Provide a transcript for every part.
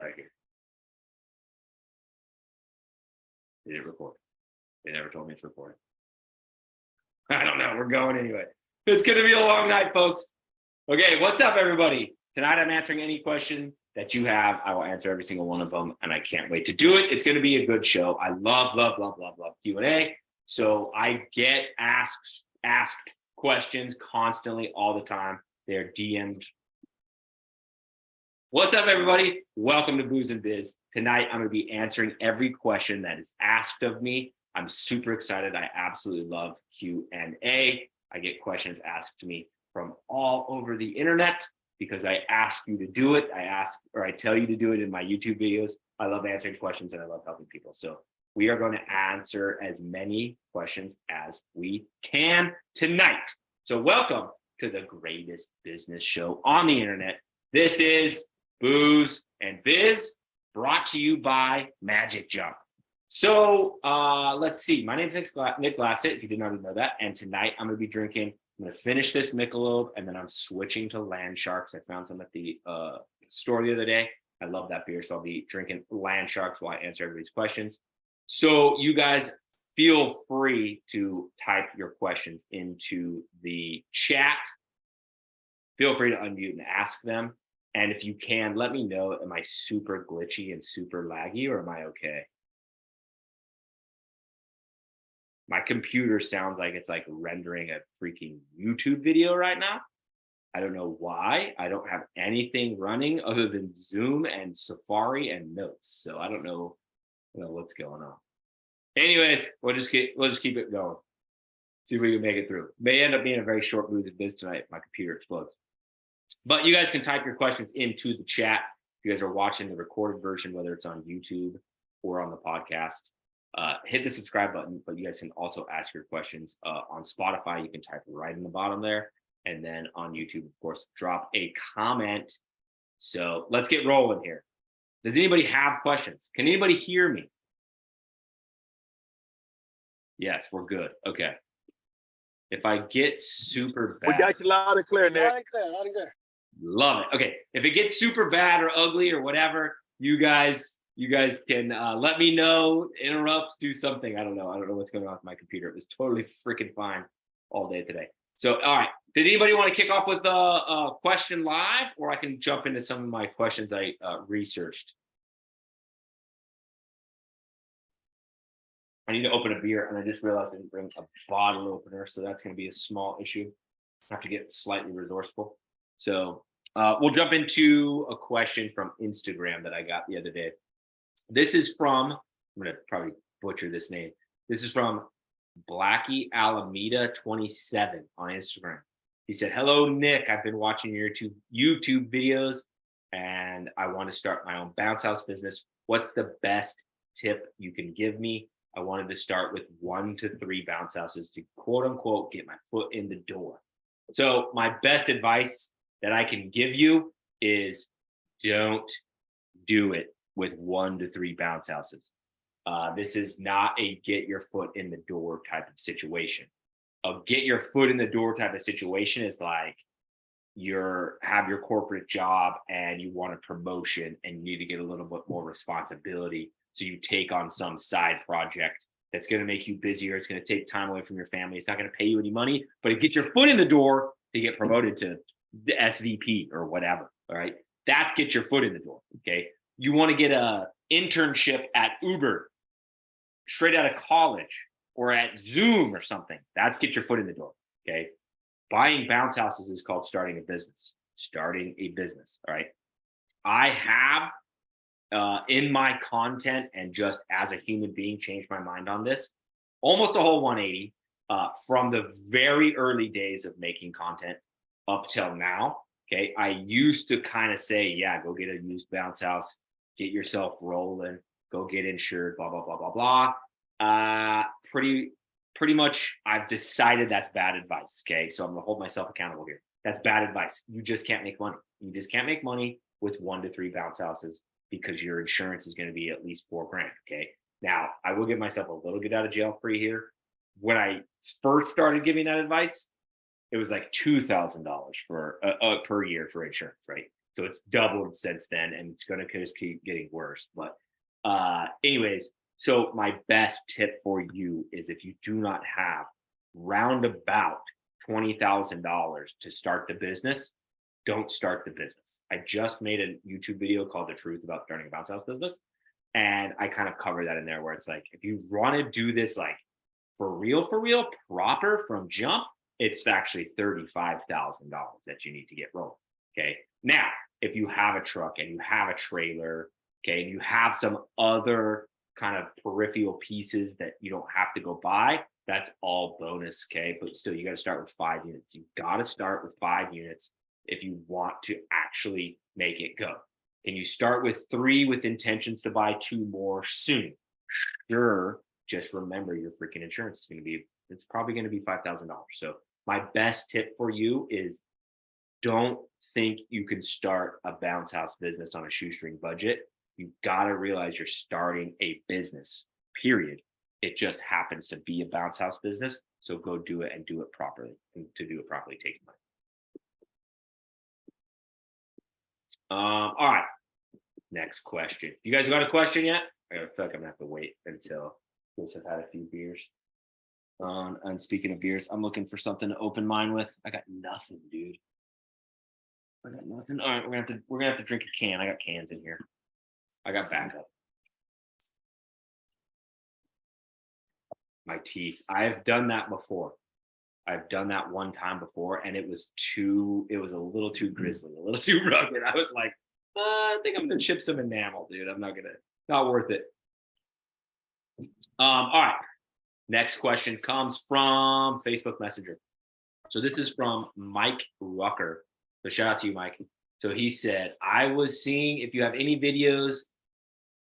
right here. Did it record? They never told me it's recording. I don't know. We're going anyway. It's going to be a long night, folks. Okay, what's up, everybody? Tonight, I'm answering any question that you have. I will answer every single one of them, and I can't wait to do it. It's going to be a good show. I love Q&A. So I get asked questions constantly all the time. They're DM'd. What's up, everybody? Welcome to Booze and Biz. Tonight, I'm going to be answering every question that is asked of me. I'm super excited. I absolutely love Q&A. I get questions asked to me from all over the internet because I ask you to do it. I tell you to do it in my YouTube videos. I love answering questions and I love helping people. So we are going to answer as many questions as we can tonight. So welcome to the greatest business show on the internet. This is Booze and Biz, brought to you by Magic Jump. So let's see. My name is Nick Glassett, if you didn't already know that. And tonight I'm going to be drinking. I'm going to finish this Michelob, and then I'm switching to Land Sharks. I found some at the store the other day. I love that beer, so I'll be drinking Land Sharks while I answer everybody's questions. So you guys feel free to type your questions into the chat. Feel free to unmute and ask them. And if you can, let me know, am I super glitchy and super laggy, or am I okay? My computer sounds like it's like rendering a freaking YouTube video right now. I don't know why. I don't have anything running other than Zoom and Safari and Notes. So I don't know what's going on. Anyways, we'll just keep it going. See if we can make it through. May end up being a very short Booze and Biz tonight if my computer explodes. But you guys can type your questions into the chat. If you guys are watching the recorded version, whether it's on YouTube or on the podcast, hit the subscribe button, but you guys can also ask your questions on Spotify. You can type right in the bottom there. And then on YouTube, of course, drop a comment. So let's get rolling here. Does anybody have questions? Can anybody hear me? Yes, we're good. Okay. If I get super bad. We got you loud and clear, Nick. Loud and clear. Love it. Okay. If it gets super bad or ugly or whatever, you guys can let me know, interrupt, do something. I don't know what's going on with my computer. It was totally freaking fine all day today. So, all right. Did anybody want to kick off with a question live, or I can jump into some of my questions I researched? I need to open a beer, and I just realized I didn't bring a bottle opener, so that's going to be a small issue. I have to get slightly resourceful. So we'll jump into a question from Instagram that I got the other day. This is from, I'm going to probably butcher this name. This is from Blackie Alameda 27 on Instagram. He said, "Hello, Nick. I've been watching your YouTube videos and I want to start my own bounce house business. What's the best tip you can give me? I wanted to start with 1 to 3 bounce houses to quote unquote get my foot in the door." So my best advice that I can give you is don't do it with 1 to 3 bounce houses. This is not a get your foot in the door type of situation. A get your foot in the door type of situation is like have your corporate job and you want a promotion and you need to get a little bit more responsibility. So you take on some side project that's going to make you busier. It's going to take time away from your family. It's not going to pay you any money, but it gets your foot in the door to get promoted to the SVP or whatever. All right. That's get your foot in the door. Okay. You want to get a internship at Uber straight out of college or at Zoom or something. That's get your foot in the door. Okay. Buying bounce houses is called starting a business. All right. I have in my content and just as a human being changed my mind on this almost a whole 180 from the very early days of making content up till now. Okay. I used to kind of say, yeah, go get a used bounce house, get yourself rolling, go get insured, blah, blah, blah, blah, blah. Pretty much I've decided that's bad advice. Okay. So I'm going to hold myself accountable here. That's bad advice. You just can't make money. You just can't make money with 1 to 3 bounce houses because your insurance is going to be at least $4,000. Okay. Now I will give myself a little get out of jail free here. When I first started giving that advice, it was like $2,000 for per year for insurance, right? So it's doubled since then, and it's going to just keep getting worse. But anyways, so my best tip for you is if you do not have round about $20,000 to start the business, don't start the business. I just made a YouTube video called The Truth About Starting a Bounce House Business. And I kind of cover that in there where it's like, if you want to do this like for real, proper from jump, it's actually $35,000 that you need to get rolling. Okay. Now, if you have a truck and you have a trailer, okay, and you have some other kind of peripheral pieces that you don't have to go buy, that's all bonus. Okay. But still, you got to start with 5 units. You got to start with 5 units if you want to actually make it go. Can you start with 3 with intentions to buy 2 more soon? Sure. Just remember your freaking insurance is going to be, it's probably going to be $5,000. So my best tip for you is don't think you can start a bounce house business on a shoestring budget. You got to realize you're starting a business, period. It just happens to be a bounce house business. So go do it and do it properly. And to do it properly takes money. All right. Next question. You guys got a question yet? I feel like I'm gonna have to wait until I've had a few beers. And speaking of beers, I'm looking for something to open mine with. I got nothing, dude. I got nothing. All right, we're gonna have to drink a can. I got cans in here. I got backup. My teeth. I've done that before. I've done that one time before, and it was a little too grisly, a little too rugged. I was like, I think I'm gonna chip some enamel, dude. Not worth it. All right. Next question comes from Facebook Messenger. So this is from Mike Rucker. So shout out to you, Mike. So he said, I was seeing if you have any videos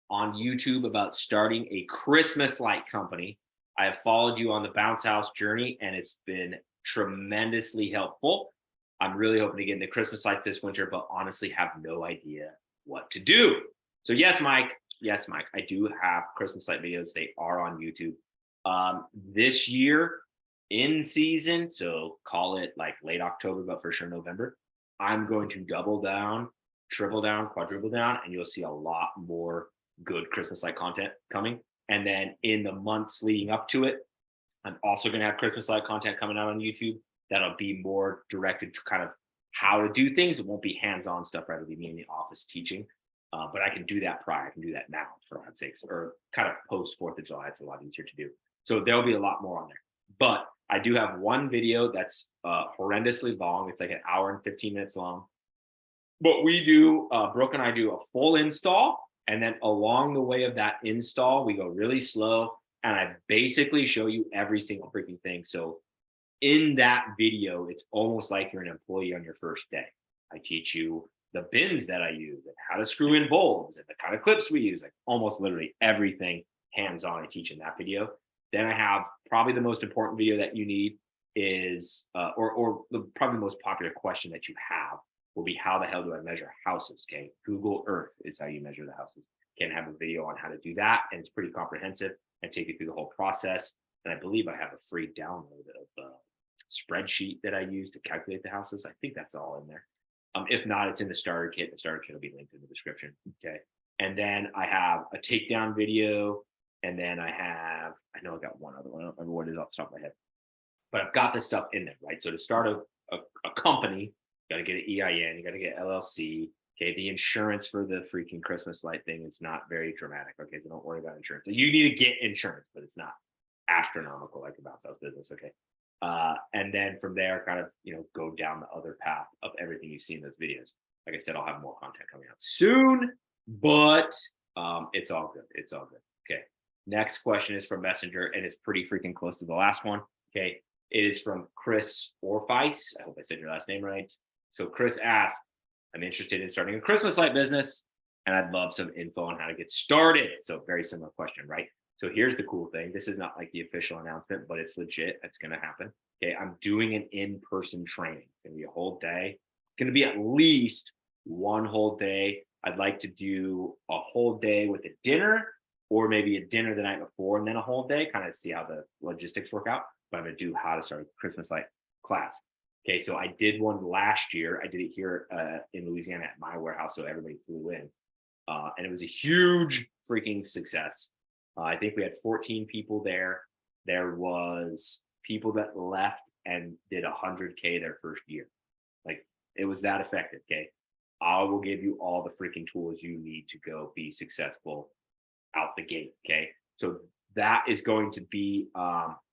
on YouTube about starting a Christmas light company. I have followed you on the bounce house journey, and it's been tremendously helpful. I'm really hoping to get into Christmas lights this winter, but honestly have no idea what to do. So yes, Mike. Yes, Mike. I do have Christmas light videos. They are on YouTube. This year in season, so call it like late October, but for sure November, I'm going to double down, triple down, quadruple down, and you'll see a lot more good Christmas light content coming. And then in the months leading up to it, I'm also going to have Christmas light content coming out on YouTube that'll be more directed to kind of how to do things. It won't be hands-on stuff, right? It'll be me in the office teaching. But I can do that prior. I can do that now, for God's sakes, or kind of post 4th of July. It's a lot easier to do. So there'll be a lot more on there. But I do have one video that's horrendously long. It's like an hour and 15 minutes long. But we do, Brooke and I do a full install. And then along the way of that install, we go really slow. And I basically show you every single freaking thing. So in that video, it's almost like you're an employee on your first day. I teach you the bins that I use and how to screw in bulbs and the kind of clips we use, like almost literally everything hands-on I teach in that video. Then I have probably the most important video that you need is, probably the most popular question that you have will be, how the hell do I measure houses? Okay, Google Earth is how you measure the houses. Can have a video on how to do that, and it's pretty comprehensive. I take you through the whole process, and I believe I have a free download of the spreadsheet that I use to calculate the houses. I think that's all in there. If not, it's in the starter kit. The starter kit will be linked in the description. Okay, and then I have a takedown video, and then I know I got one other one. I don't remember what it is off the top of my head, but I've got this stuff in there, right? So to start a company, you got to get an EIN, you got to get LLC. Okay, the insurance for the freaking Christmas light thing is not very dramatic. Okay, so don't worry about insurance. So you need to get insurance, but it's not astronomical like a bounce house business. Okay, and then from there, kind of go down the other path of everything you see in those videos. Like I said, I'll have more content coming out soon, but it's all good. It's all good. Okay. Next question is from Messenger, and it's pretty freaking close to the last one. Okay, it is from Chris Orfice. I hope I said your last name right. So Chris asked, I'm interested in starting a Christmas light business, and I'd love some info on how to get started. So very similar question, right? So here's the cool thing. This is not like the official announcement, but it's legit. It's going to happen. Okay, I'm doing an in-person training. It's going to be a whole day. It's going to be at least one whole day. I'd like to do a whole day with a dinner, or maybe a dinner the night before and then a whole day, kind of see how the logistics work out. But I'm going to do how to start a Christmas light class. Okay, so I did one last year. I did it here in Louisiana at my warehouse, so everybody flew in, and it was a huge freaking success. I think we had 14 people there. There was people that left and did 100K their first year. Like, it was that effective. Okay, I will give you all the freaking tools you need to go be successful out the gate. Okay, so that is going to be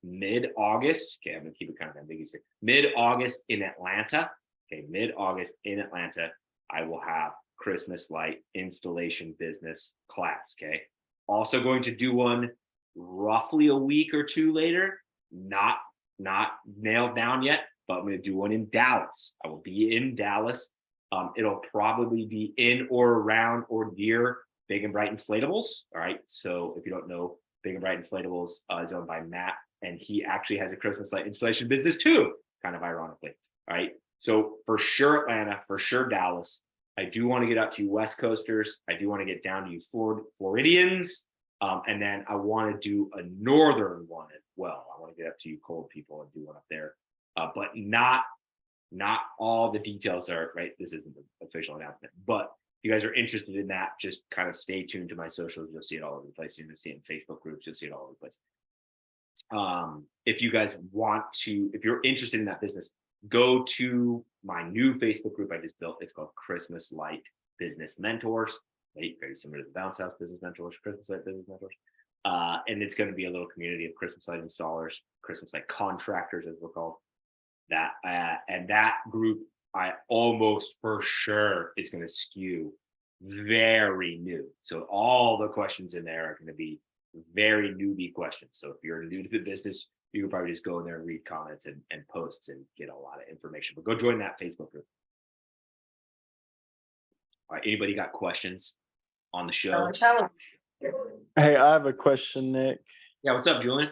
mid-August. Okay, I'm gonna keep it kind of ambiguous here. Mid-August in Atlanta. Okay, mid-August in Atlanta, I will have Christmas light installation business class. Okay, also going to do one roughly a week or two later. Not nailed down yet, but I'm going to do one in Dallas. I will be in Dallas. It'll probably be in or around or near Big and Bright Inflatables. All right. So if you don't know, Big and Bright Inflatables is owned by Matt, and he actually has a Christmas light installation business too, kind of ironically. All right. So for sure Atlanta, for sure Dallas. I do want to get up to you West Coasters. I do want to get down to you Floridians. And then I want to do a northern one as well. I want to get up to you cold people and do one up there. But not all the details are right. This isn't the official announcement, but if you guys are interested in that, just kind of stay tuned to my socials. You'll see it all over the place. You'll see it in Facebook groups. You'll see it all over the place. If you guys want to, if you're interested in that business, go to my new Facebook group I just built. It's called Christmas Light Business Mentors. Right? Very similar to the Bounce House Business Mentors, Christmas Light Business Mentors. And it's going to be a little community of Christmas light installers, Christmas light contractors, as we're called. And that group, I almost for sure is going to skew very new. So all the questions in there are going to be very newbie questions. So if you're new to the business, you can probably just go in there and read comments and posts and get a lot of information. But go join that Facebook group. All right, anybody got questions on the show? Hey, I have a question, Nick. Yeah, what's up, Julian?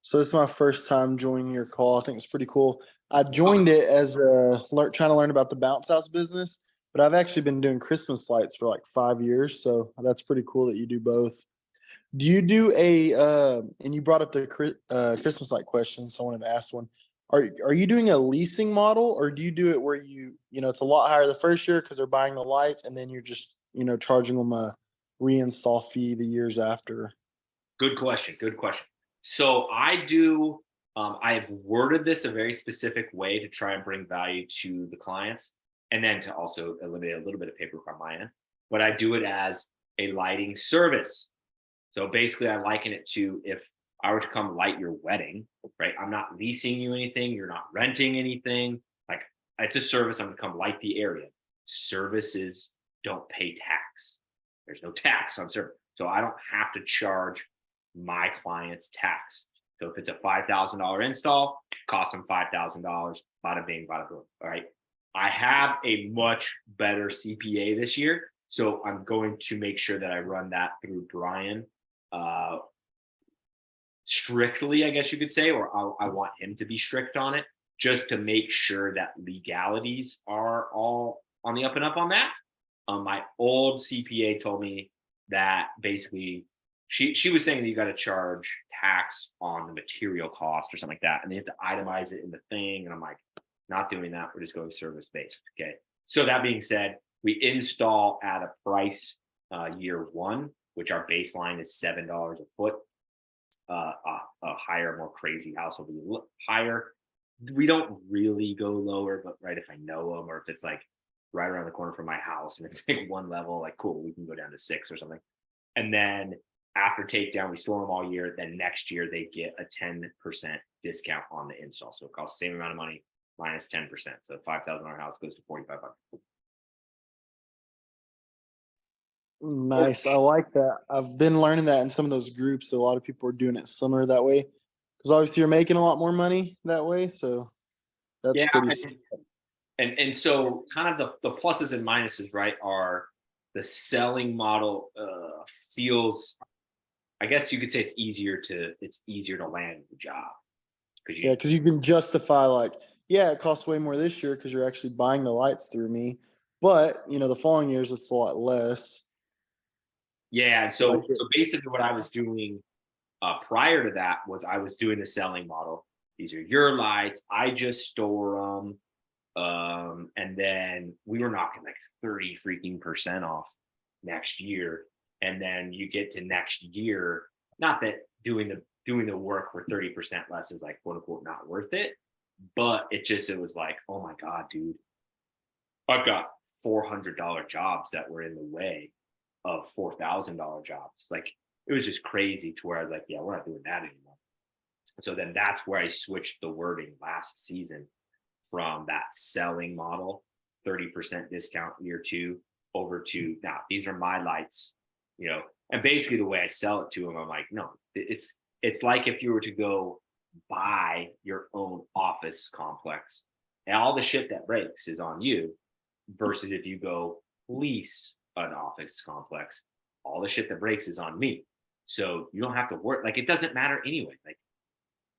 So this is my first time joining your call. I think it's pretty cool. I joined it as trying to learn about the bounce house business, but I've actually been doing Christmas lights for like 5 years. So that's pretty cool that you do both. Do you do and you brought up the Christmas light question, so I wanted to ask one. Are you doing a leasing model, or do you do it where it's a lot higher the first year because they're buying the lights, and then you're just, charging them a reinstall fee the years after? Good question. Good question. So I do, I have worded this a very specific way to try and bring value to the clients, and then to also eliminate a little bit of paperwork on my end. But I do it as a lighting service. So basically, I liken it to if I were to come light your wedding, right? I'm not leasing you anything. You're not renting anything. Like, it's a service. I'm going to come light the area. Services don't pay tax. There's no tax on service. So I don't have to charge my clients tax. So if it's a $5,000 install, costs them $5,000, bada bing, bada boom. All right. I have a much better CPA this year. So I'm going to make sure that I run that through Brian strictly, I guess you could say, or I want him to be strict on it, just to make sure that legalities are all on the up and up on that. My old CPA told me that basically she was saying that you got to charge tax on the material cost or something like that, and they have to itemize it in the thing. And I'm like, not doing that. We're just going service based. Okay. So that being said, we install at a price year one, which our baseline is $7 a foot. A higher, more crazy house will be higher. We don't really go lower, but right, if I know them, or if it's like right around the corner from my house and it's like one level, like cool, we can go down to 6 or something. And then after takedown, we store them all year. Then next year they get a 10% discount on the install. So it costs the same amount of money minus 10%. So $5,000 house goes to $4,500. Nice. I like that. I've been learning that in some of those groups. So a lot of people are doing it similar that way, because obviously you're making a lot more money that way. So that's pretty. And so kind of the pluses and minuses, right, are the selling model feels, I guess you could say it's easier to land the job. Because you can justify like, yeah, it costs way more this year because you're actually buying the lights through me. But, the following years, it's a lot less. Yeah. So basically what I was doing prior to that was I was doing the selling model. these are your lights. I just store them. And then we were knocking like 30 freaking percent off next year. And then you get to next year, not that doing the work for 30% less is like quote unquote not worth it, but it was like, oh my God, dude, I've got $400 jobs that were in the way of $4,000 jobs. Like it was just crazy to where I was like, yeah, we're not doing that anymore. So then that's where I switched the wording last season from that selling model, 30% discount year 2, over to now these are my lights, and basically the way I sell it to them, I'm like, no, it's like if you were to go buy your own office complex and all the shit that breaks is on you, versus if you go lease an office complex, all the shit that breaks is on me. So you don't have to work. Like, it doesn't matter anyway. Like,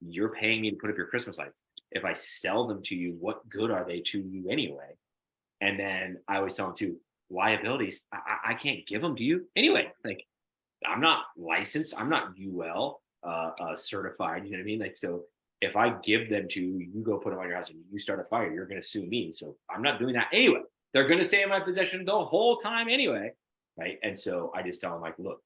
you're paying me to put up your Christmas lights. If I sell them to you, what good are they to you anyway? And then I always tell them too, liabilities, I can't give them to you anyway. Like, I'm not licensed. I'm not UL certified. You know what I mean? Like, so if I give them to you, you go put them on your house and you start a fire, you're going to sue me. So I'm not doing that anyway. They're going to stay in my possession the whole time anyway. Right. And so I just tell them, like, look,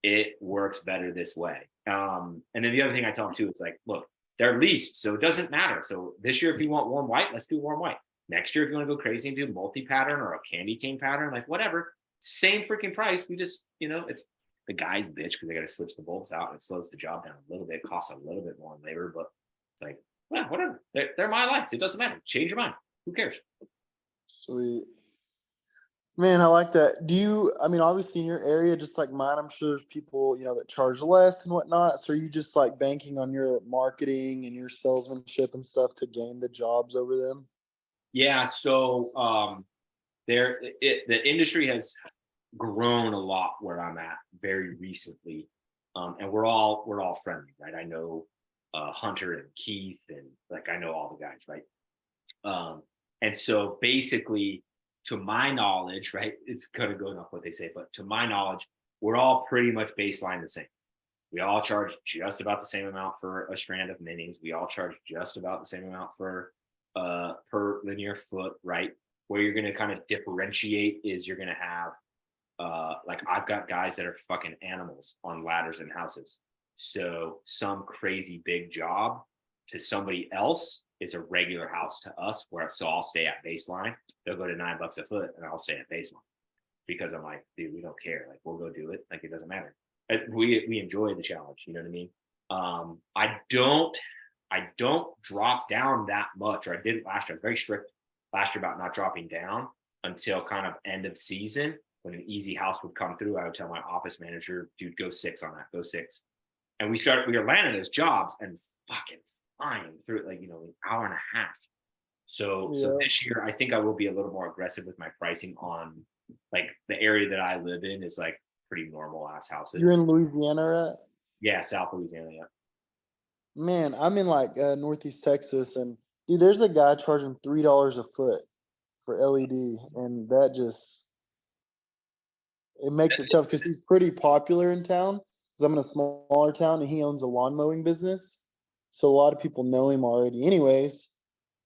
it works better this way. And then the other thing I tell them too is like, look, they're leased, so it doesn't matter. So this year, if you want warm white, let's do warm white. Next year, if you want to go crazy and do multi-pattern or a candy cane pattern, like whatever, same freaking price. We just, it's the guy's bitch because they got to switch the bulbs out and it slows the job down a little bit, costs a little bit more in labor, but it's like, well, whatever. They're my lights. It doesn't matter. Change your mind. Who cares? Sweet. Man, I like that. Obviously in your area, just like mine, I'm sure there's people, that charge less and whatnot. So are you just like banking on your marketing and your salesmanship and stuff to gain the jobs over them? Yeah. So the industry has grown a lot where I'm at very recently. And we're all friendly, right? I know Hunter and Keith, and like I know all the guys, right? And so basically, to my knowledge, right, it's kind of going off what they say, but to my knowledge, we're all pretty much baseline the same. We all charge just about the same amount for a strand of minis. We all charge just about the same amount for per linear foot, right? Where you're going to kind of differentiate is you're going to have like I've got guys that are fucking animals on ladders and houses. So some crazy big job to somebody else is a regular house to us, so I'll stay at baseline. They'll go to $9 a foot and I'll stay at baseline because I'm like, dude, we don't care. Like, we'll go do it. Like, it doesn't matter. We enjoy the challenge. You know what I mean? I don't drop down that much, or I didn't last year. I was very strict last year about not dropping down until kind of end of season. When an easy house would come through, I would tell my office manager, dude, go 6 on that, go 6. And we were landing those jobs and fucking flying through it, like, an hour and a half. So this year, I think I will be a little more aggressive with my pricing on, like, the area that I live in is like pretty normal ass houses. You're in Louisiana, right? Yeah, South Louisiana. Yeah. Man, I'm in like Northeast Texas, and dude, there's a guy charging $3 a foot for LED, and that just it makes it tough because he's pretty popular in town. Because I'm in a smaller town, and he owns a lawn mowing business, so a lot of people know him already, anyways.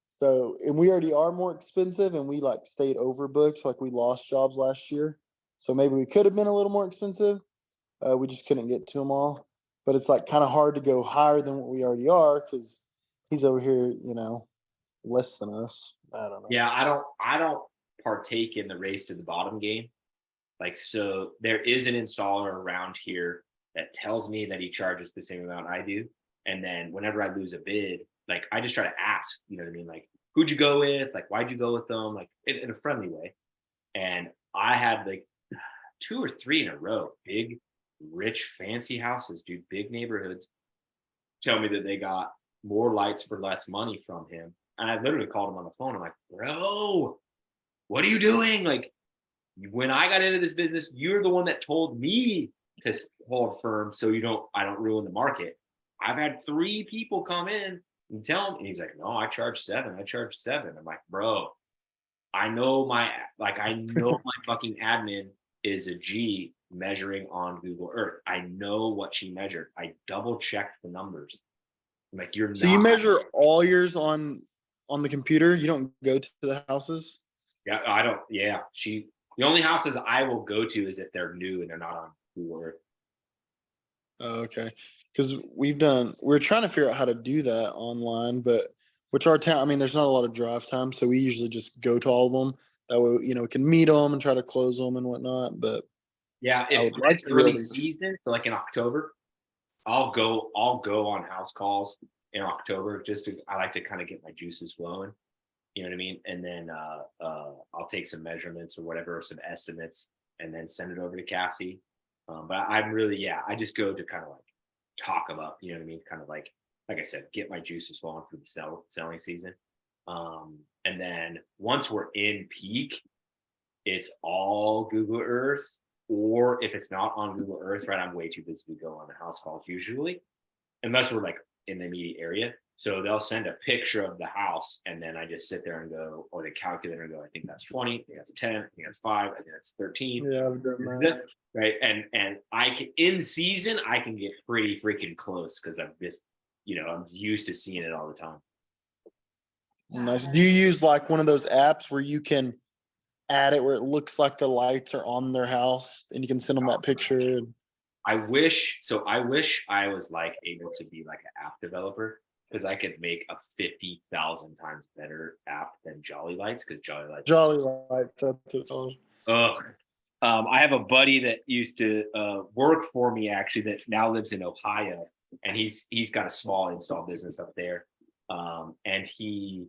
So, and we already are more expensive, and we like stayed overbooked, like we lost jobs last year. So maybe we could have been a little more expensive. We just couldn't get to them all. But it's like kind of hard to go higher than what we already are because he's over here, less than us. I don't know. Yeah, I don't partake in the race to the bottom game. Like, so there is an installer around here that tells me that he charges the same amount I do. And then whenever I lose a bid, like, I just try to ask, you know what I mean? Like, who'd you go with? Like, why'd you go with them? Like, in a friendly way. And I had like 2 or 3 in a row, big, rich, fancy houses, dude, big neighborhoods, tell me that they got more lights for less money from him. And I literally called him on the phone. I'm like, bro, what are you doing? Like, when I got into this business, you're the one that told me to hold firm so I don't ruin the market. I've had 3 people come in and tell him, and he's like, no, I charge 7. I charge 7. I'm like, bro, I know my fucking admin is a G measuring on Google Earth. I know what she measured. I double checked the numbers. I'm like, you're So you not. measure all yours on the computer? You don't go to the houses? Yeah, I don't. Yeah, the only houses I will go to is if they're new and they're not on Google Earth. Oh, okay. Because we're trying to figure out how to do that online, but which our town, I mean, there's not a lot of drive time, so we usually just go to all of them. That way, we can meet them and try to close them and whatnot. But Yeah, I if would like it's to be able early to. season, so like in October, I'll go on house calls in October just to I like to kind of get my juices flowing. You know what I mean? And then I'll take some measurements or whatever, or some estimates, and then send it over to Cassie. But I'm really, yeah, I just go to kind of like talk about, you know what I mean? Kind of like I said, get my juices flowing for the selling season. And then once we're in peak, it's all Google Earth. Or if it's not on Google Earth, right, I'm way too busy to go on the house calls usually, unless we're like in the immediate area. So they'll send a picture of the house, and then I just sit there and go, or the calculator and go, I think that's 20, I think that's 10, I think that's 5, I think that's 13. Yeah, I've done that. Right. And I can, in season, I can get pretty freaking close because I'm just, I'm used to seeing it all the time. Nice. Do you use like one of those apps where you can add it where it looks like the lights are on their house and you can send them that picture? I wish I was like able to be like an app developer, because I could make a 50,000 times better app than Jolly Lights, because Jolly Lights. That's it. Ugh. I have a buddy that used to work for me actually that now lives in Ohio, and he's got a small install business up there. And he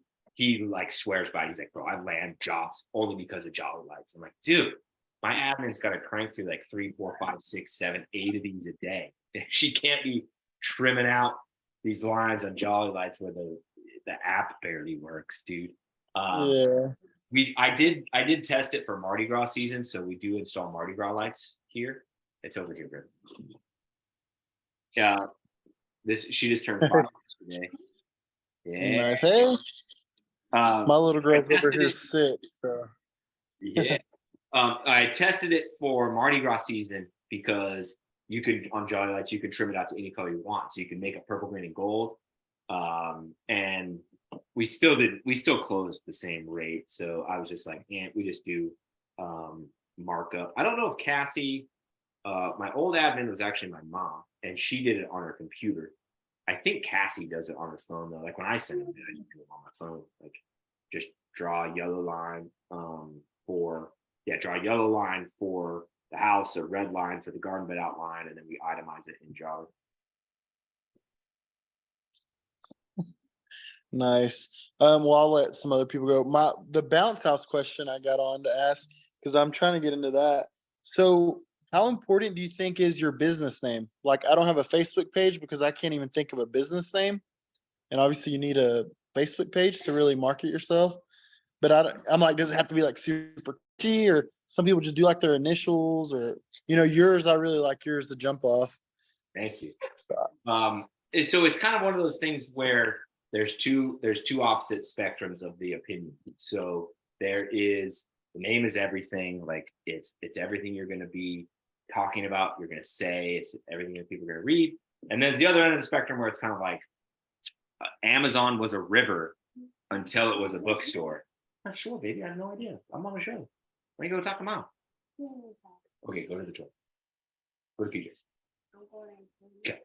like swears by it. He's like, bro, I land jobs only because of Jolly Lights. I'm like, dude, my admin's got to crank through like 3, 4, 5, 6, 7, 8 of these a day. She can't be trimming out these lines on Jolly Lights where the app barely works, dude. Yeah. I did test it for Mardi Gras season, so we do install Mardi Gras lights here. It's over here, Britt. Yeah, she just turned 5 today. Yeah. Nice. Hey, my little girl's over tested here it. 6. So. Yeah. I tested it for Mardi Gras season because you could, on Jolly Lights, you can trim it out to any color you want. So you can make a purple, green, and gold. And we still closed the same rate. So I was just like, we just do markup. I don't know if Cassie, my old admin was actually my mom, and she did it on her computer. I think Cassie does it on her phone though. Like when I send it, I do it on my phone. Like just draw a yellow line draw a yellow line for the house, a red line for the garden bed outline, and then we itemize it in Jolly. Nice. Well, I'll let some other people go. The bounce house question I got on to ask, because I'm trying to get into that. So how important do you think is your business name? Like, I don't have a Facebook page because I can't even think of a business name. And obviously you need a Facebook page to really market yourself. But I'm like, does it have to be like super catchy, or some people just do like their initials, or yours? I really like yours to jump off. Thank you. So it's kind of one of those things where there's two opposite spectrums of the opinion. So there is, the name is everything. Like it's everything you're going to be talking about. You're going to say it's everything that people are going to read. And then there's the other end of the spectrum where it's kind of like Amazon was a river until it was a bookstore. Not sure, baby. I have no idea. I'm on a show. Why don't you go talk to mom? Okay, go to the toilet. Go to PJ's. Okay.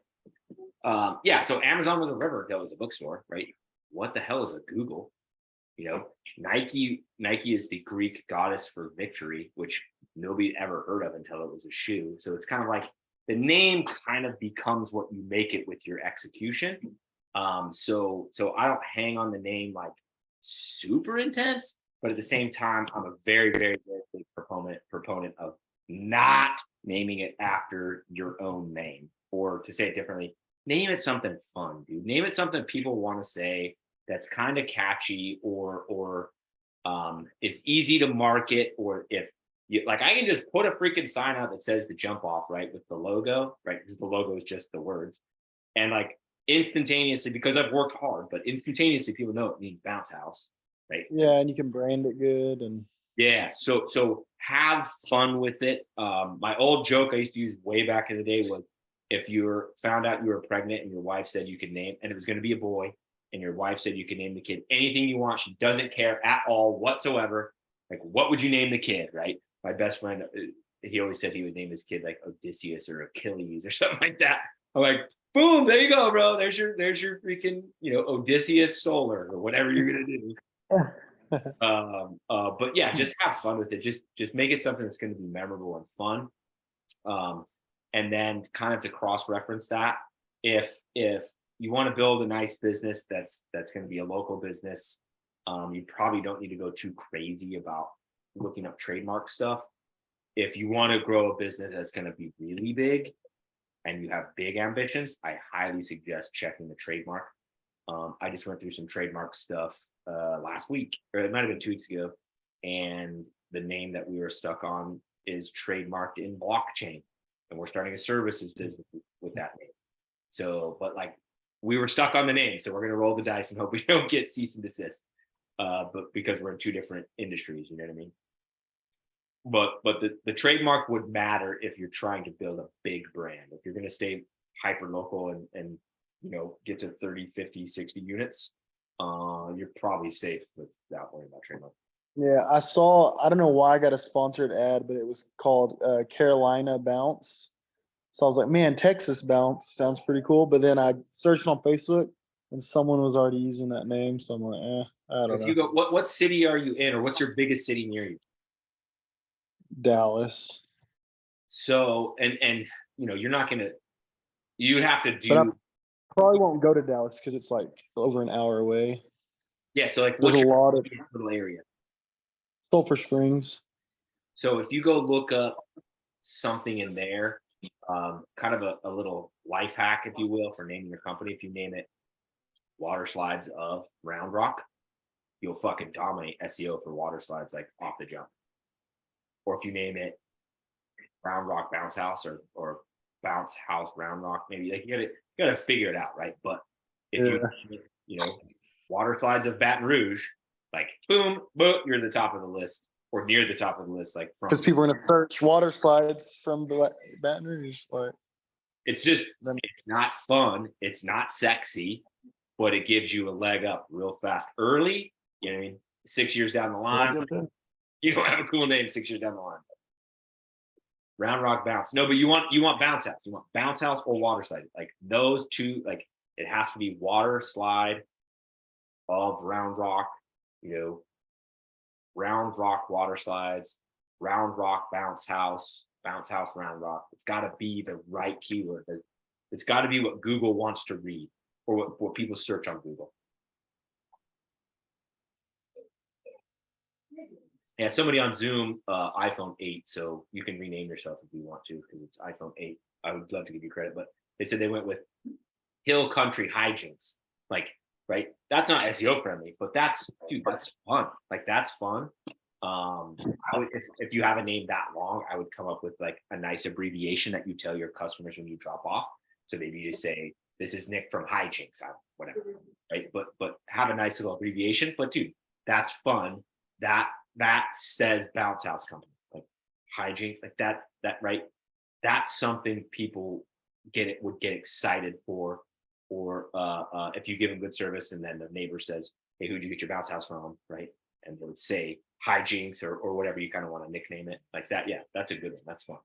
Yeah, so Amazon was a river that was a bookstore, right? What the hell is a Google? Nike is the Greek goddess for victory, which nobody ever heard of until it was a shoe. So it's kind of like the name kind of becomes what you make it with your execution. So I don't hang on the name like super intense, but at the same time, I'm a very, very, very big proponent of not naming it after your own name, or to say it differently, name it something fun, dude. Name it something people want to say that's kind of catchy, or is easy to market, or if you like, I can just put a freaking sign out that says the jump off, right, with the logo, right, because the logo is just the words, and like instantaneously, because I've worked hard, but instantaneously people know it means bounce house, right? Yeah, and you can brand it good. And yeah, so have fun with it. My old joke I used to use way back in the day was, if you found out you were pregnant and your wife said you could name, and it was going to be a boy, and your wife said you could name the kid anything you want, she doesn't care at all whatsoever. Like, what would you name the kid, right? My best friend, he always said he would name his kid like Odysseus or Achilles or something like that. I'm like, boom, there you go, bro. There's your freaking, Odysseus Solar or whatever you're gonna do. But yeah, just have fun with it. Just make it something that's going to be memorable and fun. And then kind of to cross-reference that, if you want to build a nice business that's going to be a local business, you probably don't need to go too crazy about looking up trademark stuff. If you want to grow a business that's going to be really big and you have big ambitions, I highly suggest checking the trademark. I just went through some trademark stuff last week, or it might have been 2 weeks ago, and the name that we were stuck on is trademarked in blockchain, and we're starting a services business with that name. So, but like, we were stuck on the name, so we're going to roll the dice and hope we don't get cease and desist. But because we're in 2 different industries, you know what I mean? But the trademark would matter if you're trying to build a big brand. If you're going to stay hyper local and get to 30, 50, 60 units, you're probably safe without worrying about trademark. Yeah, I don't know why I got a sponsored ad, but it was called Carolina Bounce. So I was like, man, Texas Bounce sounds pretty cool. But then I searched on Facebook and someone was already using that name. So I'm like, I don't If know. you go, what city are you in, or what's your biggest city near you? Dallas. So, and you're not gonna, you have to But I do, probably won't go to Dallas because it's like over an hour away. yeah. So like, There's what's a your lot of little area? Sulphur Springs. So if you go look up something in there, kind of a little life hack, if you will, for naming your company. If you name it Water Slides of Round Rock, you'll fucking dominate SEO for water slides like off the jump. Or if you name it Round Rock Bounce House or Bounce House Round Rock, maybe like you gotta figure it out, right? But if you name it, Water Slides of Baton Rouge, like boom, you're at the top of the list or near the top of the list, like from, because people are gonna search water slides from Baton Rouge. Like, it's not fun, it's not sexy, but it gives you a leg up real fast early. You know what I mean? 6 years down the line, you don't have a cool name 6 years down the line. Round Rock Bounce. No, but you want Bounce House. You want Bounce House or Water Slide. Like those two, like it has to be Water Slide of Round Rock, Round Rock Water Slides, Round Rock Bounce House Round Rock. It's got to be the right keyword. It's got to be what Google wants to read or what people search on Google. Yeah, somebody on Zoom, iPhone 8, so you can rename yourself if you want to, because it's iPhone 8. I would love to give you credit, but they said they went with Hill Country Hijinks. Like, right? That's not SEO friendly, but that's fun. Like, that's fun. If you have a name that long, I would come up with like a nice abbreviation that you tell your customers when you drop off. So maybe you say, "This is Nick from Hijinks," whatever, right? But have a nice little abbreviation. But dude, that's fun. That says Bounce House Company, like Hijinks, like that, right? That's something people would get excited for. Or if you give them good service and then the neighbor says, "Hey, who'd you get your bounce house from?" Right? And they would say Hijinks or whatever you kind of want to nickname it like that. Yeah, that's a good one. That's fun.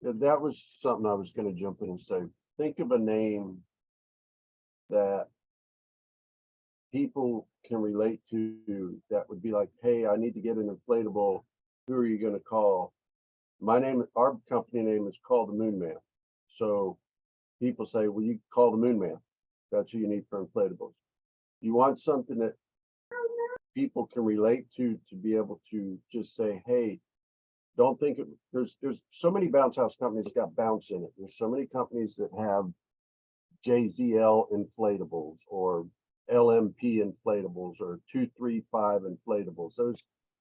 Yeah, that was something I was going to jump in and say. Think of a name that people can relate to that would be like, "Hey, I need to get an inflatable. Who are you going to call?" Our company name is called the Moon Man. So people say, "Well, you call the Moon Man. That's who you need for inflatables." You want something that people can relate to be able to just say, "Hey, don't think there's so many bounce house companies that got bounce in it. There's so many companies that have JZL inflatables or LMP inflatables or 235 inflatables.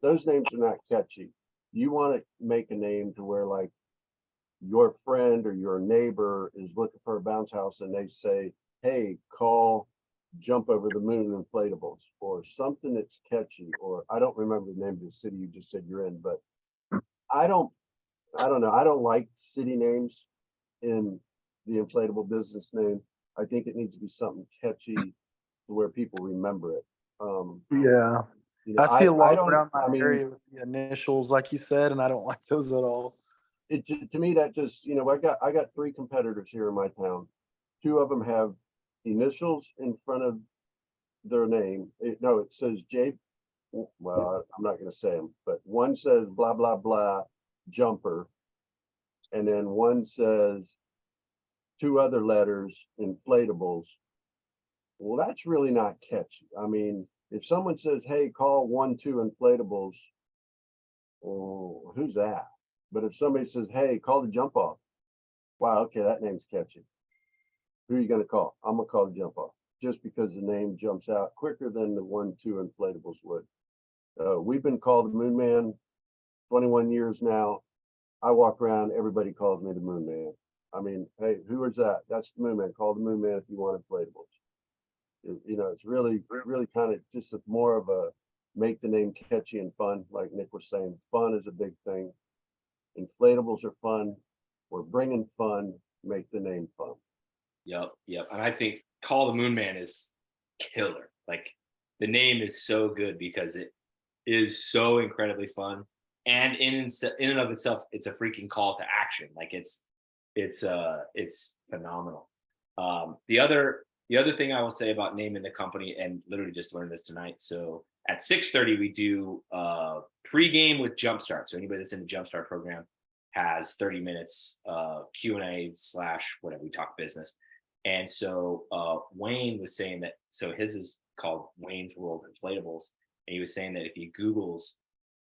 Those names are not catchy. You want to make a name to where like your friend or your neighbor is looking for a bounce house and they say, "Hey, call Jump Over the Moon inflatables," or something that's catchy. Or I don't remember the name of the city you just said you're in, but I don't know. I don't like city names in the inflatable business name. I think it needs to be something catchy to where people remember it. Yeah. You know, I see a lot don't- around my I mean, area with the initials, like you said, and I don't like those at all. to me, that just, you know, I got 3 competitors here in my town. 2 of them have initials in front of their name. No, it says J. Well, I'm not going to say them, but one says blah blah blah jumper, and then one says 2 other letters inflatables. Well, that's really not catchy. I mean, if someone says, "Hey, call 1-2 inflatables," oh, who's that? But if somebody says, "Hey, call the jump off," wow, okay, that name's catchy. Who are you going to call? I'm going to call the jump off just because the name jumps out quicker than the 1-2 inflatables would. We've been called the Moon Man 21 years now. I walk around, everybody calls me the Moon Man. I mean, hey, who is that? That's the Moon Man. Call the Moon Man if you want inflatables. You know, it's really kind of just more of a make the name catchy and fun. Like Nick was saying, fun is a big thing. Inflatables are fun. We're bringing fun, make the name fun. Yep. And I think Call the Moon Man is killer. Like the name is so good because it is so incredibly fun. And in and of itself, it's a freaking call to action. Like it's phenomenal. The other thing I will say about naming the company, and literally just learned this tonight. So at 6:30 we do pregame with Jumpstart. So anybody that's in the Jumpstart program has 30 minutes Q&A / whatever, we talk business. And so Wayne was saying that, so his is called Wayne's World Inflatables, and he was saying that if he Googles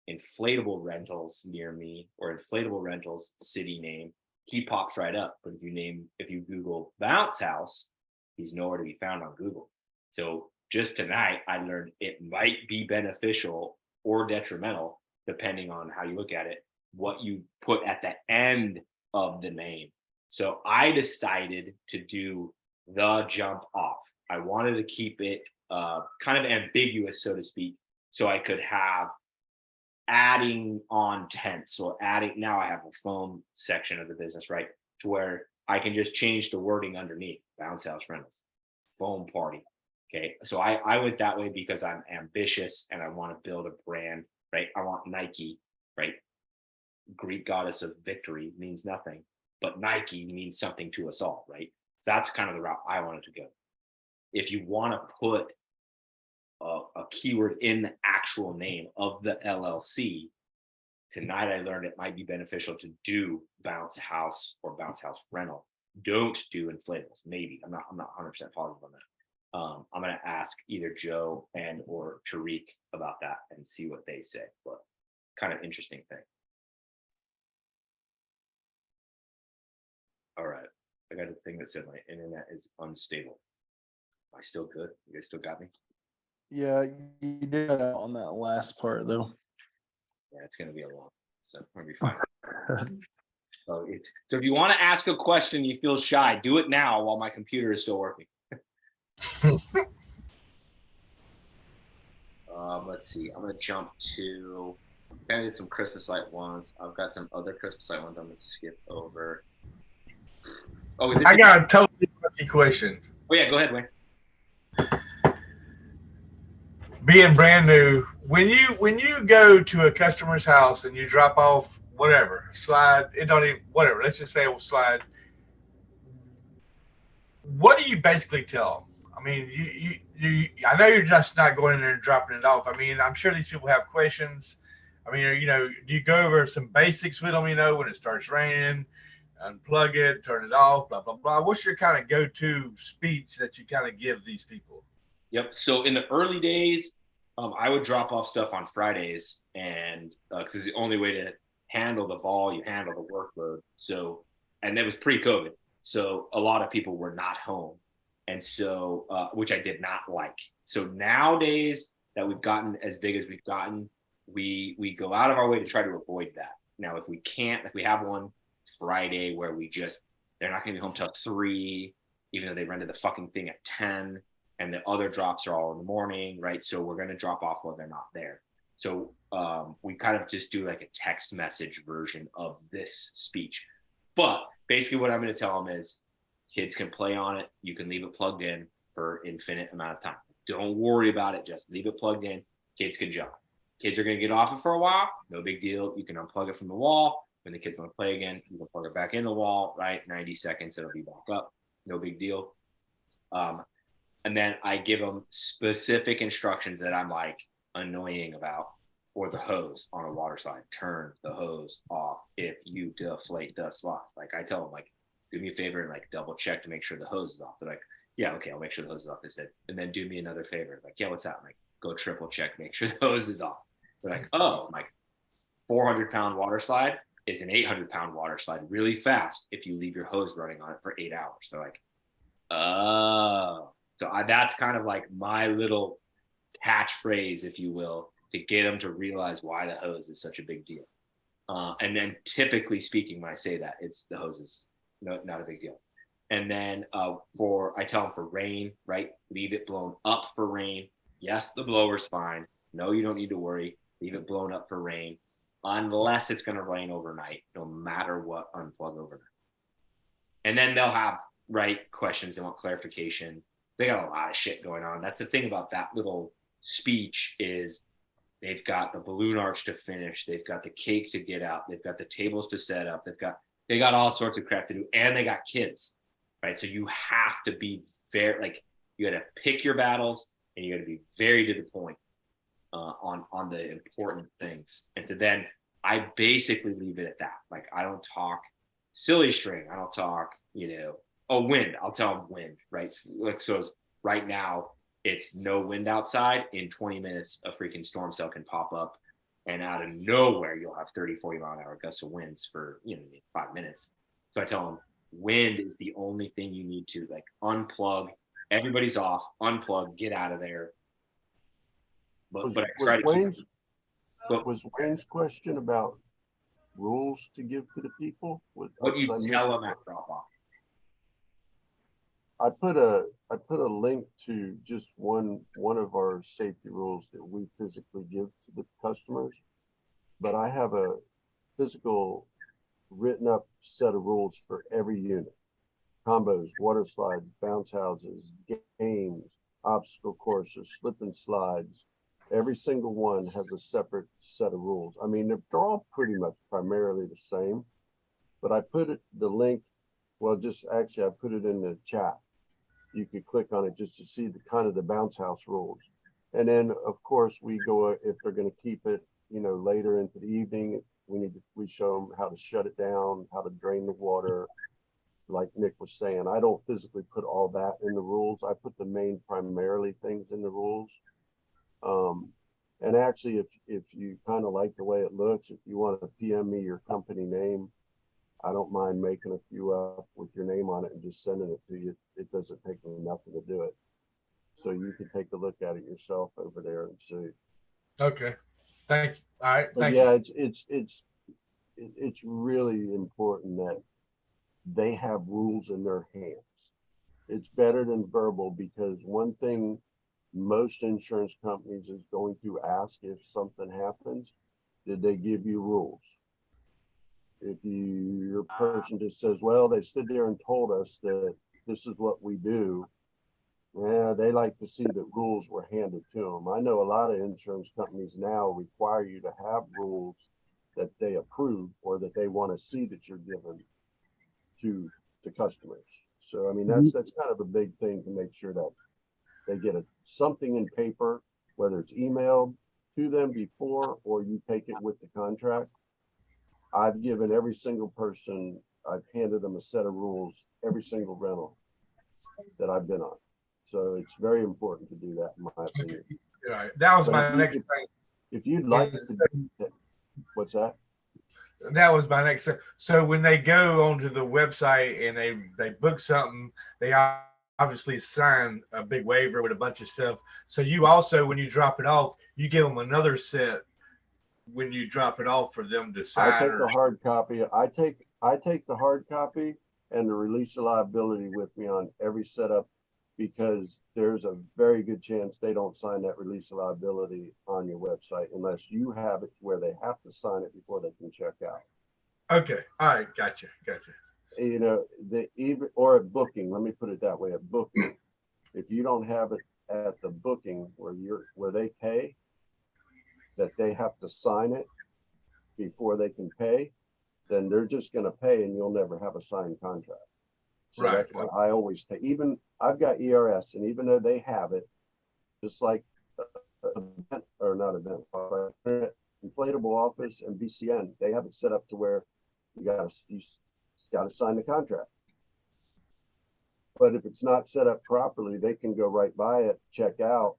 inflatable rentals near me or inflatable rentals city name, he pops right up. But if you Google bounce house, he's nowhere to be found on Google. So just tonight I learned it might be beneficial or detrimental, depending on how you look at it, what you put at the end of the name. So I decided to do the jump off. I wanted to keep it kind of ambiguous, so to speak, so I could have adding on tents. So now I have a foam section of the business, right? To where I can just change the wording underneath bounce house rentals, foam party. Okay. So I went that way because I'm ambitious and I want to build a brand, right? I want Nike, right? Greek goddess of victory means nothing, but Nike means something to us all, right? So that's kind of the route I wanted to go. If you want to put a keyword in the actual name of the LLC, tonight I learned it might be beneficial to do bounce house or bounce house rental. Don't do inflatables. Maybe I'm not 100% positive on that. I'm going to ask either Joe and or Tariq about that and see what they say. But kind of interesting thing. All right, I got a thing that said my internet is unstable. Am I still good? You guys still got me? Yeah, you did on that last part though. Yeah, it's going to be a long, so we're going to be fine. So if you want to ask a question, you feel shy, do it now while my computer is still working. Let's see. I'm going to jump to, I did some Christmas light ones. I've got some other Christmas light ones I'm going to skip over. Oh, I got a totally funky question. Oh yeah, go ahead, Wayne. Being brand new, when you go to a customer's house and you drop off whatever slide, it don't even whatever. Let's just say it will slide. What do you basically tell them? I mean, you I know you're just not going in there and dropping it off. I mean, I'm sure these people have questions. I mean, do you go over some basics with them? When it starts raining, unplug it, turn it off, blah blah blah. What's your kind of go-to speech that you kind of give these people? Yep. So in the early days, I would drop off stuff on Fridays, and because it's the only way to handle the volume, handle the workload. So, and that was pre-COVID. So a lot of people were not home, and so which I did not like. So nowadays that we've gotten as big as we've gotten, we go out of our way to try to avoid that. Now, if we can't, if we have one Friday where they're not going to be home till 3, even though they rented the fucking thing at 10. And the other drops are all in the morning, right? So we're going to drop off while they're not there. So we kind of just do like a text message version of this speech. But basically what I'm going to tell them is Kids can play on it. You can leave it plugged in for infinite amount of time. Don't worry about it. Just leave it plugged in. Kids can jump. Kids are going to get off it for a while. No big deal. You can unplug it from the wall. When the kids want to play again, you can plug it back in the wall, right? 90 seconds, it'll be back up. No big deal. And then I give them specific instructions that I'm like annoying about, or the hose on a water slide. Turn the hose off if you deflate the slide. Like I tell them, like, do me a favor and like double check to make sure the hose is off. They're like, yeah, okay, I'll make sure the hose is off. They said, and then do me another favor. Like, yeah, what's that? I'm like, go triple check, make sure the hose is off. They're like, oh, I'm like, 400-pound water slide is an 800-pound water slide really fast if you leave your hose running on it for 8 hours. They're like, oh. So that's kind of like my little catchphrase, if you will, to get them to realize why the hose is such a big deal. And then typically speaking, when I say that, it's the hose is not a big deal. And then I tell them for rain, right? Leave it blown up for rain. Yes, the blower's fine. No, you don't need to worry. Leave it blown up for rain, unless it's going to rain overnight. No matter what, unplug overnight. And then they'll have questions. They want clarification. They got a lot of shit going on. That's the thing about that little speech is they've got the balloon arch to finish. They've got the cake to get out. They've got the tables to set up. They got all sorts of crap to do, and they got kids, right? So you have to be very you got to pick your battles, and you got to be very to the point on the important things. And so then I basically leave it at that. Like I don't talk silly string. I don't talk, wind. I'll tell them wind, right? Like so right now it's no wind outside. In 20 minutes, a freaking storm cell can pop up, and out of nowhere you'll have 30, 40 mile an hour gusts of winds for 5 minutes. So I tell them wind is the only thing you need to unplug. Everybody's off, unplug, get out of there. But I try to keep. Was Wayne's question about rules to give to the people? What you tell them at drop off? I put a link to just one of our safety rules that we physically give to the customers, but I have a physical written up set of rules for every unit: combos, water slides, bounce houses, games, obstacle courses, slip and slides. Every single one has a separate set of rules. I mean, they're all pretty much primarily the same, but I put the link. Well, I put it in the chat. You could click on it just to see the bounce house rules. And then of course we go, if they're going to keep it, later into the evening, we show them how to shut it down, how to drain the water. Like Nick was saying, I don't physically put all that in the rules. I put the main primarily things in the rules. And actually, if you kind of like the way it looks, if you want to PM me your company name, I don't mind making a few up with your name on it and just sending it to you. It doesn't take me nothing to do it. So you can take a look at it yourself over there and see. Okay. Thank you. All right. But yeah, it's really important that they have rules in their hands. It's better than verbal, because one thing most insurance companies is going to ask if something happens, did they give you rules? If your person just says, well, they stood there and told us that this is what we do, they like to see that rules were handed to them. I know a lot of insurance companies now require you to have rules that they approve or that they want to see that you're giving to the customers. So, I mean, that's kind of a big thing, to make sure that they get something in paper, whether it's emailed to them before or you take it with the contract. I've given every single person, I've handed them a set of rules, every single rental that I've been on. So it's very important to do that, in my opinion. All right. That was my next thing. If you'd like to do that, what's that? That was my next. So when they go onto the website and they book something, they obviously sign a big waiver with a bunch of stuff. So you also, when you drop it off, you give them another set when you drop it off for them to sign. I take the hard copy. I take the hard copy and the release of liability with me on every setup, because there's a very good chance they don't sign that release of liability on your website unless you have it where they have to sign it before they can check out. Okay. All right. Gotcha. you know, the even, or at booking, let me put it that way, at booking, if you don't have it at the booking where they pay, that they have to sign it before they can pay, then they're just gonna pay and you'll never have a signed contract. So Right. that's what I always take. Even I've got ERS, and even though they have it, just like event, or not event, inflatable office and BCN, they have it set up to where you gotta sign the contract. But if it's not set up properly, they can go right by it, check out.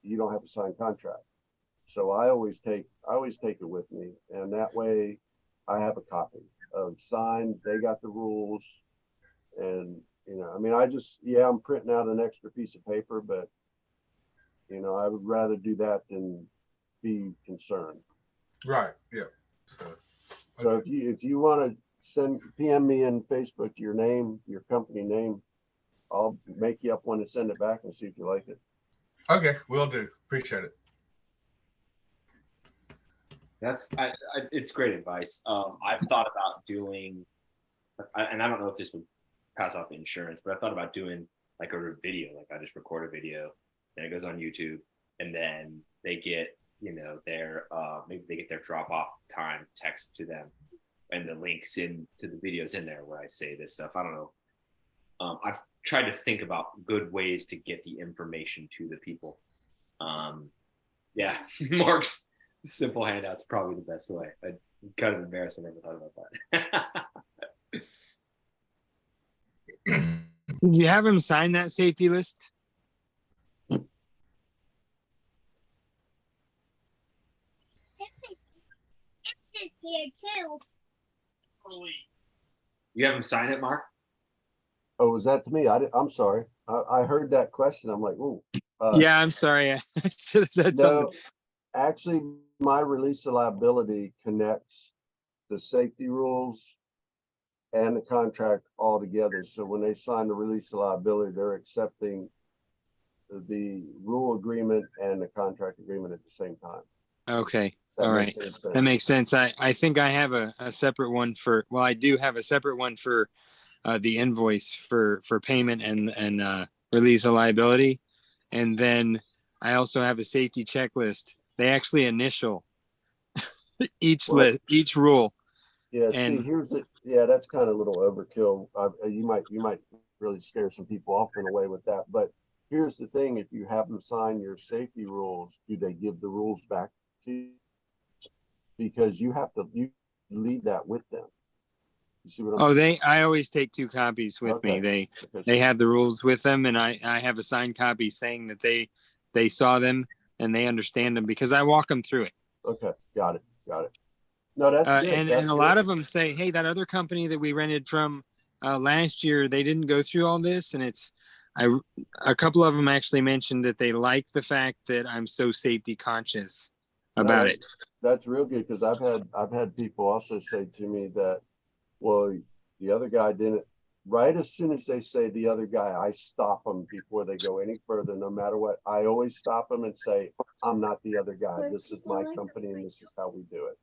You don't have a signed contract. So I always take it with me, and that way I have a copy of signed. They got the rules, and you know, I mean, I'm printing out an extra piece of paper, but you know, I would rather do that than be concerned. Right. Yeah. So, So okay. if you want to PM me in Facebook your name, your company name, I'll make you up one and send it back and see if you like it. Okay, will do. Appreciate it. It's great advice. I've thought about doing, and I don't know if this would pass off insurance, but I thought about doing like a video, like I just record a video, then it goes on YouTube, and then they get, you know, their maybe they get their drop off time text to them, and the links in to the videos in there where I say this stuff. I don't know. I've tried to think about good ways to get the information to the people. Yeah, Mark's simple handout's probably the best way. I'm kind of embarrassed I never thought about that. Did you have him sign that safety list? Is here too. You have him sign it, Mark? Oh, was that to me? I'm sorry. I heard that question. I'm like, ooh. Yeah, I'm sorry. I should have said something. No, actually, my release of liability connects the safety rules and the contract all together. So when they sign the release of liability, they're accepting the rule agreement and the contract agreement at the same time. Okay. That All makes right. any sense. That makes sense. I think I have a separate one for, well, I do have a separate one for the invoice for payment and release of liability. And then I also have a safety checklist. They actually initial each Well, list, each rule. Yeah, And see, that's kind of a little overkill. You might really scare some people off in a way with that. But here's the thing: if you have them sign your safety rules, do they give the rules back to you? Because you leave that with them. You see what I'm saying? I always take 2 copies with me. They have the rules with them, and I have a signed copy saying that they saw them and they understand them because I walk them through it. Okay, got it. No, that's good. And a lot of them say, hey, that other company that we rented from last year, they didn't go through all this. And a couple of them actually mentioned that they like the fact that I'm so safety conscious about it. That's real good, because I've had people also say to me that, well, the other guy didn't. Right as soon as they say the other guy, I stop them before they go any further, no matter what. I always stop them and say, I'm not the other guy. This is my company and this is how we do it.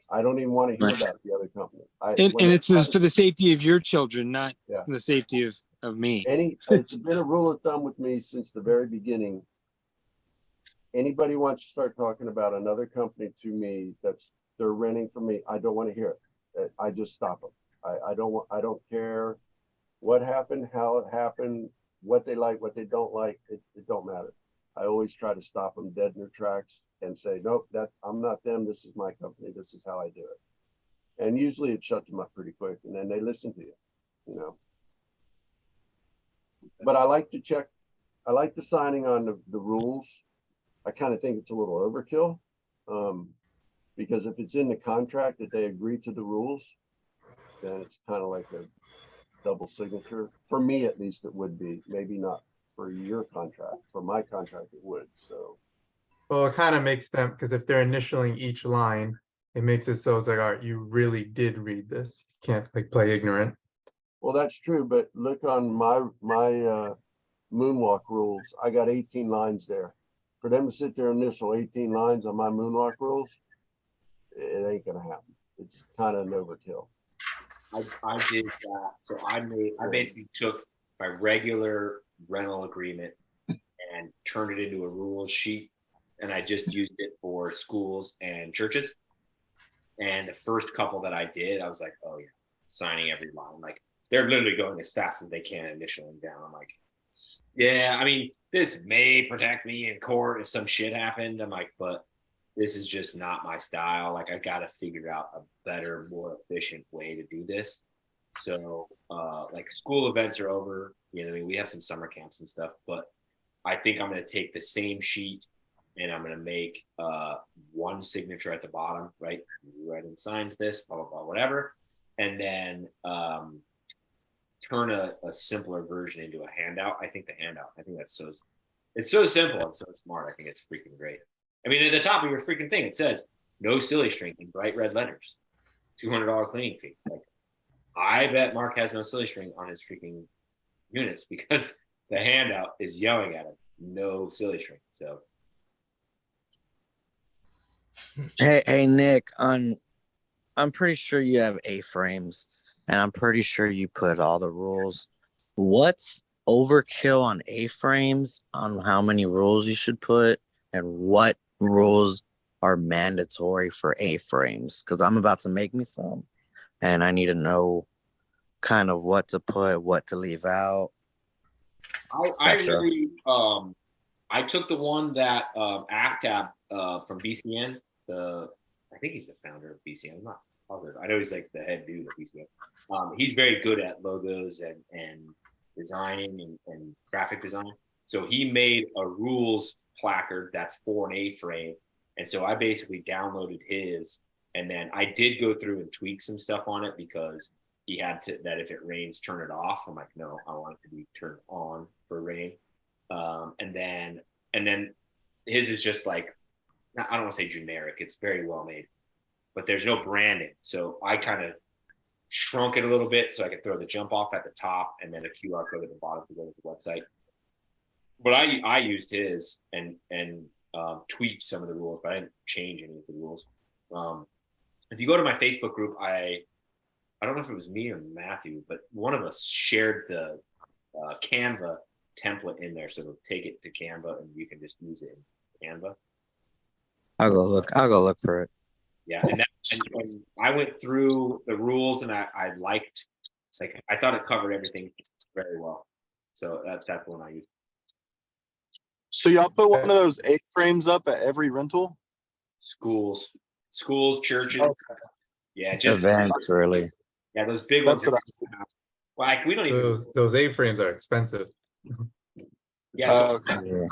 I don't even want to hear about the other company. And it's for the safety of your children, not the safety of me. It's been a rule of thumb with me since the very beginning. Anybody wants to start talking about another company to me they're renting from me, I don't want to hear it. I just stop them. I don't care what happened, how it happened, what they like, what they don't like. It don't matter. I always try to stop them dead in their tracks and say, nope, I'm not them. This is my company. This is how I do it. And usually it shuts them up pretty quick, and then they listen to you, you know. But I like the signing on the rules. I kind of think it's a little overkill, because if it's in the contract that they agree to the rules, then it's kind of like a double signature. For me, at least, it would be. Maybe not for your contract. For my contract, it would. So, Well, it kind of makes them, because if they're initialing each line, it makes it so it's like, all right, you really did read this. You can't like play ignorant. well, that's true. But look on my moonwalk rules. I got 18 lines there. For them to sit there and initial 18 lines on my moonwalk rules, it ain't gonna happen. It's kind of an overkill. I did that. So I basically took my regular rental agreement and turned it into a rules sheet, and I just used it for schools and churches. And the first couple that I did, I was like, oh yeah, signing every line. Like they're literally going as fast as they can initially down. I'm like, yeah, I mean, this may protect me in court if some shit happened. I'm like, but this is just not my style. Like I got to figure out a better, more efficient way to do this. So like school events are over, you know, I mean, we have some summer camps and stuff, but I think I'm going to take the same sheet and I'm going to make one signature at the bottom, right? You read and signed this, blah, blah, blah, whatever. And then turn a simpler version into a handout. I think the handout, I think that's it's so simple and so smart. I think it's freaking great. I mean, at the top of your freaking thing, it says no silly string in bright red letters, $200 cleaning fee. Like, I bet Mark has no silly string on his freaking units because the handout is yelling at him, no silly string. So, Hey Nick, I'm pretty sure you have A-frames, and I'm pretty sure you put all the rules. What's overkill on A-frames on how many rules you should put, and what rules are mandatory for A-frames? Because I'm about to make me some, and I need to know kind of what to put, what to leave out. I etc. really, I took the one that Aftab from BCN, I think he's the founder of BCN. I'm not positive. I know he's like the head dude of BCN. He's very good at logos and designing and graphic design. So he made a rules placard that's for an A-frame. And so I basically downloaded his, and then I did go through and tweak some stuff on it because he had to, that if it rains, turn it off. I'm like, no, I want it to be turned on for rain. And then his is just like, I don't want to say generic. It's very well made, but there's no branding. So I kind of shrunk it a little bit so I could throw the jump off at the top and then a QR code at the bottom to go to the website. But I used his and tweaked some of the rules, but I didn't change any of the rules. If you go to my Facebook group, I don't know if it was me or Matthew, but one of us shared the Canva template in there, so it'll take it to Canva and you can just use it in Canva. I'll go look for it. Yeah, and I went through the rules and I liked, like, I thought it covered everything very well. So that's the one I used. So y'all put one of those A-frames up at every rental? Schools, churches. Okay. Yeah, just Events, really. yeah, those big That's ones. what Like we don't even. Those A-frames are expensive. Yeah, so okay. Yeah.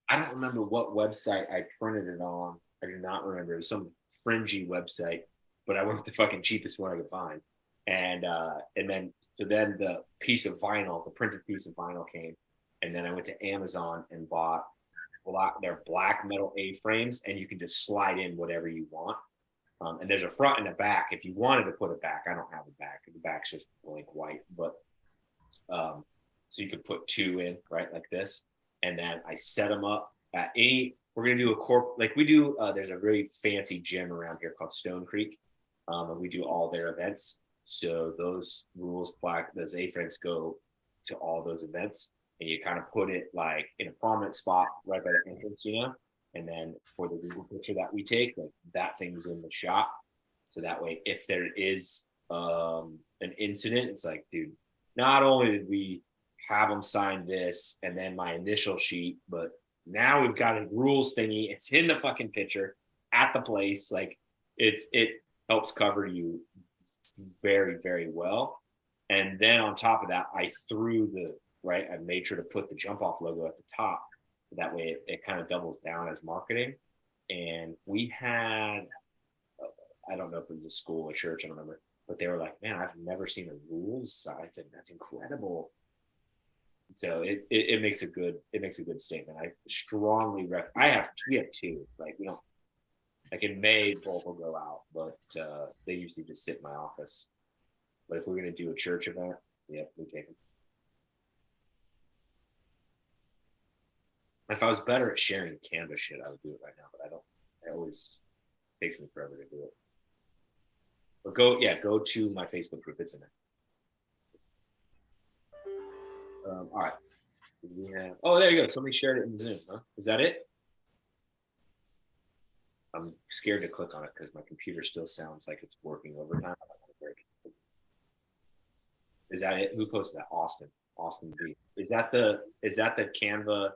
I don't remember what website I printed it on. I do not remember. It was some fringy website, but I went with the fucking cheapest one I could find. And then the piece of vinyl, the printed piece of vinyl came, and then I went to Amazon and bought their black metal A-frames, and you can just slide in whatever you want. And there's a front and a back. If you wanted to put a back, I don't have a back. The back's just blank white, but so you could put two in, right, like this. And then I set them up at we're going to do like we do, there's a really fancy gym around here called Stone Creek. And we do all their events. So those those A-frames go to all those events, and you kind of put it like in a prominent spot right by the entrance, you know? And then for the Google picture that we take, like that thing's in the shot. So that way, if there is an incident, it's like, dude, not only did we have them sign this and then my initial sheet, but now we've got a rules thingy. It's in the fucking picture at the place. Like it helps cover you very, very well. And then on top of that, I made sure to put the jump off logo at the top. That way it kind of doubles down as marketing. And we had, I don't know if it was a school or church, I don't remember, but they were like, man, I've never seen a rules side. That's incredible. So it makes a good statement. I strongly recommend. We have two. Like we don't, like in May both will go out, but they usually just sit in my office. But if we're gonna do a church event, yeah, we take them. If I was better at sharing Canvas shit, I would do it right now, but I don't. It always takes me forever to do it. Or go to my Facebook group. It's in there. All right. We have, oh, there you go. Somebody shared it in Zoom, huh? Is that it? I'm scared to click on it because my computer still sounds like it's working overtime. Is that it? Who posted that? Austin V. Is that the Canva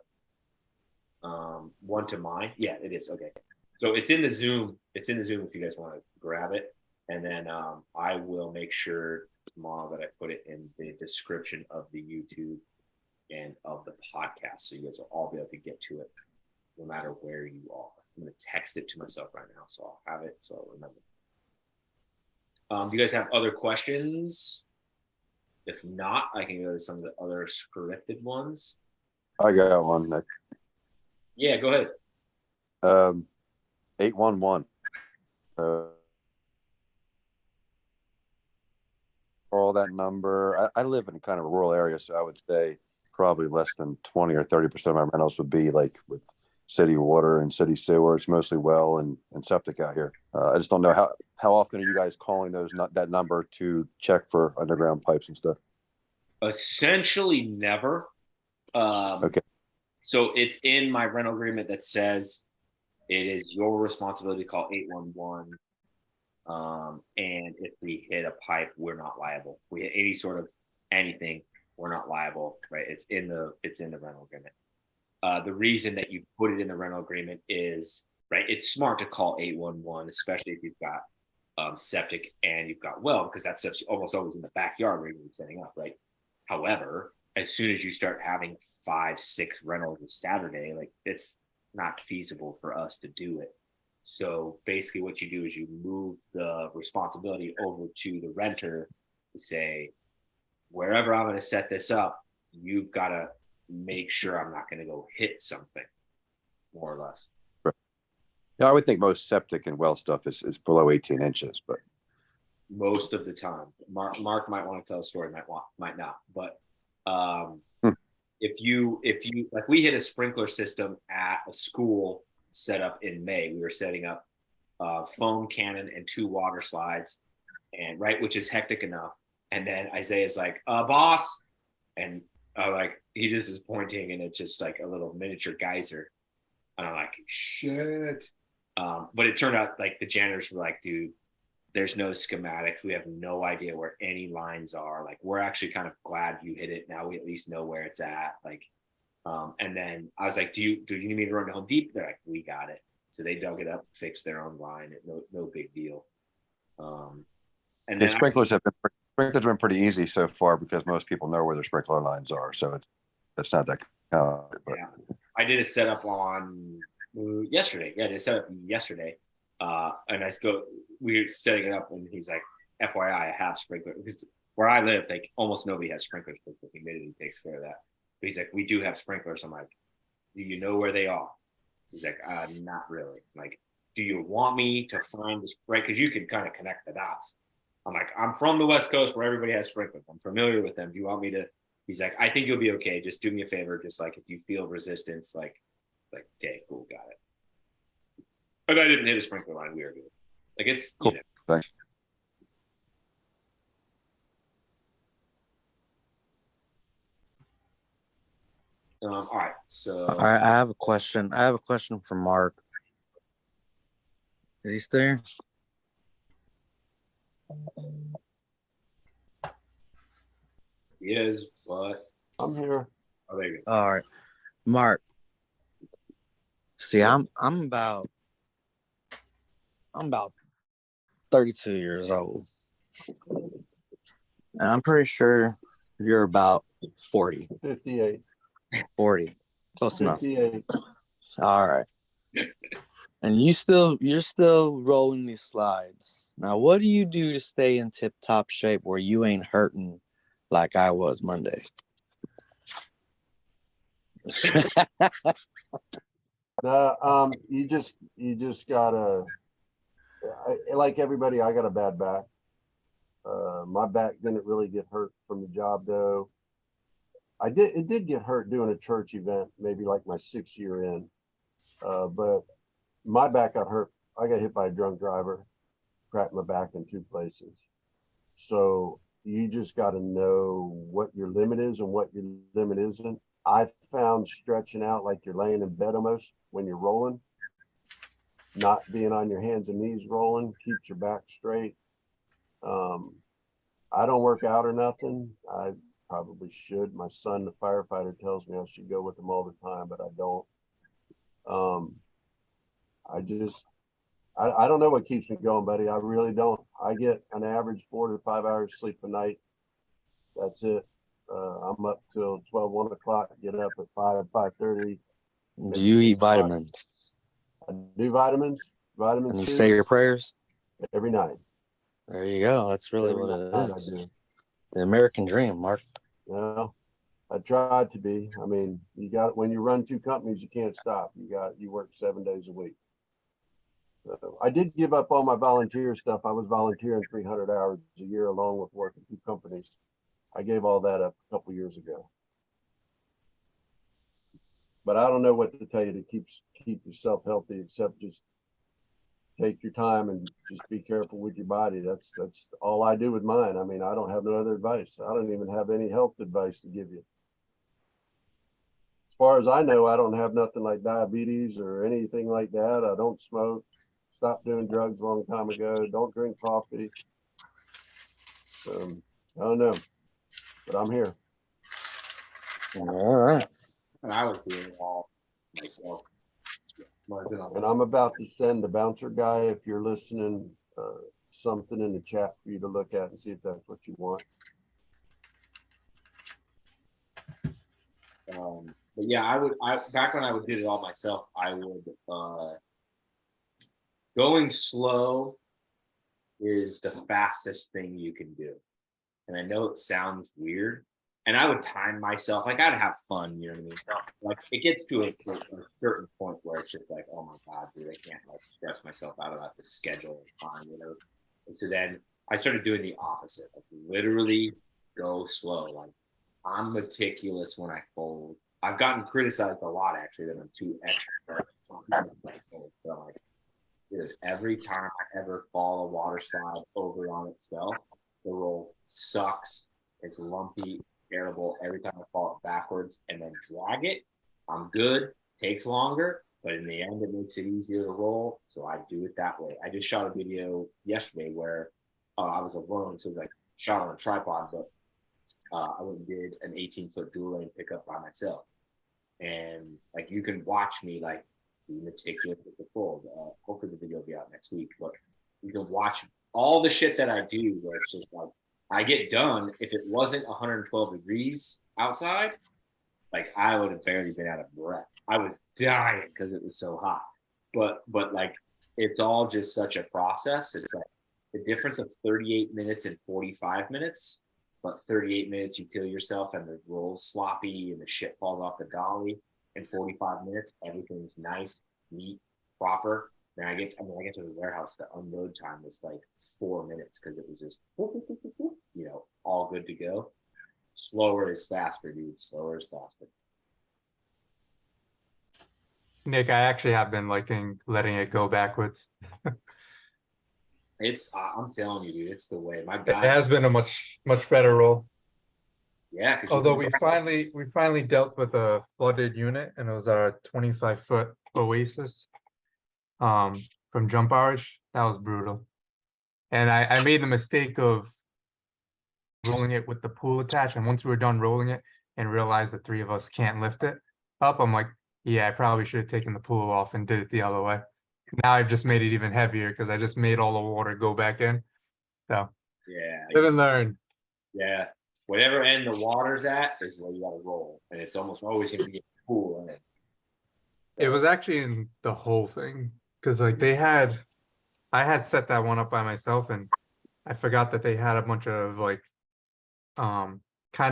one to mine? Yeah, it is. Okay. So it's in the Zoom. It's in the Zoom if you guys want to grab it. And then I will make sure tomorrow that I put it in the description of the YouTube and of the podcast. So you guys will all be able to get to it no matter where you are. I'm going to text it to myself right now. So I'll have it. So I'll remember. Do you guys have other questions? If not, I can go to some of the other scripted ones. I got one, Nick. Yeah, go ahead. 811. All that number. I live in kind of a rural area, so I would say probably less than 20 or 30% of my rentals would be like with city water and city sewer. It's mostly well and septic out here. I just don't know how often are you guys calling that number to check for underground pipes and stuff? Essentially never. Okay. So it's in my rental agreement that says it is your responsibility to call 811. And if we hit a pipe, we're not liable. We hit any sort of anything, we're not liable, right? It's in the rental agreement. The reason that you put it in the rental agreement is, right, it's smart to call 811, especially if you've got septic and you've got well, because that stuff's almost always in the backyard where you're setting up, right? However, as soon as you start having 5-6 rentals a Saturday, like it's not feasible for us to do it. So basically what you do is you move the responsibility over to the renter to say, wherever I'm going to set this up, you've got to make sure I'm not going to go hit something, more or less. Right. Yeah, I would think most septic and well stuff is below 18 inches, but most of the time. Mark might want to tell a story, might not. But if you like, we hit a sprinkler system at a school set up in May. We were setting up foam cannon and 2 water slides, and right, which is hectic enough. And then Isaiah's like, boss, and like he just is pointing, and it's just like a little miniature geyser. And I'm like, shit. But it turned out like the janitors were like, dude, there's no schematics. We have no idea where any lines are. Like, we're actually kind of glad you hit it. Now we at least know where it's at. Like, and then I was like, do you need me to run to Home Depot? They're like, we got it. So they dug it up, fixed their own line. No big deal. And then sprinklers have been pretty easy so far because most people know where their sprinkler lines are. So it's not that but. Yeah, I did a setup on yesterday. Yeah, I did a setup yesterday. And we were setting it up, and he's like, FYI, I have sprinklers. Because where I live, like almost nobody has sprinklers because humidity takes care of that. But he's like, we do have sprinklers. I'm like, do you know where they are? He's like, not really. I'm like, do you want me to find this, right? Because you can kind of connect the dots. I'm like, I'm from the West Coast where everybody has sprinklers. I'm familiar with them. Do you want me to? He's like, I think you'll be okay. Just do me a favor. Just like if you feel resistance, like, okay, cool, got it. But I didn't hit a sprinkler line. We were good. Like, it's Cool. Thanks. All right. So All right, I have a question. I have a question for Mark. Is he still here? he is, but I'm here. oh, there you go. All right, Mark. See, I'm about 32 years old, and I'm pretty sure you're about 40. 58. 40, close enough. 58. All right. And you're still rolling these slides. Now, what do you do to stay in tip-top shape where you ain't hurting like I was Monday? No, you just gotta, like everybody, I got a bad back. My back didn't really get hurt from the job though. It did get hurt doing a church event, maybe like my 6th year in. But my back got hurt. I got hit by a drunk driver. cracked my back in 2 places. So you just got to know what your limit is and what your limit isn't. I found stretching out like you're laying in bed almost when you're rolling, not being on your hands and knees rolling, keeps your back straight. I don't work out or nothing. I probably should. My son, the firefighter, tells me I should go with him all the time, but I don't. I don't know what keeps me going, buddy. I really don't. I get an average 4 to 5 hours sleep a night. That's it. I'm up till 12, 1 o'clock, get up at 5, 5:30. Do you eat vitamins? I do vitamins, vitamin And you C say your prayers? every night. There you go. That's really Every what night it I is. do. The American dream, Mark. Well, I tried to be. I mean, you got, when you run 2 companies, you can't stop. You work 7 days a week. So I did give up all my volunteer stuff. I was volunteering 300 hours a year along with working 2 companies. I gave all that up a couple years ago. But I don't know what to tell you to keep yourself healthy, except just take your time and just be careful with your body. That's all I do with mine. I mean, I don't have no other advice. I don't even have any health advice to give you. As far as I know, I don't have nothing like diabetes or anything like that. I don't smoke. Stopped doing drugs a long time ago. Don't drink coffee. I don't know, but I'm here. All right. And I was doing it all myself. And I'm about to send the bouncer guy, if you're listening, something in the chat for you to look at and see if that's what you want. But yeah, back when I would do it all myself, I would going slow is the fastest thing you can do. And I know it sounds weird. And I would time myself, like I'd have fun, you know what I mean? Like it gets to a certain point where it's just like, oh my God, dude, I can't like stress myself out about the schedule and time, you know? And so then I started doing the opposite, like literally go slow. Like I'm meticulous when I fold. I've gotten criticized a lot actually that I'm too extra. So like, dude, every time I ever fall a water slide over on itself, the roll sucks. It's lumpy, terrible. Every time I fall it backwards and then drag it, I'm good. Takes longer, but in the end, it makes it easier to roll. So I do it that way. I just shot a video yesterday where I was alone, so it was like shot on a tripod, but I went and did an 18-foot dual lane pickup by myself. And like you can watch me like be meticulous with the fold. Hopefully the video will be out next week, but you can watch all the shit that I do where it's just like I get done. If it wasn't 112 degrees outside, like I would have barely been out of breath. I was dying because it was so hot. But like it's all just such a process. It's like the difference of 38 minutes and 45 minutes, but 38 minutes you kill yourself and the roll's sloppy and the shit falls off the dolly. In 45 minutes, everything's nice, neat, proper. Then I get to the warehouse, the unload time was like 4 minutes because it was just, you know, all good to go. Slower is faster, dude. Slower is faster. Nick, I actually have been liking letting it go backwards. It's, I'm telling you, dude, it's the way. My It guy, has been a much better roll. yeah. Although we finally dealt with a flooded unit, and it was our 25-foot Oasis from Jump Arch. That was brutal. And I made the mistake of rolling it with the pool attached, and once we were done rolling it and realized the 3 of us can't lift it up, I'm like, yeah, I probably should have taken the pool off and did it the other way. Now I've just made it even heavier because I just made all the water go back in. So yeah, live and learn. yeah. Whatever end the water's at is where you got to roll, and it's almost always going to be cool in it. It was actually in the whole thing because like I had set that one up by myself, and I forgot that they had a bunch of like kind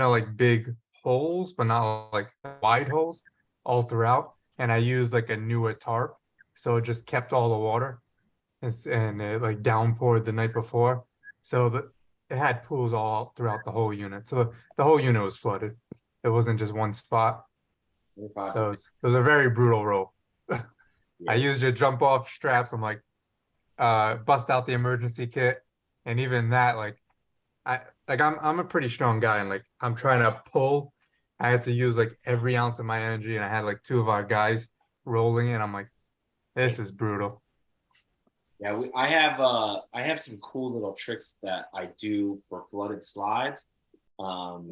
of like big holes, but not like wide holes all throughout. And I used like a newer tarp, so it just kept all the water, and it like downpoured the night before, so that it had pools all throughout the whole unit. So the whole unit was flooded. It wasn't just one spot. So it was a very brutal roll. I used your jump off straps. I'm like, bust out the emergency kit, and even that, like, I'm a pretty strong guy, and like I'm trying to pull. I had to use like every ounce of my energy, and I had like two of our guys rolling, and I'm like, this is brutal. Yeah, I have some cool little tricks that I do for flooded slides. For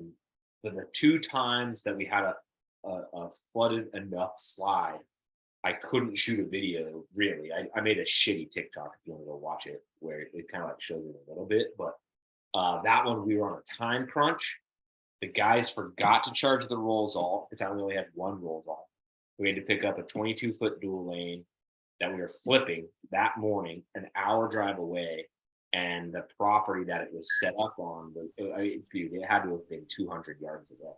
the 2 times that we had a flooded enough slide, I couldn't shoot a video really. I made a shitty TikTok if you want to go watch it, where it kind of like shows it a little bit, but that one we were on a time crunch. The guys forgot to charge the rolls off. The time we only had one rolls off. We had to pick up a 22-foot dual lane that we were flipping that morning, an hour drive away, and the property that it was set up on, it had to have been 200 yards away.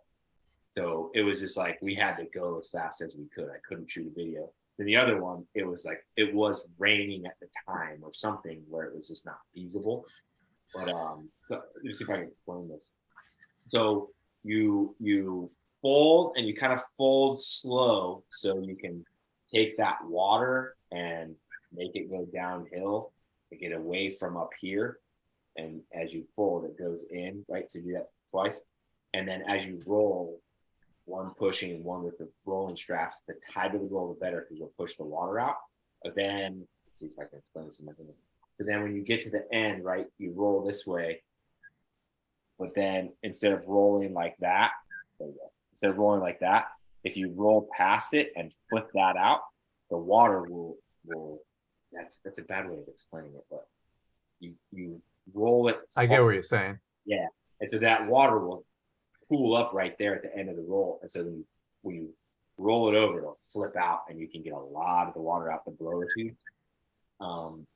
So it was just like we had to go as fast as we could. I couldn't shoot a video. Then the other one, it was like it was raining at the time or something where it was just not feasible. But so let me see if I can explain this. So you fold, and you kind of fold slow so you can take that water and make it go downhill to get away from up here. And as you fold, it goes in, right? So you do that twice. And then as you roll, one pushing and one with the rolling straps, the tighter the roll, the better, because you'll push the water out. But then, let's see if I can explain this in my opinion. So then when you get to the end, right, you roll this way. But then instead of rolling like that, if you roll past it and flip that out, the water will that's a bad way of explaining it, but you roll it. I get what you're saying. Yeah. And so that water will pool up right there at the end of the roll. And so when you roll it over, it'll flip out, and you can get a lot of the water out the blower tube.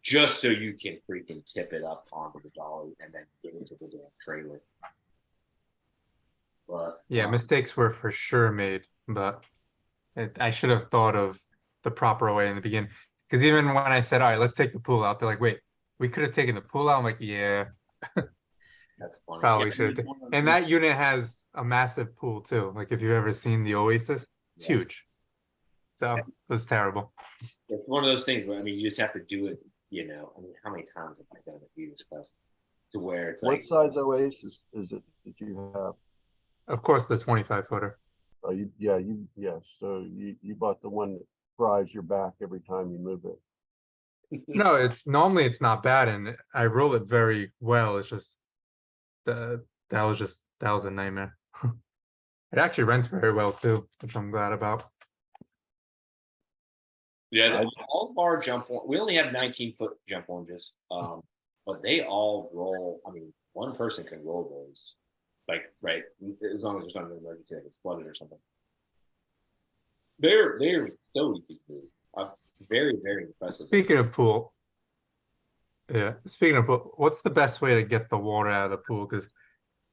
Just so you can freaking tip it up onto the dolly and then get into the damn trailer. But Yeah, mistakes were for sure made, but I should have thought of the proper way in the beginning. Because even when I said, all right, let's take the pool out, they're like, wait, we could have taken the pool out. I'm like, yeah, that's funny. probably Yeah, should have. And that unit has a massive pool too. Like if you've ever seen the Oasis, it's huge. So it was terrible. It's one of those things where, I mean, you just have to do it, I mean, how many times have I done it for this quest to where it's What like, size Oasis is it that you have? Of course, the 25-footer. Oh, so you bought the one that fries your back every time you move it. No, it's normally it's not bad, and I roll it very well. It's just that was a nightmare. It actually rents very well too, which I'm glad about. yeah, all of our jump, we only have 19-foot jump lunges, but they all roll. I mean, one person can roll those, like, right, as long as there's not an emergency, like it's flooded or something. They're so easy to do. Very, very impressive. Speaking of pool, what's the best way to get the water out of the pool? Because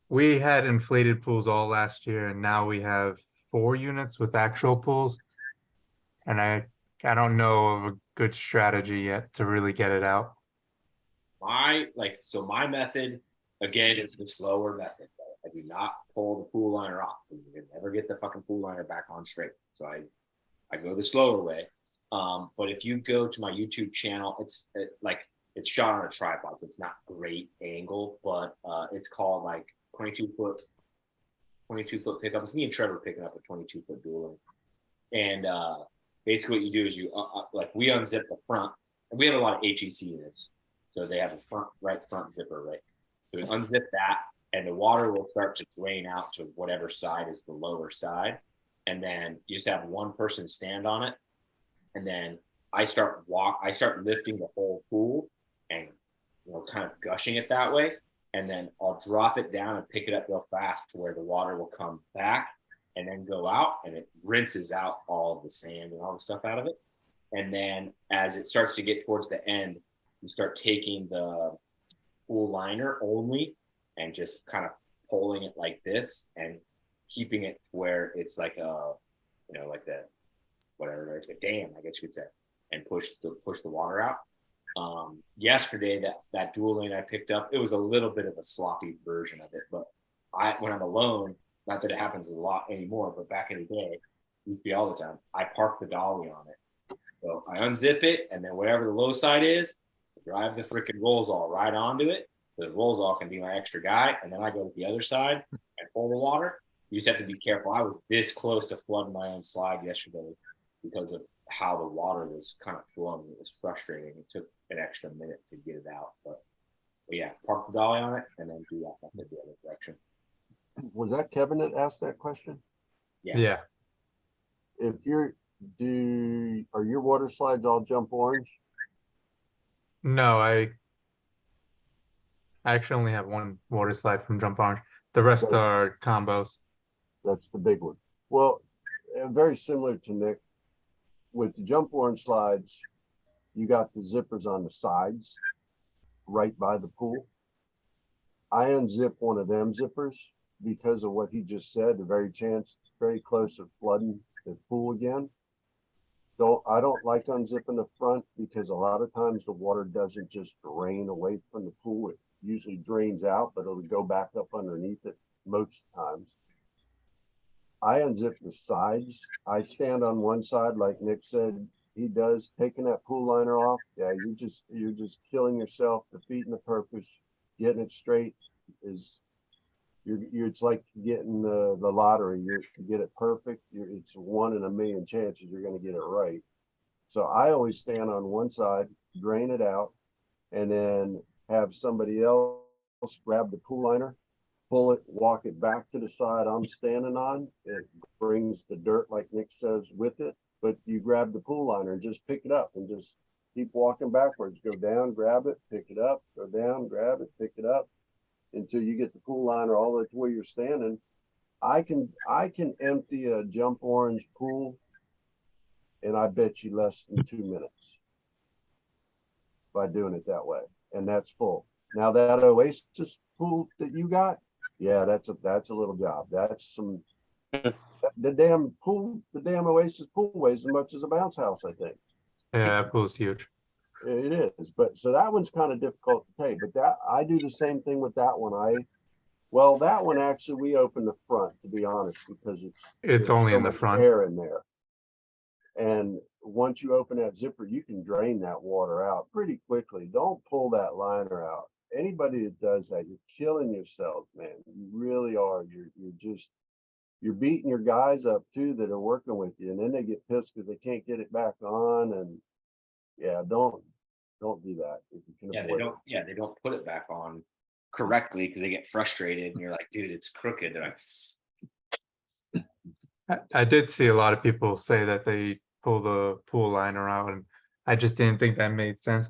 we had inflated pools all last year, and now we have 4 units with actual pools, and I don't know of a good strategy yet to really get it out. My method, again, is the slower method. I do not pull the pool liner off. You can never get the fucking pool liner back on straight. So I go the slower way. But if you go to my YouTube channel, it's shot on a tripod, so it's not great angle, but it's called like 22-foot pickup. It's me and Trevor picking up a 22-foot dual. And basically what you do is we unzip the front, and we have a lot of HEC units. So they have a front zipper, right? So we unzip that, and the water will start to drain out to whatever side is the lower side. And then you just have one person stand on it. And then I start lifting the whole pool and, kind of gushing it that way. And then I'll drop it down and pick it up real fast to where the water will come back and then go out, and it rinses out all of the sand and all the stuff out of it. And then as it starts to get towards the end, you start taking the pool liner only and just kind of pulling it like this and keeping it where it's like like a dam, I guess you could say, and push the water out. Yesterday, that dual lane I picked up, it was a little bit of a sloppy version of it, but when I'm alone, not that it happens a lot anymore, but back in the day, it used to be all the time, I park the dolly on it. So I unzip it, and then whatever the low side is, drive the freaking rolls all right onto it. The rolls all can be my extra guy, and then I go to the other side and pull the water. You just have to be careful. I was this close to flooding my own slide yesterday because of how the water was kind of flowing. It was frustrating. It took an extra minute to get it out, but yeah, park the dolly on it and then do that method the other direction. Was that Kevin that asked that question? Yeah. If are your water slides all jump orange? No, I actually only have one water slide from Jump Orange. The rest Okay. are combos. That's the big one. Well, very similar to Nick. With the jump orange slides, you got the zippers on the sides, right by the pool. I unzip one of them zippers because of what he just said, the very close to flooding the pool again. I don't like unzipping the front because a lot of times the water doesn't just drain away from the pool. It usually drains out, but it'll go back up underneath it most times. I unzip the sides. I stand on one side, like Nick said he does, taking that pool liner off. Yeah, you're just killing yourself, defeating the purpose. Getting it straight is it's like getting the lottery. You get it perfect. It's 1 in a million chances you're going to get it right. So I always stand on one side, drain it out, and then have somebody else grab the pool liner, pull it, walk it back to the side I'm standing on. It brings the dirt, like Nick says, with it. But you grab the pool liner and just pick it up and just keep walking backwards. Go down, grab it, pick it up, go down, grab it, pick it up until you get the pool liner all the way to where you're standing. I can empty a jump orange pool, and I bet you less than 2 minutes by doing it that way, and that's full. Now that Oasis pool that you got, yeah, that's a little job. That's some the damn Oasis pool weighs as much as a bounce house, I think. Yeah, that pool's huge. It is, but so that one's kind of difficult to take. But that I do the same thing with that one. That one actually we open the front, to be honest, because It's only so in the much front. air in there. And once you open that zipper, you can drain that water out pretty quickly. Don't pull that liner out. Anybody that does that, you're killing yourself, man. You really are. You're beating your guys up too that are working with you, and then they get pissed because they can't get it back on. And yeah, don't do that if you can Yeah, avoid they don't put it back on correctly because they get frustrated and you're like, dude, it's crooked. They're like, I did see a lot of people say that they pull the pool liner out, and I just didn't think that made sense.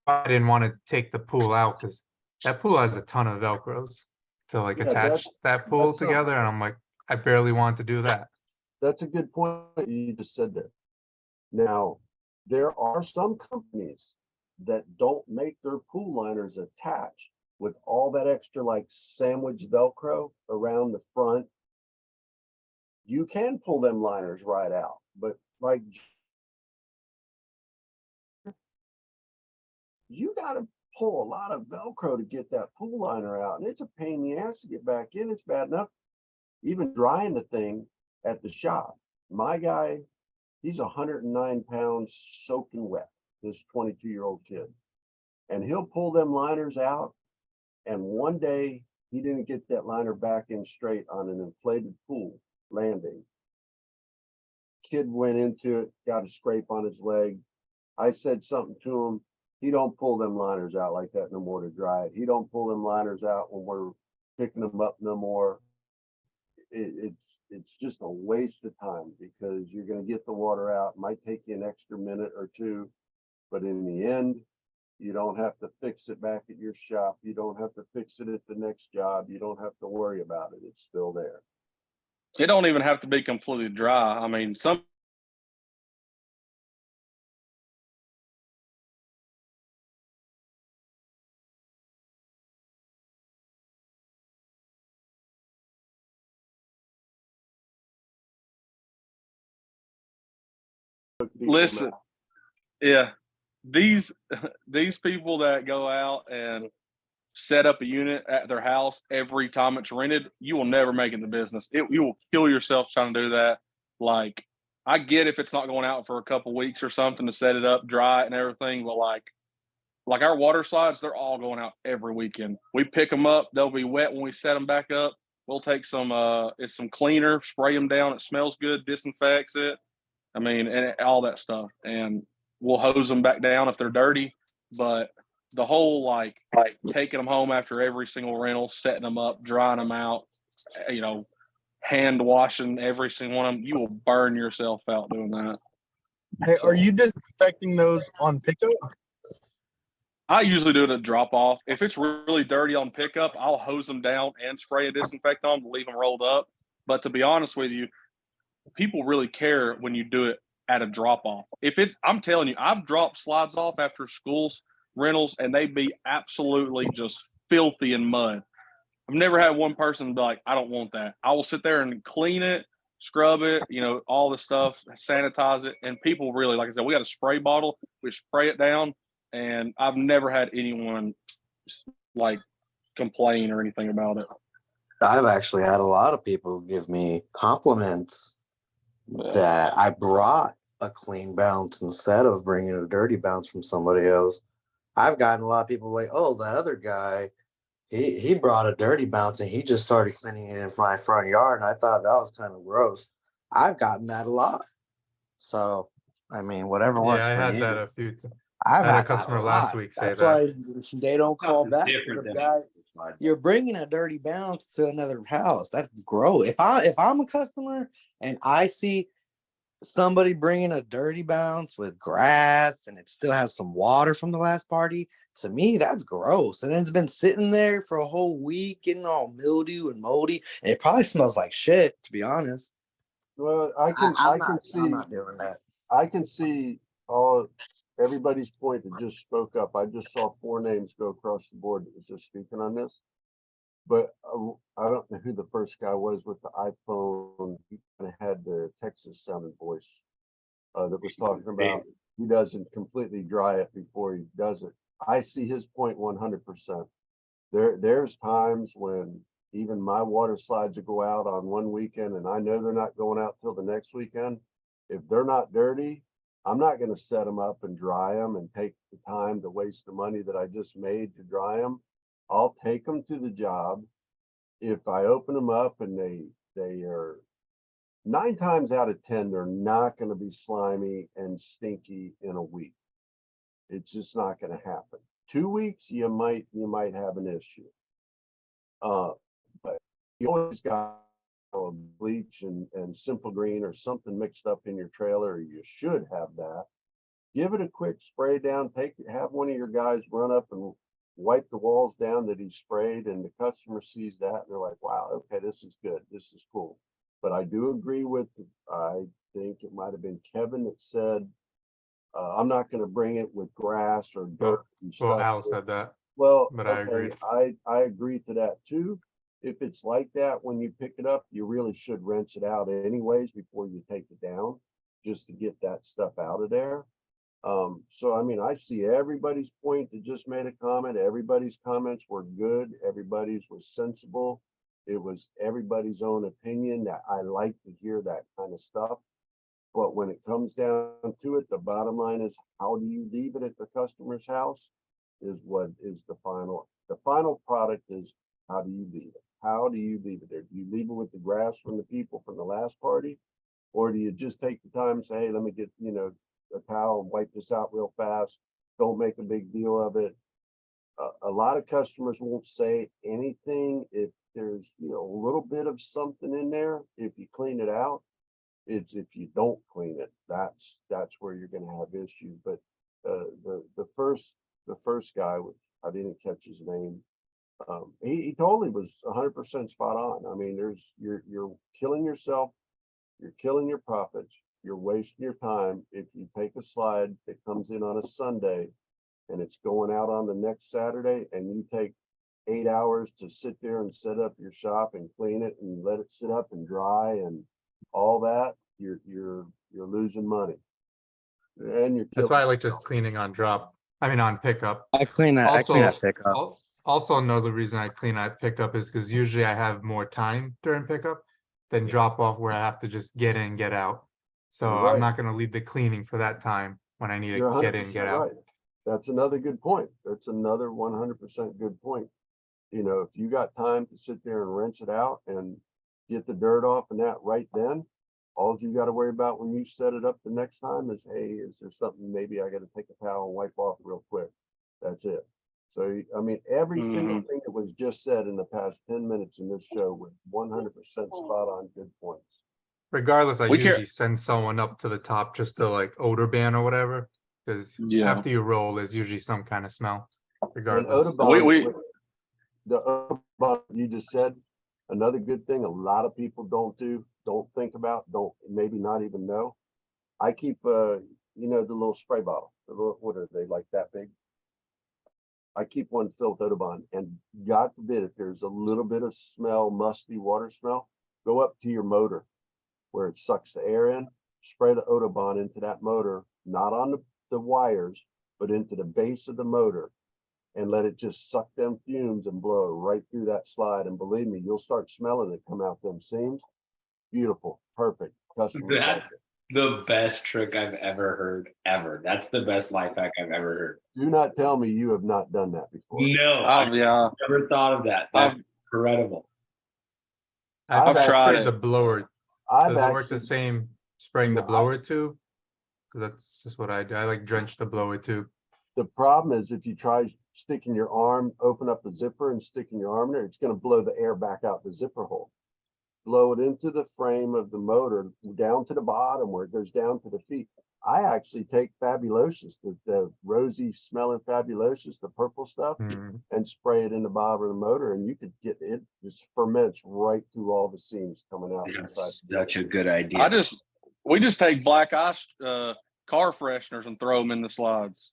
I didn't want to take the pool out because that pool has a ton of Velcros to like Yeah, attach that pool that's something. together, and I'm like, I barely want to do that. That's a good point you just said there. Now, there are some companies that don't make their pool liners attached with all that extra like sandwich Velcro around the front. You can pull them liners right out, but like you got to pull a lot of Velcro to get that pool liner out, and it's a pain in the ass to get back in. It's bad enough even drying the thing at the shop. My guy, he's 109 pounds soaking wet, this 22-year-old kid. And he'll pull them liners out. And one day he didn't get that liner back in straight on an inflated pool landing. Kid went into it, got a scrape on his leg. I said something to him. He don't pull them liners out like that no more to dry it. He don't pull them liners out when we're picking them up no more. It's just a waste of time because you're going to get the water out. It might take you an extra minute or two, but in the end, you don't have to fix it back at your shop. You don't have to fix it at the next job. You don't have to worry about it. It's still there. It don't even have to be completely dry. I mean, some listen, yeah, these people that go out and set up a unit at their house every time it's rented, you will never make it in the business. You will kill yourself trying to do that. Like, I get if it's not going out for a couple weeks or something to set it up, dry it and everything, but like, like our water slides, they're all going out every weekend. We pick them up. They'll be wet when we set them back up. We'll take some, it's some cleaner, spray them down. It smells good, disinfects it. I mean, and all that stuff. And we'll hose them back down if they're dirty. But the whole like taking them home after every single rental, setting them up, drying them out, hand washing every single one of them, you will burn yourself out doing that. Hey, are you disinfecting those on pickup? I usually do it at drop off. If it's really dirty on pickup, I'll hose them down and spray a disinfectant on them, leave them rolled up. But to be honest with you, people really care when you do it at a drop off. I'm telling you, I've dropped slides off after schools rentals and they'd be absolutely just filthy in mud. I've never had one person be like, I don't want that. I will sit there and clean it, scrub it, all the stuff, sanitize it. And people really, like I said, we got a spray bottle, we spray it down, and I've never had anyone like complain or anything about it. I've actually had a lot of people give me compliments that I brought a clean bounce instead of bringing a dirty bounce from somebody else. I've gotten a lot of people like, oh, the other guy, he brought a dirty bounce and he just started cleaning it in my front yard. And I thought that was kind of gross. I've gotten that a lot. So, I mean, whatever works Yeah, I for had you. that a few times. I've I had a had customer that a last lot. week say That's that. why they don't call House is back. different The than guy, slide. you're bringing a dirty bounce to another house. That's gross. If I'm a customer and I see somebody bringing a dirty bounce with grass and it still has some water from the last party, to me that's gross. And then it's been sitting there for a whole week, getting all mildew and moldy, and it probably smells like shit, to be honest. Well, I'm I'm not doing that. I can see everybody's point that just spoke up. I just saw 4 names go across the board that was just speaking on this. But I don't know who the first guy was with the iPhone. He kind of had the Texas sounding voice that was talking about he doesn't completely dry it before he does it. I see his point 100%. There's times when even my water slides will go out on one weekend and I know they're not going out till the next weekend. If they're not dirty, I'm not going to set them up and dry them and take the time to waste the money that I just made to dry them. I'll take them to the job. If I open them up and they are 9 times out of 10, they're not going to be slimy and stinky in a week. It's just not going to happen. 2 weeks, you might have an issue. But you always got bleach and simple green or something mixed up in your trailer. You should have that. Give it a quick spray down. Have one of your guys run up and wipe the walls down that he sprayed, and the customer sees that and they're like, wow, okay, this is good, this is cool. But I do agree with, I think it might have been Kevin that said, I'm not going to bring it with grass or dirt and stuff. Well, Al said that. Well, but I agreed. I agree to that too. If it's like that, when you pick it up, you really should rinse it out anyways before you take it down, just to get that stuff out of there. So, I mean, I see everybody's point that just made a comment. Everybody's comments were good. Everybody's was sensible. It was everybody's own opinion. That I like to hear that kind of stuff. But when it comes down to it, the bottom line is, how do you leave it at the customer's house is what is the final product is, how do you leave it? How do you leave it there? Do you leave it with the grass from the people from the last party? Or do you just take the time and say, hey, let me get, a towel and wipe this out real fast? Don't make a big deal of it. A lot of customers won't say anything if there's, a little bit of something in there. If you clean it out, it's if you don't clean it, that's where you're going to have issues. But the first guy, which I didn't catch his name, he totally was 100% spot on. I mean, you're killing yourself, you're killing your profits, you're wasting your time if you take a slide that comes in on a Sunday and it's going out on the next Saturday, and you take 8 hours to sit there and set up your shop and clean it and let it sit up and dry and all that. You're losing money, and That's why I like just cleaning on on pickup. I clean that pickup. Also, another reason I clean at pickup is because usually I have more time during pickup than drop off, where I have to just get in, get out. So You're right. I'm not going to leave the cleaning for that time when I need to get in, get out. Right. That's another good point. That's another 100% good point. You know, if you got time to sit there and rinse it out and get the dirt off and that right then, all you got to worry about when you set it up the next time is, hey, is there something maybe I got to take a towel and wipe off real quick? That's it. So, I mean, every single thing that was just said in the past 10 minutes in this show was 100% spot on, good points. Regardless, I We care- usually send someone up to the top just to like odor ban or whatever, because Yeah. after you roll, there's usually some kind of smell. And Regardless. Audubon, the Audubon you just said, another good thing a lot of people don't think about, don't maybe not even know. I keep you know, the little spray bottle, the little, what are they, like that big? I keep one filled with Audubon, and God forbid if there's a little bit of smell, musty water smell, go up to your motor where it sucks the air in, spray the Audubon into that motor, not on the wires, but into the base of the motor, and let it just suck them fumes and blow right through that slide. And believe me, you'll start smelling it come out them seams. Beautiful, perfect. Customer That's the best trick I've ever heard, ever. That's the best life hack I've ever heard. Do not tell me you have not done that before. No, I've Yeah. never thought of that. That's incredible. I've tried sprayed it. the blower. I've Does it work the actually, same spraying the No, blower tube? 'Cause that's just what I do. I like drench the blower tube. the problem is if you try sticking your arm, open up the zipper and sticking your arm there, it's going to blow the air back out the zipper hole. Blow it into the frame of the motor down to the bottom where it goes down to the feet. I actually take Fabulosus, the rosy smelling Fabulosus, the purple stuff, and spray it in the bottom of the motor, and you could get it just ferments right through all the seams coming out. That's such a good idea. We just take black ice car fresheners and throw them in the slides.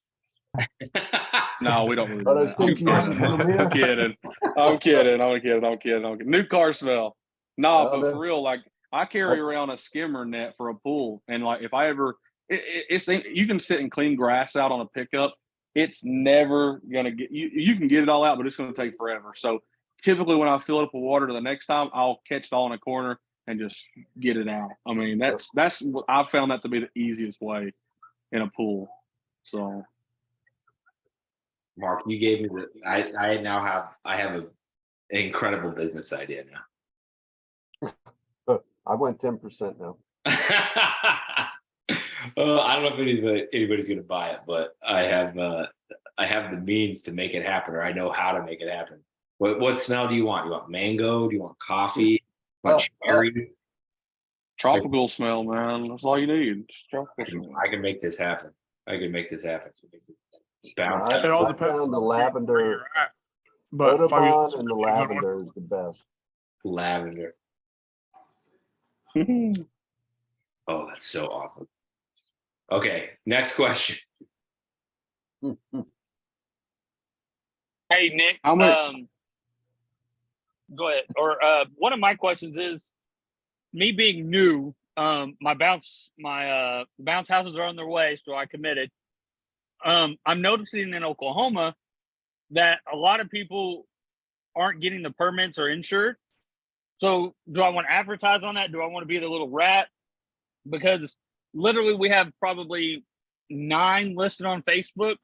No, we don't really Are do those that. things you used to put 'em in? I'm kidding. New car smell. No, but know. for real, like I carry around a skimmer net for a pool, and like if I ever, it's you can sit and clean grass out on a pickup. It's never gonna get you. You can get it all out, but it's gonna take forever. So typically, when I fill it up with water the next time, I'll catch it all in a corner and just get it out. I mean, that's what I found that to be the easiest way in a pool. So. Mark, you gave me I have an incredible business idea now. I went 10% now. I don't know if anybody's going to buy it, but I have the means to make it happen, or I know how to make it happen. What smell do you want? You want mango? Do you want coffee? You want cherry? Tropical smell, man. That's all you need. Just tropical smell. I can make this happen. Bounce. I found the lavender, But Audubon and the lavender is the best. Lavender. Oh, that's so awesome. Okay, next question. Hey, Nick. How many- Go ahead. Or one of my questions is, me being new, my bounce houses are on their way, so I committed. I'm noticing in Oklahoma that a lot of people aren't getting the permits or insured. So do I want to advertise on that? Do I want to be the little rat? Because literally we have probably 9 listed on Facebook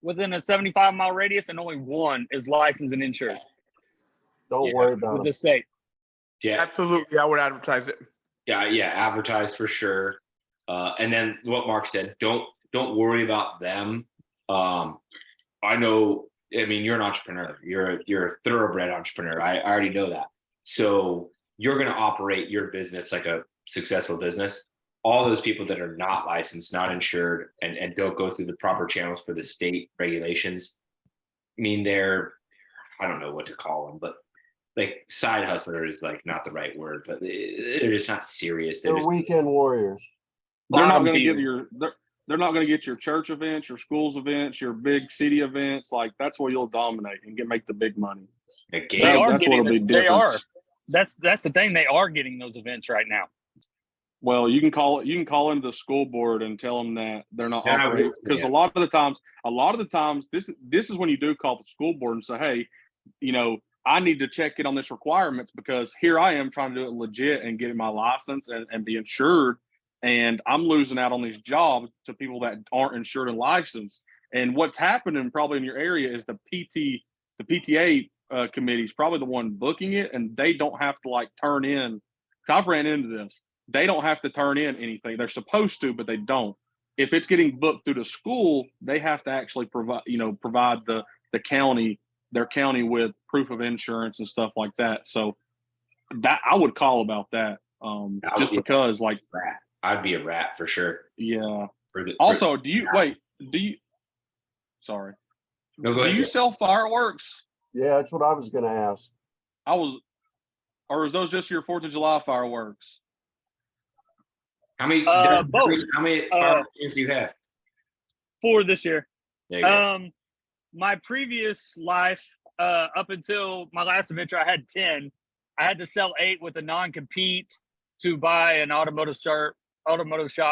within a 75-mile radius, and only 1 is licensed and insured. Don't worry about with it. the state. Yeah, absolutely, I would advertise it. yeah, advertise for sure. And then what Mark said, don't worry about them. I know, I mean, you're an entrepreneur. You're a thoroughbred entrepreneur. I already know that. So you're going to operate your business like a successful business. All those people that are not licensed, not insured, and don't go through the proper channels for the state regulations, I mean, I don't know what to call them, but like side hustler is like not the right word, but they're just not serious. They're weekend warriors. They're not going to give they're not going to get your church events, your schools events, your big city events. Like that's where you'll dominate and make the big money. That's what'll be different. They are. That's the thing. They are getting those events right now. Well, you can call into the school board and tell them that they're not operating, because a lot of the times this is when you do call the school board and say, hey, I need to check in on this requirements, because here I am trying to do it legit and get my license and be insured, and I'm losing out on these jobs to people that aren't insured and licensed. And what's happening probably in your area is the PTA committee is probably the one booking it, and they don't have to like turn in. I've ran into this. They don't have to turn in anything. They're supposed to, but they don't. If it's getting booked through the school, they have to actually provide the county, their county, with proof of insurance and stuff like that. So that I would call about that. Just because like rat. I'd be a rat for sure. Yeah. Also, do you sorry. No, go ahead. Do you sell fireworks? Yeah, that's what I was gonna ask. Or is those just your 4th of July fireworks? How many both. How many fireworks do you have? 4 this year. There you go. My previous life, up until my last adventure, I had 10. I had to sell 8 with a non-compete to buy an automotive shop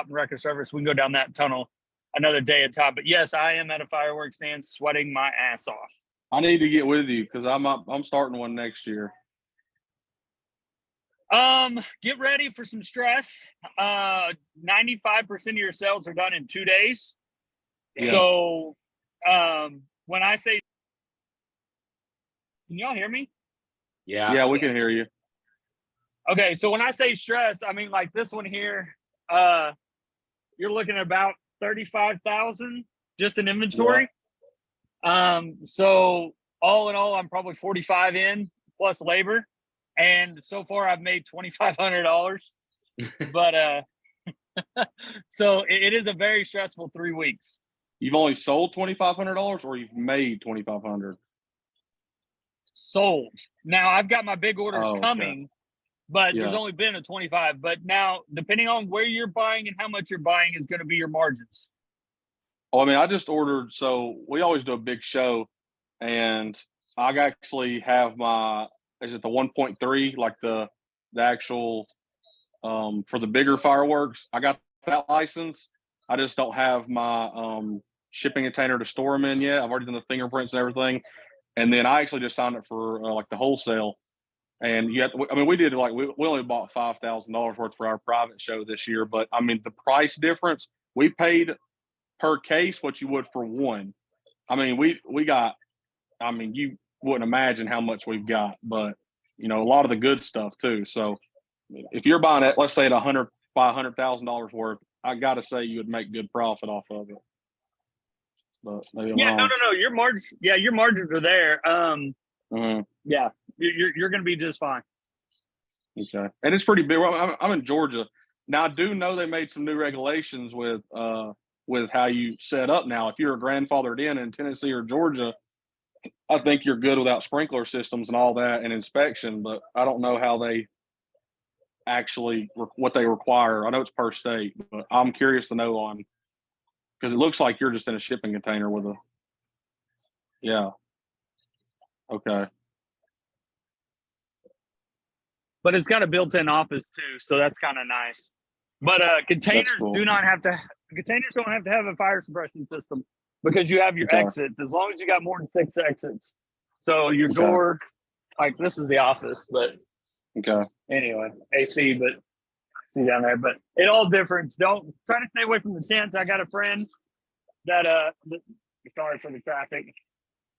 and record service. We can go down that tunnel another day at time. But yes, I am at a fireworks stand sweating my ass off. I need to get with you because I'm starting one next year. Get ready for some stress. 95% of your sales are done in 2 days. Yeah. So when I say, can y'all hear me? Yeah, we can hear you. Okay, so when I say stress, I mean like this one here, you're looking at about 35,000 just in inventory. So all in all, I'm probably 45 in plus labor. And so far I've made $2,500. But so it is a very stressful 3 weeks. You've only sold $2,500 or you've made $2,500? Sold. Now I've got my big orders coming, but Yeah. there's only been a 25. But now, depending on where you're buying and how much you're buying is going to be your margins. Oh, I mean, I just ordered. So we always do a big show, and I actually have is it the 1.3, like the actual for the bigger fireworks? I got that license. I just don't have my shipping container to store them in yet. I've already done the fingerprints and everything. And then I actually just signed up for like the wholesale. And you have to, I mean, we did like, we only bought $5,000 worth for our private show this year. But I mean, the price difference, we paid per case what you would for one. I mean, we got, I mean, you wouldn't imagine how much we've got, but you know, a lot of the good stuff too. So if you're buying it, let's say at $100,000 worth, I got to say you would make good profit off of it. But maybe I'm wrong. No. Your margins are there. Yeah, you're going to be just fine. Okay, and it's pretty big. I'm in Georgia now. I do know they made some new regulations with how you set up now. If you're grandfathered in Tennessee or Georgia, I think you're good without sprinkler systems and all that and inspection. But I don't know how they actually what they require. I know it's per state, but I'm curious to know on. Because it looks like you're just in a shipping container with a, yeah. Okay. But it's got a built-in office too, so that's kind of nice. But containers cool. don't have to have a fire suppression system because you have your exits, as long as you got more than 6 exits. So your door, like this is the office, but anyway, AC, but see down there, but it all different. Don't try to stay away from the tents. I got a friend that sorry for the traffic.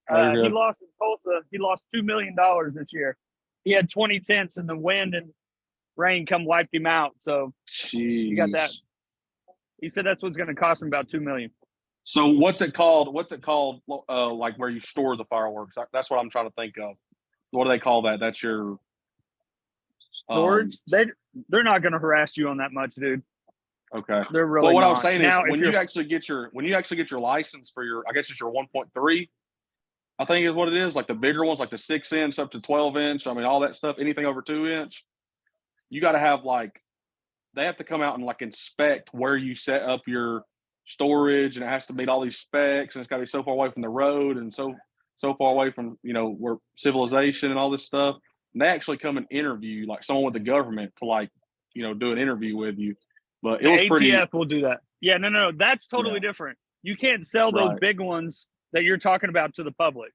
He lost in Tulsa. He lost $2 million this year. He had 20 tents, and the wind and rain come wiped him out. So you got that. He said that's what's going to cost him about $2 million. So what's it called? Like where you store the fireworks? That's what I'm trying to think of. What do they call that? That's your storage. They're not going to harass you on that much, dude. Okay. They're really. Well, what not. I was saying now, is when you actually get your license for your, I guess it's your 1.3. I think is what it is. Like the bigger ones, like the 6-inch up to 12-inch. I mean, all that stuff. Anything over 2-inch, you got to have they have to come out and inspect where you set up your storage, and it has to meet all these specs, and it's got to be so far away from the road and so far away from where civilization and all this stuff. And they actually come and interview someone with the government to do an interview with you. But it was ATF will do that. Yeah, no, that's totally different. You can't sell those big ones that you're talking about to the public.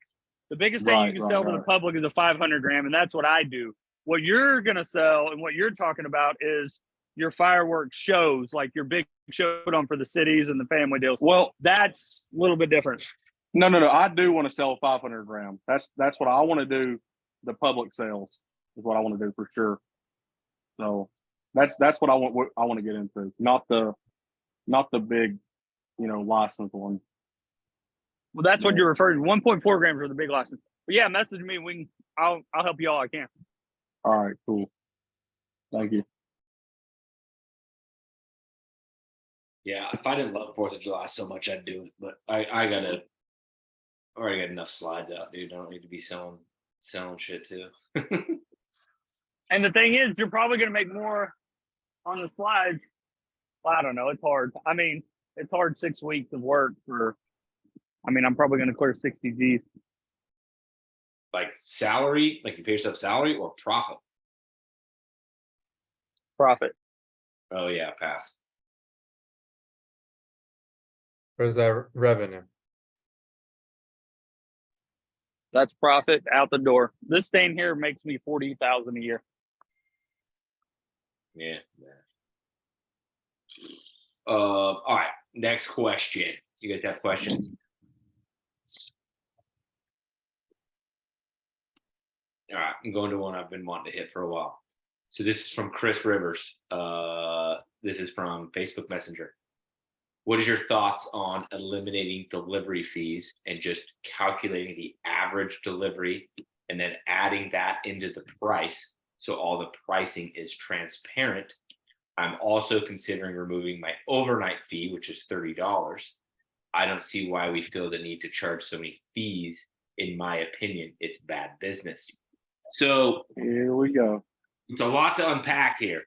The biggest thing you can sell to the public is a 500 gram, and that's what I do. What you're gonna sell and what you're talking about is your fireworks shows, like your big showdown for the cities and the family deals. Well, That's a little bit different. no. I do want to sell 500 gram. That's what I want to do. The public sales is what I want to do for sure. So that's what I want to get into, not the big, license one. Well, that's what you're referring to. 1.4 grams are the big license. But yeah, message me. I'll help you all I can. All right, cool. Thank you. Yeah, if I didn't love 4th of July so much, I'd do it. But I already got enough slides out, dude. I don't need to be selling shit too. And the thing is, you're probably going to make more on the slides. Well, I don't know. It's hard. I mean, it's hard 6 weeks of work I'm probably going to clear 60 G's. Like salary, like you pay yourself salary or profit? Profit. Oh yeah, pass. Where's that revenue? That's profit out the door. This thing here makes me 40,000 a year. Yeah. All right. Next question. You guys have questions? All right. I'm going to one I've been wanting to hit for a while. So this is from Chris Rivers. This is from Facebook Messenger. What is your thoughts on eliminating delivery fees and just calculating the average delivery and then adding that into the price so all the pricing is transparent? I'm also considering removing my overnight fee, which is $30. I don't see why we feel the need to charge so many fees. In my opinion, it's bad business. So here we go. It's a lot to unpack here.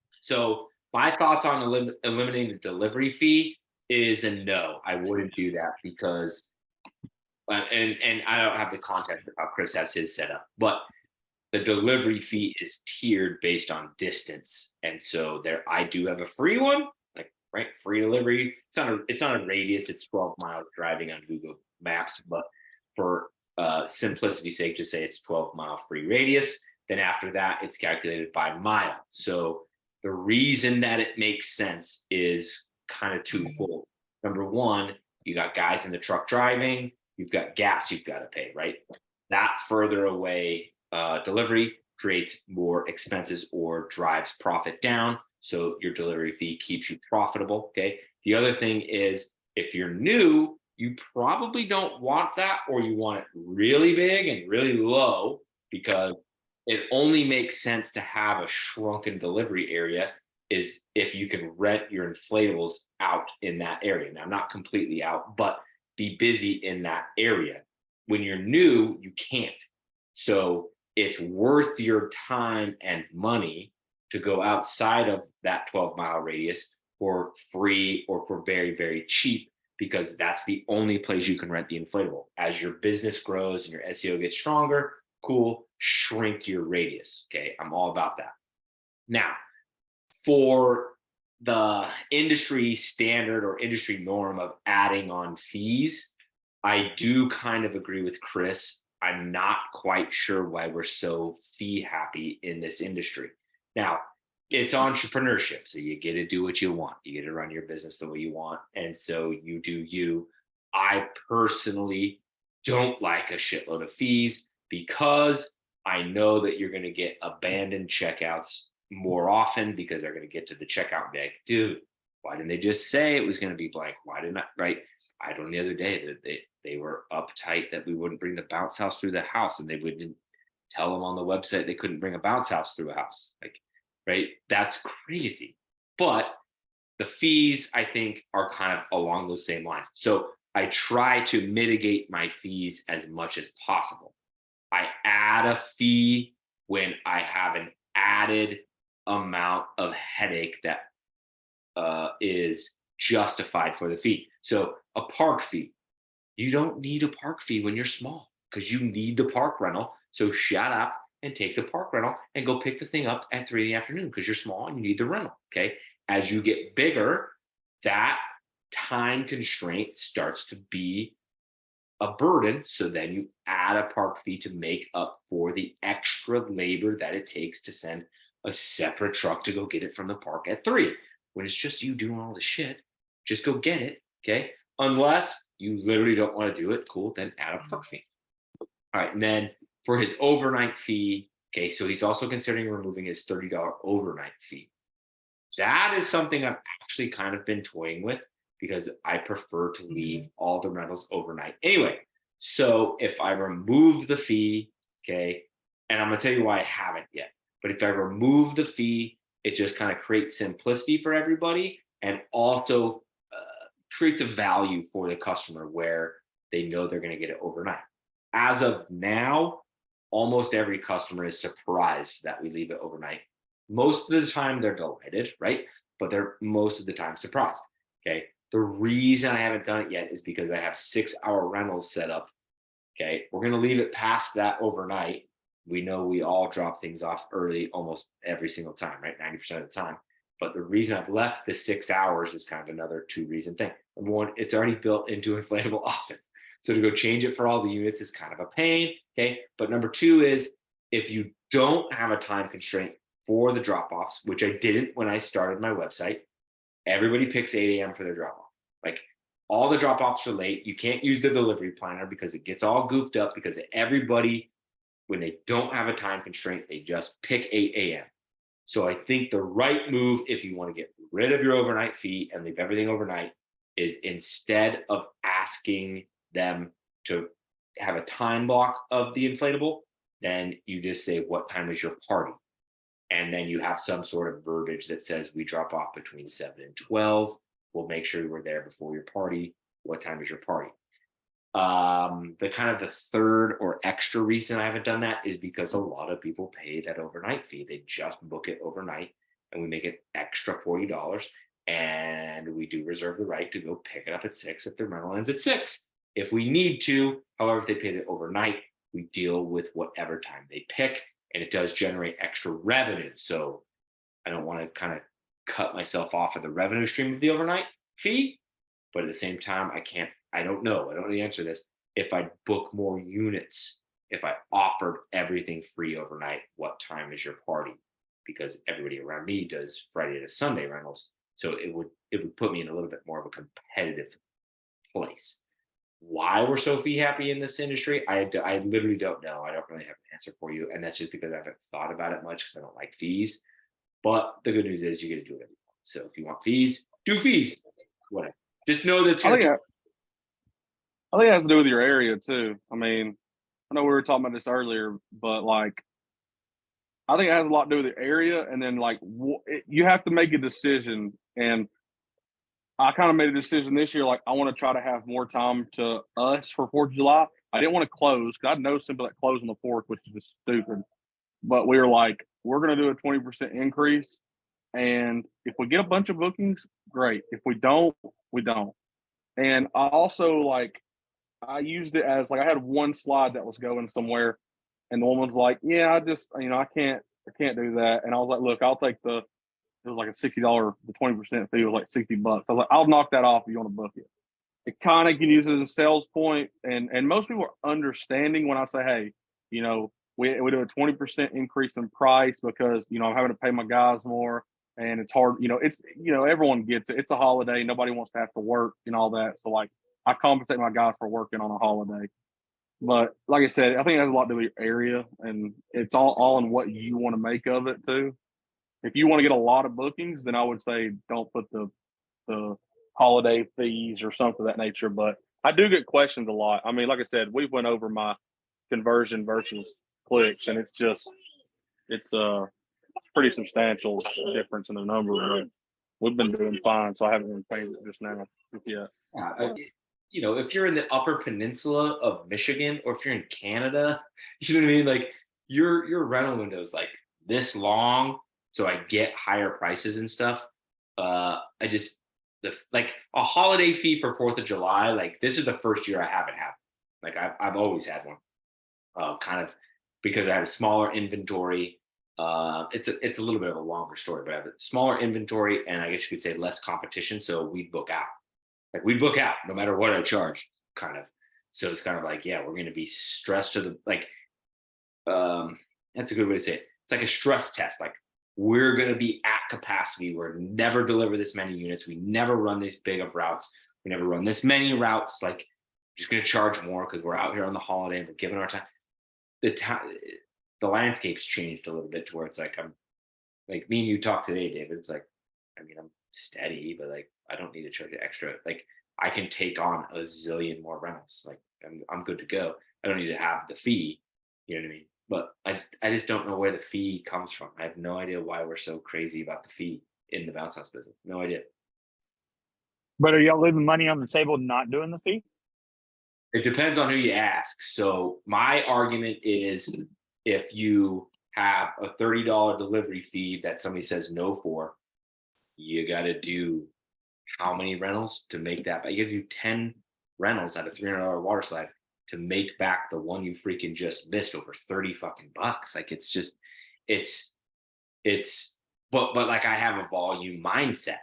So my thoughts on eliminating the delivery fee is a no. I wouldn't do that because, and I don't have the context of how Chris has his set up, but the delivery fee is tiered based on distance. And so I do have a free one, like, right, free delivery. It's not a radius, it's 12 miles driving on Google Maps, but for simplicity's sake, just say it's 12-mile free radius. Then after that, it's calculated by mile. So the reason that it makes sense is kind of twofold. Number one, you got guys in the truck driving, you've got gas you've got to pay, right? That further away delivery creates more expenses or drives profit down. So your delivery fee keeps you profitable, okay? The other thing is if you're new, you probably don't want that, or you want it really big and really low, because it only makes sense to have a shrunken delivery area is if you can rent your inflatables out in that area. Now, not completely out, but be busy in that area. When you're new, you can't. So it's worth your time and money to go outside of that 12-mile radius for free or for very, very cheap, because that's the only place you can rent the inflatable. As your business grows and your SEO gets stronger, cool, shrink your radius. Okay, I'm all about that. Now, for the industry standard or industry norm of adding on fees, I do kind of agree with Chris. I'm not quite sure why we're so fee happy in this industry. Now, it's entrepreneurship, so you get to do what you want. You get to run your business the way you want, and so you do you. I personally don't like a shitload of fees because I know that you're going to get abandoned checkouts more often, because they're going to get to the checkout and be like, dude, why didn't they just say it was going to be blank? Why didn't I, right? I don't know the other day that they were uptight that we wouldn't bring the bounce house through the house, and they wouldn't tell them on the website they couldn't bring a bounce house through a house. Like, right? That's crazy. But the fees, I think, are kind of along those same lines. So I try to mitigate my fees as much as possible. I add a fee when I have an added amount of headache that is justified for the fee. So a park fee, you don't need a park fee when you're small, because you need the park rental. So shut up and take the park rental and go pick the thing up at 3 in the afternoon, because you're small and you need the rental. Okay. As you get bigger, that time constraint starts to be a burden. So then you add a park fee to make up for the extra labor that it takes to send a separate truck to go get it from the park at 3. When it's just you doing all the shit, just go get it. Okay. Unless you literally don't want to do it, cool, then add a park fee. All right. And then for his overnight fee, okay, so he's also considering removing his $30 overnight fee. That is something I've actually kind of been toying with because I prefer to leave all the rentals overnight. Anyway, so if I remove the fee, okay, and I'm going to tell you why I haven't yet, but if I remove the fee, it just kind of creates simplicity for everybody and also creates a value for the customer where they know they're going to get it overnight. As of now, almost every customer is surprised that we leave it overnight. Most of the time they're delighted, right? But they're most of the time surprised. Okay. The reason I haven't done it yet is because I have 6-hour rentals set up. Okay. We're going to leave it past that overnight. We know we all drop things off early almost every single time, right? 90% of the time. But the reason I've left the 6 hours is kind of another 2-reason thing. Number one, it's already built into inflatable office. So to go change it for all the units is kind of a pain. Okay. But number 2 is if you don't have a time constraint for the drop-offs, which I didn't when I started my website, everybody picks 8 a.m. for their drop-off. Like all the drop-offs are late. You can't use the delivery planner because it gets all goofed up because everybody, when they don't have a time constraint, they just pick 8 a.m. So I think the right move, if you want to get rid of your overnight fee and leave everything overnight, is instead of asking them to have a time block of the inflatable, then you just say, what time is your party? And then you have some sort of verbiage that says we drop off between 7 and 12. We'll make sure we're there before your party. What time is your party? The kind of the third or extra reason I haven't done that is because a lot of people pay that overnight fee. They just book it overnight and we make it extra $40. And we do reserve the right to go pick it up at 6 if the rental ends at 6. If we need to, however, if they paid it overnight, we deal with whatever time they pick. And it does generate extra revenue. So I don't want to kind of cut myself off of the revenue stream of the overnight fee. But at the same time, I don't know the answer to this. If I book more units, if I offered everything free overnight, what time is your party? Because everybody around me does Friday to Sunday rentals. So it would put me in a little bit more of a competitive place. Why we're so fee happy in this industry, I literally don't know. I don't really have an answer for you. And that's just because I haven't thought about it much because I don't like fees. But the good news is you get to do whatever you want. So if you want fees, do fees. Whatever. Just know that I think it has to do with your area too. I mean, I know we were talking about this earlier, but like, I think it has a lot to do with the area. And then like, you have to make a decision. And I kind of made a decision this year, like I want to try to have more time to us for 4th of July. I didn't want to close because I know some people that close on the 4th, which is just stupid. But we were like, we're going to do a 20% increase. And if we get a bunch of bookings, great. If we don't, we don't. And I also I used it as like, I had one slide that was going somewhere and the woman was like, yeah, I just, I can't do that. And I was like, look, I'll take it was like a $60, the 20% fee was like $60. I was like, I'll knock that off if you want to book it. It kind of can use it as a sales point. And most people are understanding when I say, hey, we do a 20% increase in price because, I'm having to pay my guys more and it's hard, everyone gets it. It's a holiday. Nobody wants to have to work and all that. So like I compensate my guys for working on a holiday. But like I said, I think it has a lot to do with your area and it's all in what you want to make of it too. If you want to get a lot of bookings, then I would say don't put the holiday fees or something of that nature. But I do get questions a lot. I mean, like I said, we went over my conversion versus clicks, and it's a pretty substantial difference in the number. But we've been doing fine, so I haven't really paid it just now yet. If you're in the Upper Peninsula of Michigan, or if you're in Canada, you know what I mean? Like your rental window is like this long. So I get higher prices and stuff. Like a holiday fee for 4th of July. Like this is the first year I haven't had. Like I've always had one. Kind of because I have a smaller inventory. It's a little bit of a longer story, but I have a smaller inventory and I guess you could say less competition. So we'd book out. Like we'd book out no matter what I charge, kind of. So it's kind of like, yeah, we're going to be stressed to the that's a good way to say it. It's like a stress test. Like we're going to be at capacity. We're never deliver this many units. We never run this big of routes. We never run this many routes. Like, just going to charge more because we're out here on the holiday and we're giving our time. The landscape's changed a little bit to where it's like, I'm like, me and you talked today, David. It's like, I mean, I'm steady, but like, I don't need to charge it extra. Like, I can take on a zillion more rentals. Like, I'm good to go. I don't need to have the fee. You know what I mean? But I just don't know where the fee comes from. I have no idea why we're so crazy about the fee in the bounce house business. No idea. But are y'all leaving money on the table not doing the fee? It depends on who you ask. So my argument is, if you have a $30 delivery fee that somebody says no for, you got to do how many rentals to make that? I give you 10 rentals at a $300 water slide to make back the one you freaking just missed over 30 fucking bucks. Like, it's just, but like, I have a volume mindset.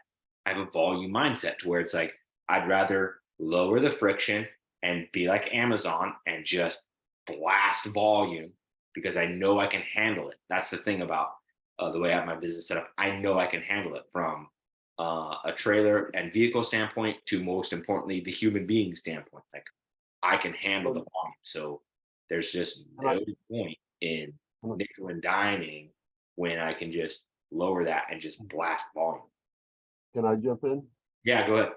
I have a volume mindset to where it's like, I'd rather lower the friction and be like Amazon and just blast volume because I know I can handle it. That's the thing about the way I have my business set up. I know I can handle it from a trailer and vehicle standpoint to, most importantly, the human being standpoint. Like, I can handle the volume. So there's just no point in nickel and diming when I can just lower that and just blast volume. Can I jump in? Yeah, go ahead.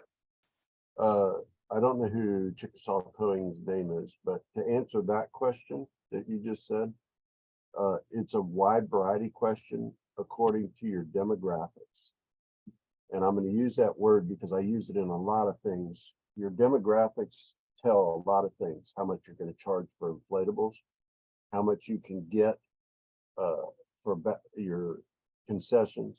I don't know who Chickasaw Towing's name is, but to answer that question that you just said, it's a wide variety question according to your demographics. And I'm going to use that word because I use it in a lot of things. Your demographics tell a lot of things: how much you're going to charge for inflatables, how much you can get for your concessions.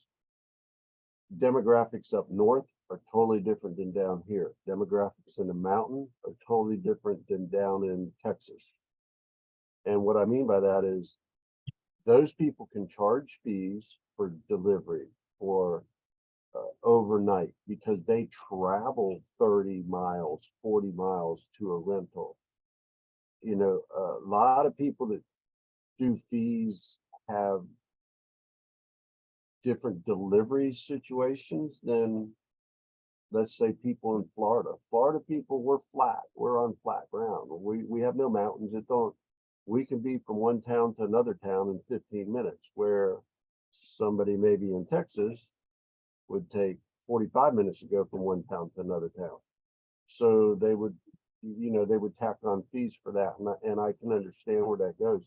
Demographics up north are totally different than down here. Demographics in the mountain are totally different than down in Texas. And what I mean by that is, those people can charge fees for delivery or overnight because they travel 30 miles, 40 miles to a rental. You know, a lot of people that do fees have different delivery situations than, let's say, people in Florida. Florida people, we're flat. We're on flat ground. We have no mountains. We can be from one town to another town in 15 minutes, where somebody maybe in Texas would take 45 minutes to go from one town to another town. So they would, they would tack on fees for that. And I can understand where that goes.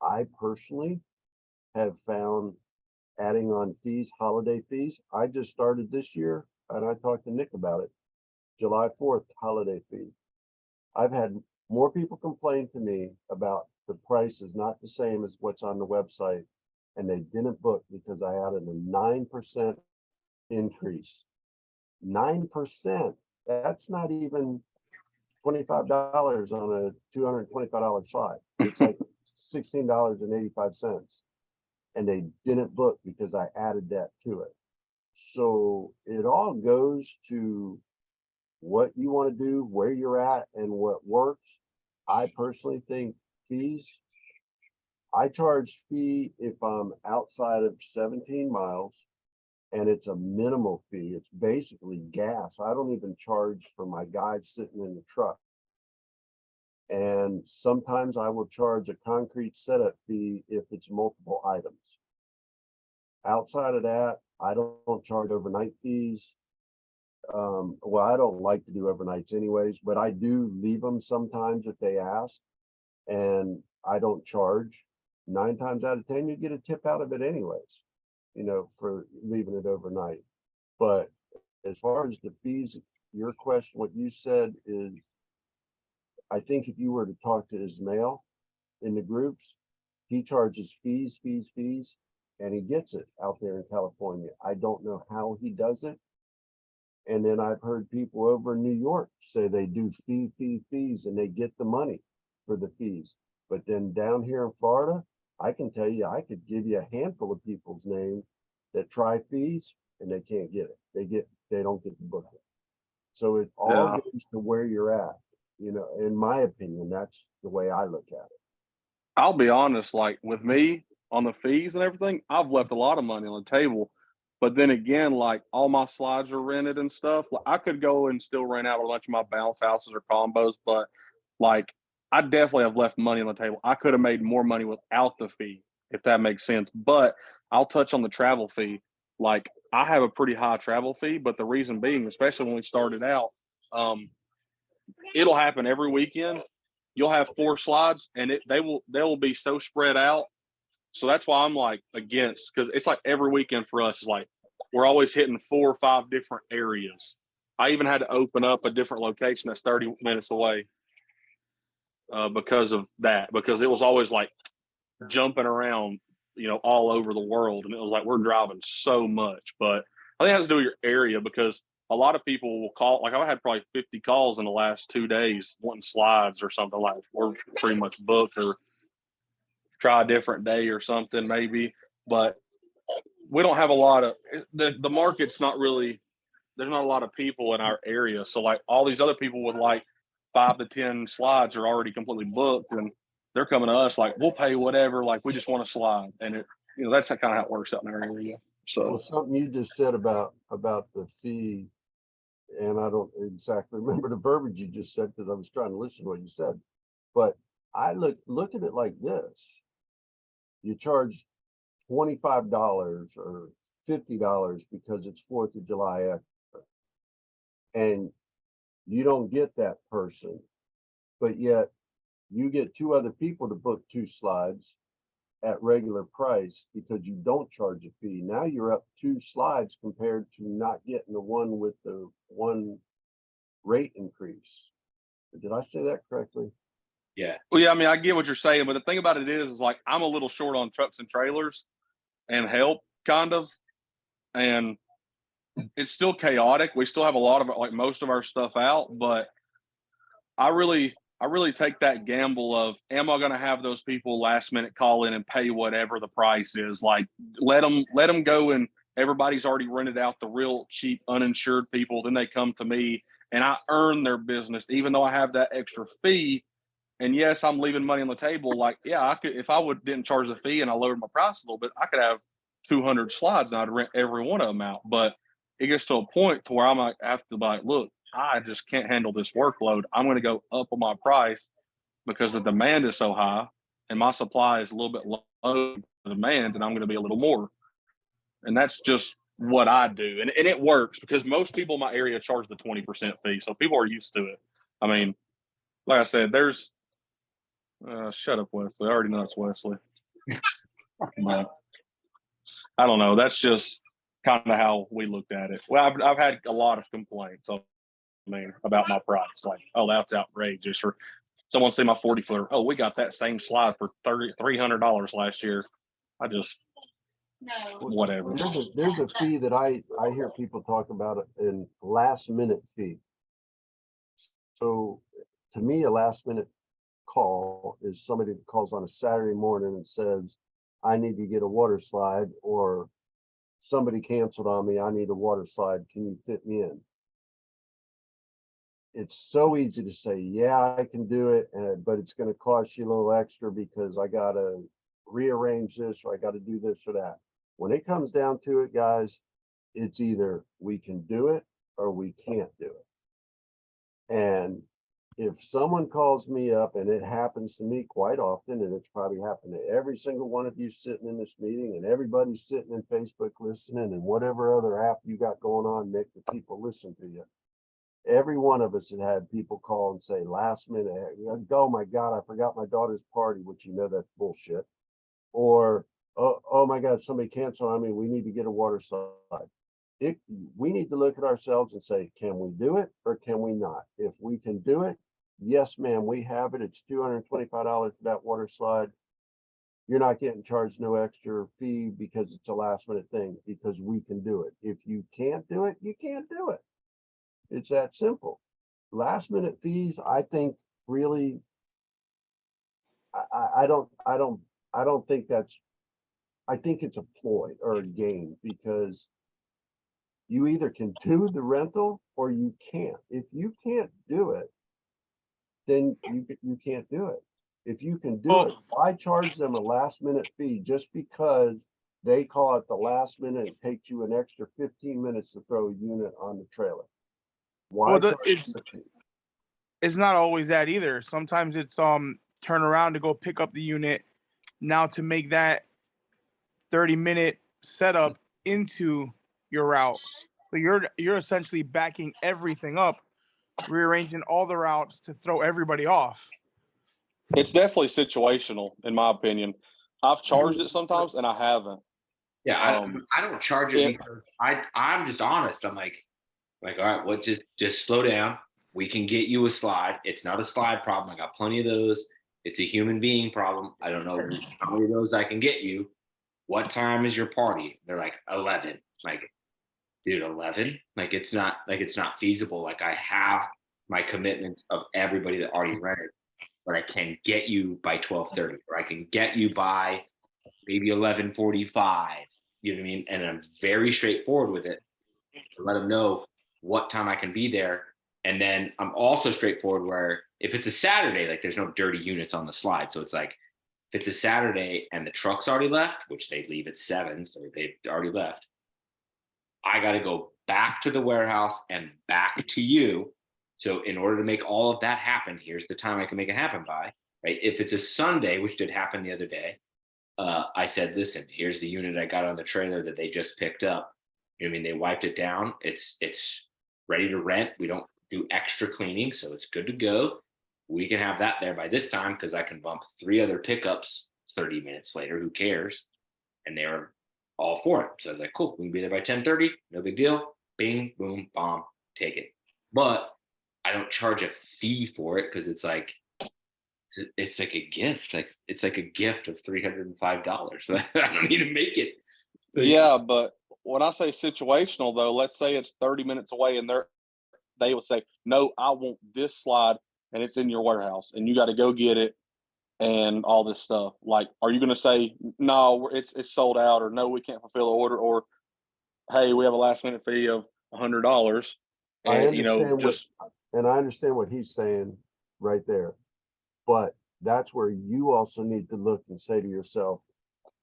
I personally have found adding on fees, holiday fees. I just started this year, and I talked to Nick about it. July 4th, holiday fee. I've had more people complain to me about the price is not the same as what's on the website, and they didn't book because I added a 9% increase. 9%. That's not even $25 on a $225 slide. It's like $16.85. And they didn't book because I added that to it. So it all goes to what you want to do, where you're at, and what works. I personally think fees, I charge fee if I'm outside of 17 miles, and it's a minimal fee. It's basically gas. I don't even charge for my guys sitting in the truck. And sometimes I will charge a concrete setup fee if it's multiple items. Outside of that, I don't charge overnight fees. Well, I don't like to do overnights anyways, but I do leave them sometimes if they ask, and I don't charge. 9 times out of 10, you get a tip out of it anyways, for leaving it overnight. But as far as the fees, your question, what you said is, I think if you were to talk to Ismail in the groups, he charges fees, and he gets it out there in California. I don't know how he does it. And then I've heard people over in New York say they do fees, and they get the money for the fees. But then down here in Florida, I can tell you, I could give you a handful of people's names that try fees and they can't get it. They don't get the booking. So it all goes to where you're at. In my opinion, that's the way I look at it. I'll be honest, like with me, on the fees and everything, I've left a lot of money on the table. But then again, like all my slides are rented and stuff. Like I could go and still rent out a bunch of my bounce houses or combos, but like I definitely have left money on the table. I could have made more money without the fee, if that makes sense. But I'll touch on the travel fee. Like I have a pretty high travel fee, but the reason being, especially when we started out, it'll happen every weekend. You'll have 4 slides, and they will be so spread out. So that's why I'm like against, because it's like every weekend for us is like we're always hitting 4 or 5 different areas. I even had to open up a different location that's 30 minutes away because of that, because it was always like jumping around, all over the world. And it was like, we're driving so much, but I think it has to do with your area, because a lot of people will call, like I had probably 50 calls in the last 2 days wanting slides or something, like we're pretty much booked, or try a different day or something maybe. But we don't have a lot of, the market's not really, there's not a lot of people in our area. So like all these other people with like 5 to 10 slides are already completely booked, and they're coming to us like, we'll pay whatever, like we just want a slide. And it, that's kind of how it works out in our area. So Well, something you just said about the fee, and I don't exactly remember the verbiage you just said because I was trying to listen to what you said, but I look at it like this: you charge $25 or $50 because it's 4th of July extra, and you don't get that person, but yet you get 2 other people to book 2 slides at regular price because you don't charge a fee. Now you're up 2 slides compared to not getting the one with the 1 rate increase. Did I say that correctly? Yeah. Well, yeah, I mean, I get what you're saying, but the thing about it is like I'm a little short on trucks and trailers and help, kind of, and it's still chaotic. We still have a lot of like most of our stuff out, but I really take that gamble of, am I going to have those people last minute call in and pay whatever the price is? Like let them go, and everybody's already rented out the real cheap uninsured people. Then they come to me and I earn their business, even though I have that extra fee. And yes, I'm leaving money on the table. Like, yeah, I could, if I didn't charge the fee and I lowered my price a little bit, I could have 200 slides and I'd rent every one of them out. But it gets to a point to where I might have to be like, look, I just can't handle this workload. I'm going to go up on my price because the demand is so high and my supply is a little bit low for the demand, and I'm going to be a little more. And that's just what I do. And it works because most people in my area charge the 20% fee. So people are used to it. I mean, like I said, there's, shut up, Wesley. I already know it's Wesley. But I don't know. That's just kind of how we looked at it. Well, I've had a lot of complaints, about my price. Like, oh, that's outrageous. Or someone see my 40-footer. Oh, we got that same slide for $300 last year. I just, whatever. There's a fee that I hear people talk about, in last minute fee. So to me, a last minute call is somebody that calls on a Saturday morning and says, I need to get a water slide, or somebody canceled on me, I need a water slide, can you fit me in? It's so easy to say, yeah, I can do it, but it's going to cost you a little extra because I got to rearrange this, or I got to do this or that. When it comes down to it, guys, it's either we can do it or we can't do it. And if someone calls me up, and it happens to me quite often, and it's probably happened to every single one of you sitting in this meeting, and everybody's sitting in Facebook listening, and whatever other app you got going on, Nick, that people listen to you. Every one of us has had people call and say, last minute, oh my God, I forgot my daughter's party, which that's bullshit. Or, oh my God, somebody canceled on me, we need to get a water slide. We need to look at ourselves and say, can we do it or can we not? If we can do it, yes, ma'am, we have it. It's $225 for that water slide. You're not getting charged no extra fee because it's a last minute thing, because we can do it. If you can't do it, you can't do it. It's that simple. Last minute fees, I think, really, I don't think that's, I think it's a ploy or a game, because you either can do the rental or you can't. If you can't do it, then you can't do it. If you can do it, why charge them a last minute fee just because they call it the last minute? It takes you an extra 15 minutes to throw a unit on the trailer. Why? Well, charge them the fee? it's not always that either. Sometimes it's turn around to go pick up the unit. Now to make that 30-minute setup into your route. So you're essentially backing everything up, rearranging all the routes to throw everybody off. It's definitely situational, in my opinion. I've charged it sometimes, and I haven't. Yeah, I don't charge it it- because I'm just honest. I'm like, all right, well, just slow down. We can get you a slide. It's not a slide problem. I got plenty of those. It's a human being problem. I don't know how many of those I can get you. What time is your party? They're like 11. Like, dude, 11? Like it's not feasible. Like I have my commitments of everybody that already rented, but I can get you by 12:30, or I can get you by maybe 11:45. You know what I mean? And I'm very straightforward with it to let them know what time I can be there. And then I'm also straightforward where if it's a Saturday, like there's no dirty units on the slide. So it's like, if it's a Saturday and the truck's already left, which they leave at 7, so they've already left, I got to go back to the warehouse and back to you. So in order to make all of that happen, here's the time I can make it happen by, right? If it's a Sunday, which did happen the other day, I said, listen, here's the unit I got on the trailer that they just picked up. You know what I mean? They wiped it down. It's ready to rent. We don't do extra cleaning, so it's good to go. We can have that there by this time because I can bump 3 other pickups 30 minutes later. Who cares? And they were all for it. So I was like, cool, we can be there by 10:30. No big deal. Bing, boom, bomb, take it. But I don't charge a fee for it because it's like a gift. Like it's like a gift of $305. I don't need to make it. Yeah, but when I say situational, though, let's say it's 30 minutes away, and they will say, no, I want this slide, and it's in your warehouse, and you got to go get it, and all this stuff. Like, are you going to say, no, it's sold out, or no, we can't fulfill the order, or hey, we have a last minute fee of $100, and I understand what he's saying right there, but that's where you also need to look and say to yourself,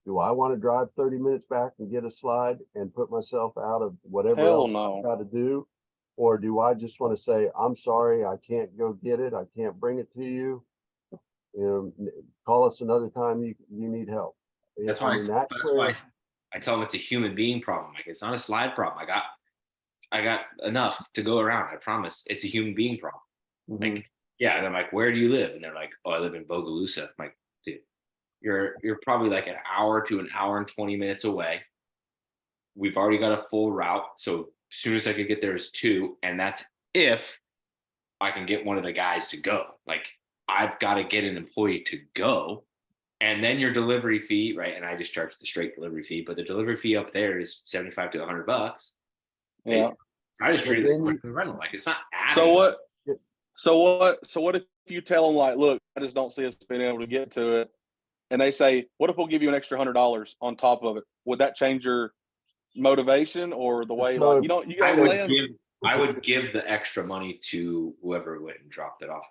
do I want to drive 30 minutes back and get a slide and put myself out of whatever else I've got to do? Or do I just want to say, I'm sorry, I can't go get it. I can't bring it to you. You know, call us another time you need help. That's why I tell them it's a human being problem. Like it's not a slide problem. I got enough to go around. I promise. It's a human being problem. Mm-hmm. Like, yeah. And I'm like, where do you live? And they're like, oh, I live in Bogalusa. I'm like, dude, you're probably like an hour to an hour and 20 minutes away. We've already got a full route. So as soon as I could get there is 2. And that's if I can get one of the guys to go. Like I've got to get an employee to go. And then your delivery fee, right? And I just charge the straight delivery fee, but the delivery fee up there is $75 to $100. Yeah. Right? I just treat it like a rental. Like it's not adding. So what if you tell them like, look, I just don't see us being able to get to it, and they say, what if we'll give you an extra $100 on top of it? Would that change your motivation or the way like you know? I would give the extra money to whoever went and dropped it off.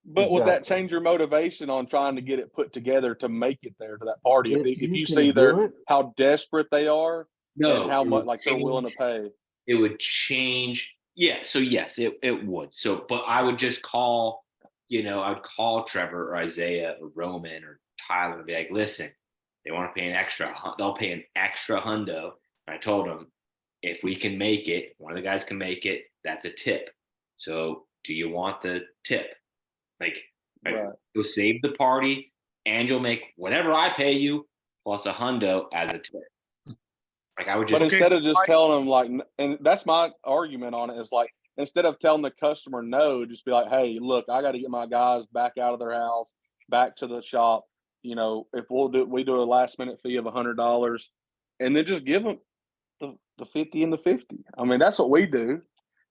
But would that change your motivation on trying to get it put together to make it there to that party? If you see how desperate they are, and how much like they're willing to pay, it would change. Yeah. So yes, it would. So, but I would just call, I'd call Trevor or Isaiah or Roman or Tyler and be like, listen, they want to pay an extra, they'll pay an extra hundo. And I told them, if we can make it, one of the guys can make it, that's a tip. So do you want the tip? Like, right. You'll save the party and you'll make whatever I pay you plus a hundo as a tip. Like I would just. But instead of just telling them like, and that's my argument on it is like, instead of telling the customer no, just be like, hey, look, I got to get my guys back out of their house, back to the shop. If we do a last minute fee of $100, and then just give them the 50 and the 50. I mean, that's what we do.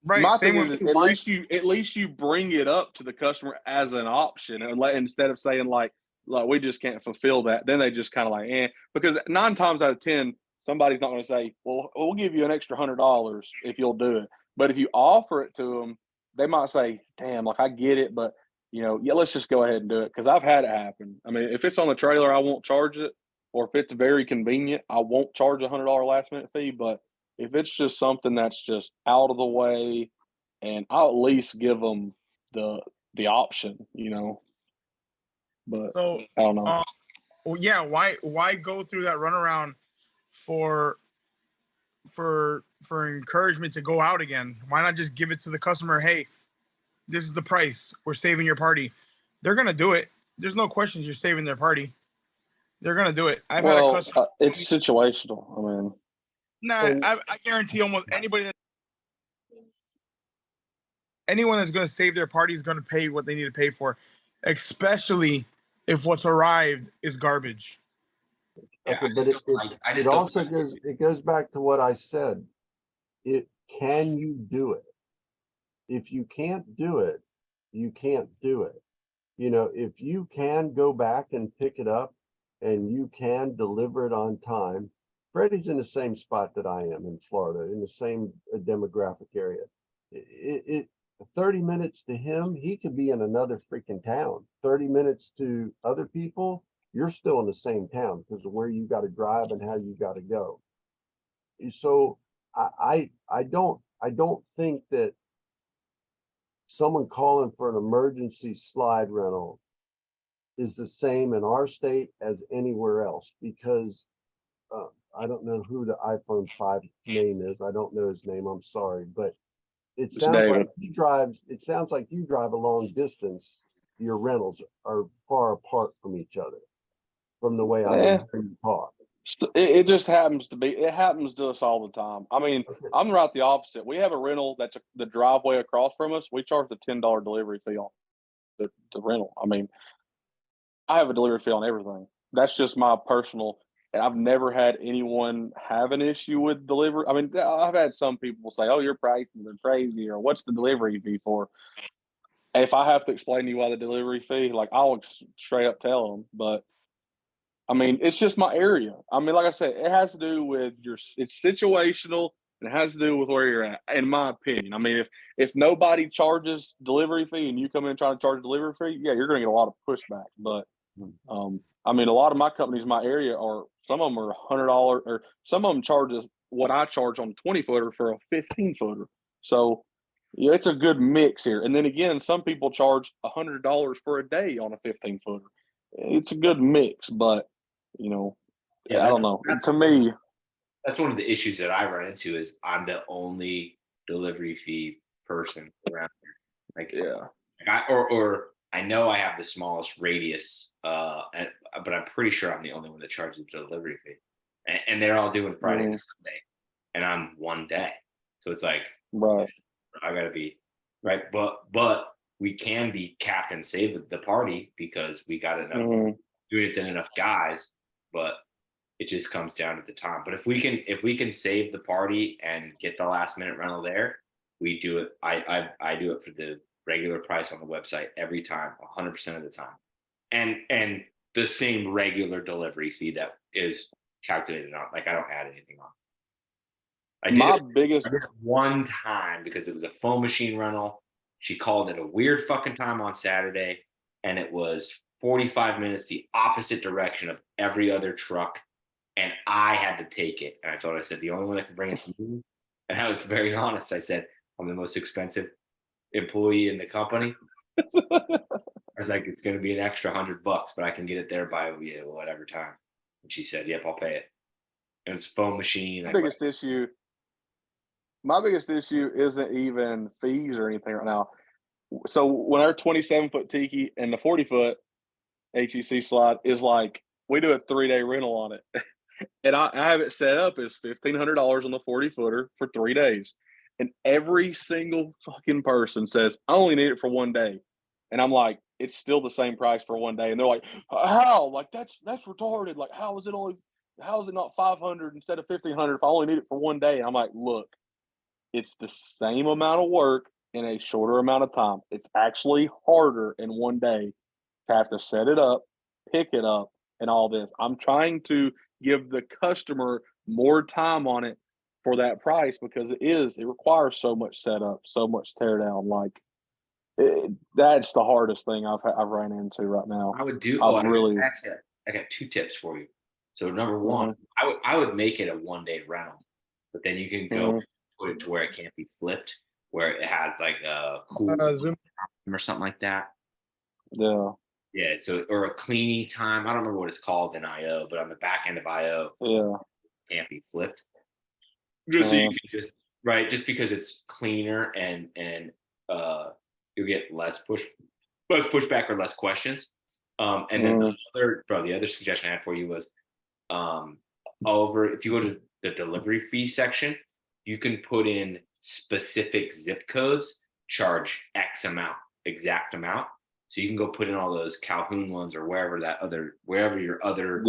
Right. My thing is, at least you bring it up to the customer as an option, and instead of saying like we just can't fulfill that, then they just kind of like, because 9 times out of 10, somebody's not going to say, well, we'll give you an extra $100 if you'll do it. But if you offer it to them, they might say, damn, like I get it, but yeah, let's just go ahead and do it. Cause I've had it happen. I mean, if it's on the trailer, I won't charge it. Or if it's very convenient, I won't charge $100 last minute fee. But if it's just something that's just out of the way, and I'll at least give them the option, But So, I don't know. well, yeah, why go through that runaround for encouragement to go out again? Why not just give it to the customer? Hey, this is the price. We're saving your party. They're gonna do it. There's no questions. You're saving their party. They're gonna do it. I've had a customer. It's situational. I mean, I guarantee almost anyone that's gonna save their party is gonna pay what they need to pay for, especially if what's arrived is garbage. Okay, but it goes back to what I said. Can you do it? If you can't do it, you can't do it. If you can go back and pick it up and you can deliver it on time, Freddie's in the same spot that I am in Florida, in the same demographic area. 30 minutes to him, he could be in another freaking town. 30 minutes to other people, you're still in the same town because of where you got to drive and how you got to go. So I don't think that someone calling for an emergency slide rental is the same in our state as anywhere else, because I don't know who the iPhone 5 name is. I don't know his name. I'm sorry, but it sounds like you drive a long distance. Your rentals are far apart from each other, from the way I hear you talk. It just happens to be. It happens to us all the time. I mean, I'm right the opposite. We have a rental that's the driveway across from us. We charge the $10 delivery fee on the rental. I mean, I have a delivery fee on everything. That's just my personal. And I've never had anyone have an issue with delivery. I mean, I've had some people say, "Oh, your prices are crazy," or "What's the delivery fee for?" And if I have to explain to you why the delivery fee, like I'll straight up tell them. But I mean, it's just my area. I mean, like I said, it has to do with it's situational and it has to do with where you're at, in my opinion. I mean, if nobody charges delivery fee and you come in and try to charge delivery fee, yeah, you're going to get a lot of pushback. But, I mean, a lot of my companies in my area some of them are $100, or some of them charges what I charge on a 20-footer for a 15-footer. So, yeah, it's a good mix here. And then again, some people charge $100 for a day on a 15-footer. It's a good mix, but I don't know. To me, that's one of the issues that I run into is I'm the only delivery fee person around here. Or I know I have the smallest radius, but I'm pretty sure I'm the only one that charges the delivery fee, and they're all doing Friday and Sunday, and I'm one day, so it's like, right, I gotta be right, but we can be capped and save the party because we got enough doing it to enough guys, but it just comes down to the time. But if we can save the party and get the last minute rental there, we do it. I do it for the regular price on the website every time, 100% of the time, and the same regular delivery fee that is calculated on. Like I don't add anything on. I did it one time because it was a foam machine rental. She called it a weird fucking time on Saturday, and it was 45 minutes the opposite direction of every other truck, and I had to take it. And I said, the only one that can bring it to me, and I was very honest. I said, I'm the most expensive employee in the company. I was like, it's going to be an extra $100, but I can get it there by whatever time. And she said, yep, I'll pay it. It was foam machine. My biggest issue isn't even fees or anything right now. So when our 27-foot tiki and the 40-foot HEC slide is like, we do a 3-day rental on it. And I have it set up as $1,500 on the 40-footer for 3 days. And every single fucking person says, I only need it for 1 day. And I'm like, it's still the same price for 1 day. And they're like, how? Like, that's retarded. Like, how is it not 500 instead of 1,500 if I only need it for 1 day? And I'm like, look, it's the same amount of work in a shorter amount of time. It's actually harder in 1 day to have to set it up, pick it up, and all this. I'm trying to give the customer more time on it for that price because it requires so much setup, so much tear down. Like, That's the hardest thing I've ran into right now. I would do. I've really, Actually, I got 2 tips for you. So number one, I would make it a 1-day rental, but then you can go put it to where it can't be flipped, where it has like a cool Zoom. or something like that. yeah, Yeah. So or a cleaning time. I don't remember what it's called in IO, but on the back end of IO, yeah. can't be flipped. Just so you Uh, can just because it's cleaner and you'll get less pushback or less questions. And then the other suggestion I had for you was if you go to the delivery fee section, you can put in specific zip codes, charge X amount, exact amount. So you can go put in all those Calhoun ones or wherever your other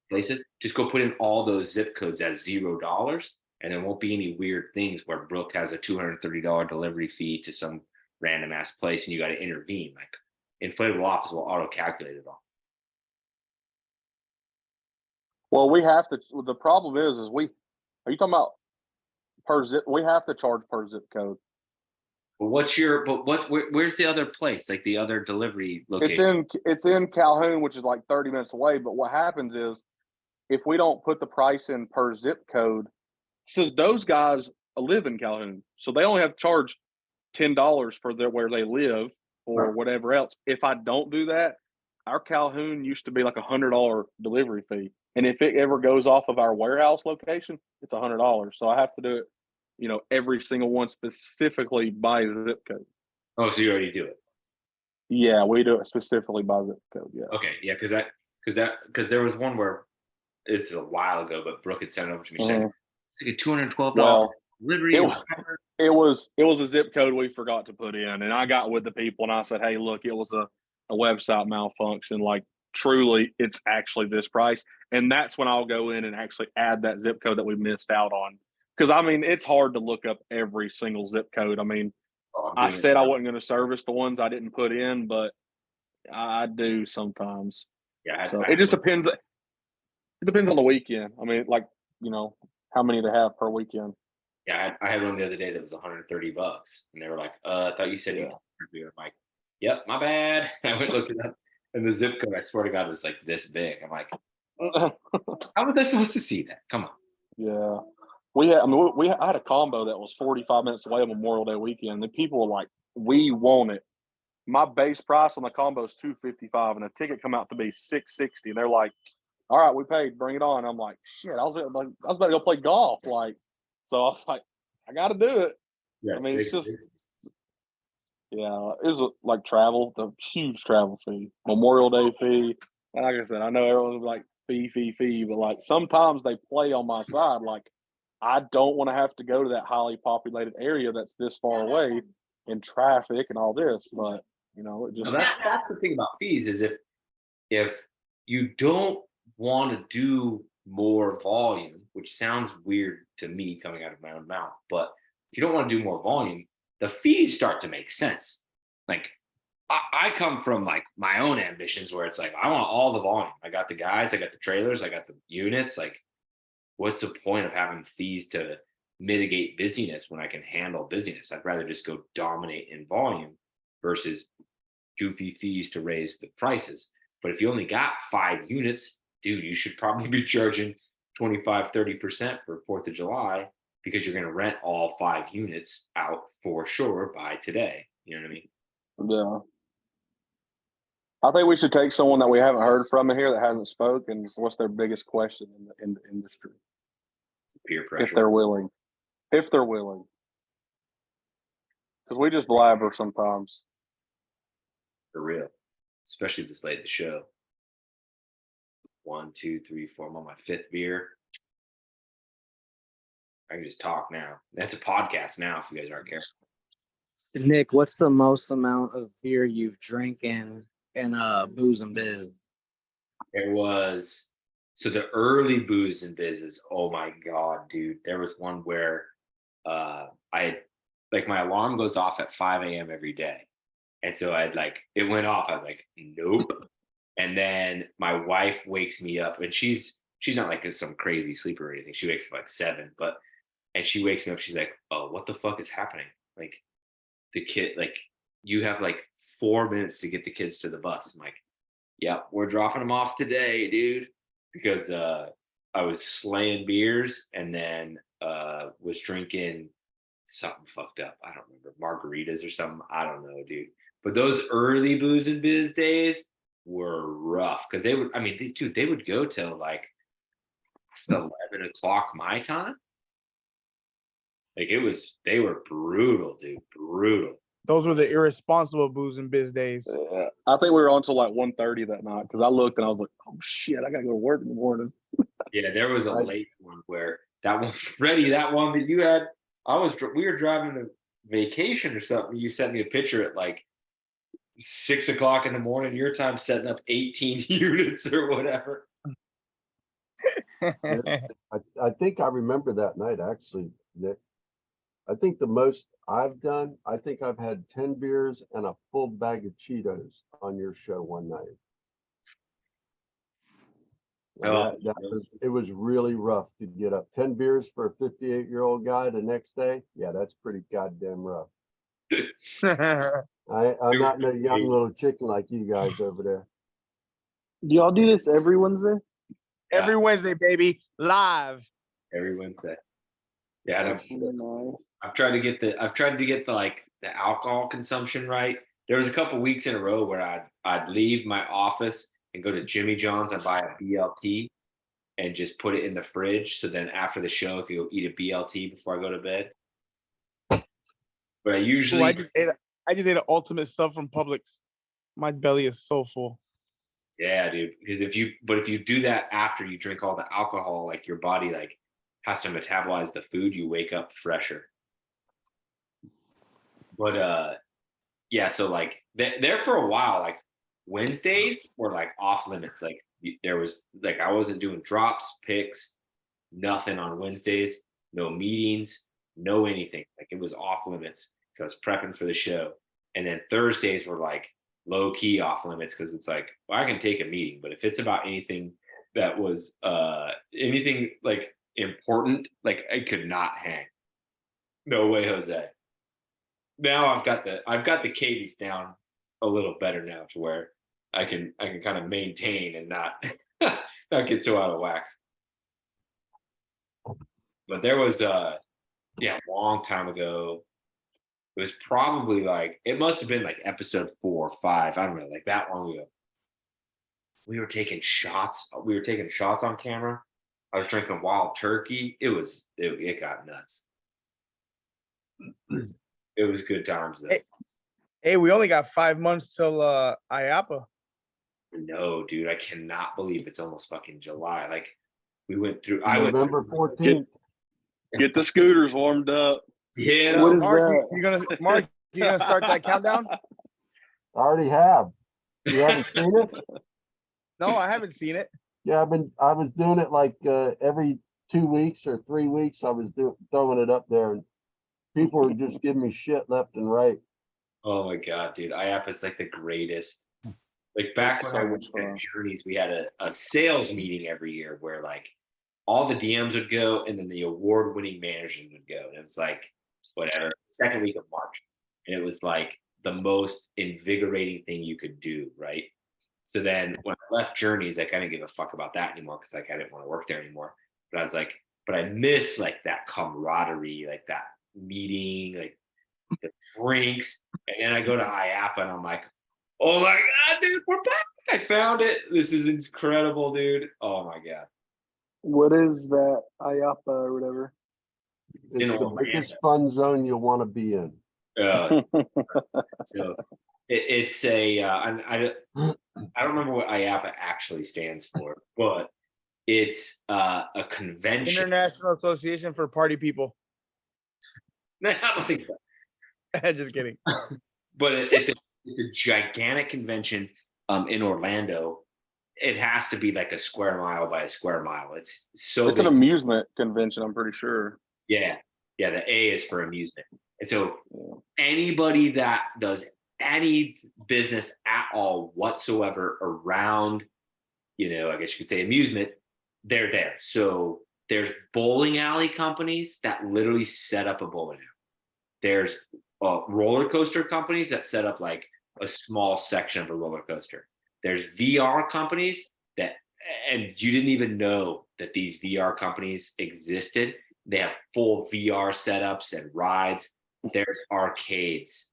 places, just go put in all those zip codes as $0, and there won't be any weird things where Brooke has a $230 delivery fee to some random ass place and you got to intervene. Like Inflatable Office will auto calculate it all. well, we have to. The problem is are you talking about per zip? We have to charge per zip code. But where's the other place? Like the other delivery location? It's in Calhoun, which is like 30 minutes away. But what happens is if we don't put the price in per zip code, since those guys live in Calhoun, so they only have to charge $10 for where they live or whatever else. If I don't do that, our Calhoun used to be like $100 delivery fee, and if it ever goes off of our warehouse location, it's $100. So I have to do it, every single one specifically by zip code. Oh, so you already do it? Yeah, we do it specifically by zip code. Yeah. Okay, yeah, because there was one where this is a while ago, but Brooke had sent it over to me. Saying it's like a $212 delivery. It was a zip code we forgot to put in, and I got with the people and I said, "Hey, look, it was a website malfunction. Like, truly, it's actually this price." And that's when I'll go in and actually add that zip code that we missed out on. Because I mean, it's hard to look up every single zip code. I mean, I said I wasn't going to service the ones I didn't put in, but I do sometimes. Yeah, so it just depends. It depends on the weekend. I mean, like, how many they have per weekend. Yeah, I had one the other day that was $130, and they were like, "I thought you said you." I'm like, "Yep, my bad." I went looked it up, and the zip code, I swear to God, was like this big. I'm like, "How was I supposed to see that? Come on." Yeah, I had a combo that was 45 minutes away on Memorial Day weekend. The people were like, "We want it." My base price on the combo is $255, and the ticket come out to be $660. They're like, "All right, we paid. Bring it on." I'm like, "Shit!" I was about to go play golf. So I was like, "I got to do it." Yeah, I mean, it's just, it was like the huge travel fee, Memorial Day fee. And like I said, I know everyone's like fee, but like sometimes they play on my side. Like, I don't want to have to go to that highly populated area that's this far away in traffic and all this, but it just that's the thing about fees is if you don't want to do more volume, which sounds weird to me coming out of my own mouth, but if you don't want to do more volume, the fees start to make sense. Like I come from like my own ambitions where it's like I want all the volume. I got the guys, I got the trailers, I got the units. Like, what's the point of having fees to mitigate busyness when I can handle busyness? I'd rather just go dominate in volume versus goofy fees to raise the prices. But if you only got 5 units, dude, you should probably be charging 25-30% for 4th of July because you're going to rent all 5 units out for sure by today. You know what I mean? Yeah. I think we should take someone that we haven't heard from in here that hasn't spoken. What's their biggest question in the industry? Peer pressure. If they're willing. Because we just blabber sometimes. For real. Especially this late in the show. 1, 2, 3, 4. I'm on my 5th beer. I can just talk now. That's a podcast now if you guys aren't careful. Nick, what's the most amount of beer you've drank in Booze and Biz? There was the early Booze and Bizes. Oh my God, dude. There was one where my alarm goes off at 5 a.m. every day. And so it went off. I was like, nope. And then my wife wakes me up, and she's not like some crazy sleeper or anything. She wakes up like 7, and she wakes me up. She's like, "Oh, what the fuck is happening?" Like the kid, like you have like 4 minutes to get the kids to the bus. I'm like, yeah, we're dropping them off today, dude. Because I was slaying beers and then was drinking something fucked up. I don't remember, margaritas or something. I don't know, dude. But those early booze and biz days were rough because they would, I mean, they would go till like 11 o'clock my time. Like they were brutal, dude, brutal. Those were the irresponsible booze and biz days. Yeah. I think we were on till like 1:30 that night because I looked and I was like, oh shit, I gotta go to work in the morning. Yeah, there was a late one where that one, Freddie, that one that you had, we were driving to vacation or something. You sent me a picture at like 6 o'clock in the morning, your time, setting up 18 units or whatever. I think I remember that night actually, Nick. I think the most I've done, I think I've had 10 beers and a full bag of Cheetos on your show one night. Oh, It was really rough to get up. 10 beers for a 58-year-old guy the next day. Yeah, that's pretty goddamn rough. I'm not no young little chicken like you guys over there. Do y'all do this every Wednesday? Every Wednesday, baby, live. Every Wednesday. Yeah, I've tried to get the like the alcohol consumption right. There was a couple weeks in a row where I'd leave my office and go to Jimmy John's and buy a BLT and just put it in the fridge. So then after the show, I could go eat a BLT before I go to bed. But I usually I just ate an ultimate sub from Publix. My belly is so full. Yeah, dude. Because if you do that after you drink all the alcohol, like your body like has to metabolize the food, you wake up fresher. But yeah, so like there for a while, like Wednesdays were like off limits. Like there was like I wasn't doing drops, picks, nothing on Wednesdays, no meetings, no anything. Like it was off limits. So I was prepping for the show. And then Thursdays were like low key off limits because it's like, well, I can take a meeting, but if it's about anything that was anything like important, like I could not hang. No way, Jose. Now I've got the cadence down a little better now to where I can kind of maintain and not not get so out of whack. But there was a long time ago. It was probably like, it must have been like episode 4 or 5. I don't know, like that long ago. We were taking shots. We were taking shots on camera. I was drinking wild turkey. It got nuts. It was good times though. Hey, we only got 5 months till IAPA. No, dude, I cannot believe it's almost fucking July. Like we went through. November 14th. Get the scooters warmed up. Yeah. What is Mark, that? Mark, you gonna start that countdown? I already have. You haven't seen it? No, I haven't seen it. Yeah, I was doing it like every 2 weeks or 3 weeks. I was throwing it up there, and people were just giving me shit left and right. Oh my god, dude! IAP is like the greatest. Like back when I went to Journeys, we had a sales meeting every year where like all the DMs would go, and then the award-winning managers would go, and it was like whatever, second week of March, and it was like the most invigorating thing you could do, right? So then when I left Journeys, like I didn't give a fuck about that anymore because like I didn't want to work there anymore. But I was like, but I miss like that camaraderie, like that meeting, like the drinks. And then I go to IAPA and I'm like, oh my god, dude, we're back! I found it. This is incredible, dude. Oh my god. What is that IAPA or whatever? It's the biggest fun zone you'll want to be in. So it's a I don't remember what IAPA actually stands for, but it's a convention. International Association for Party People. I don't think so. Just kidding. But it's a gigantic convention in Orlando. It has to be like a square mile by a square mile. It's an amusement convention, I'm pretty sure. Yeah. The A is for amusement. And so anybody that does any business at all whatsoever around, I guess you could say amusement, they're there. So there's bowling alley companies that literally set up a bowling alley. There's roller coaster companies that set up like a small section of a roller coaster. There's VR companies that, and you didn't even know that these VR companies existed. They have full VR setups and rides. There's arcades.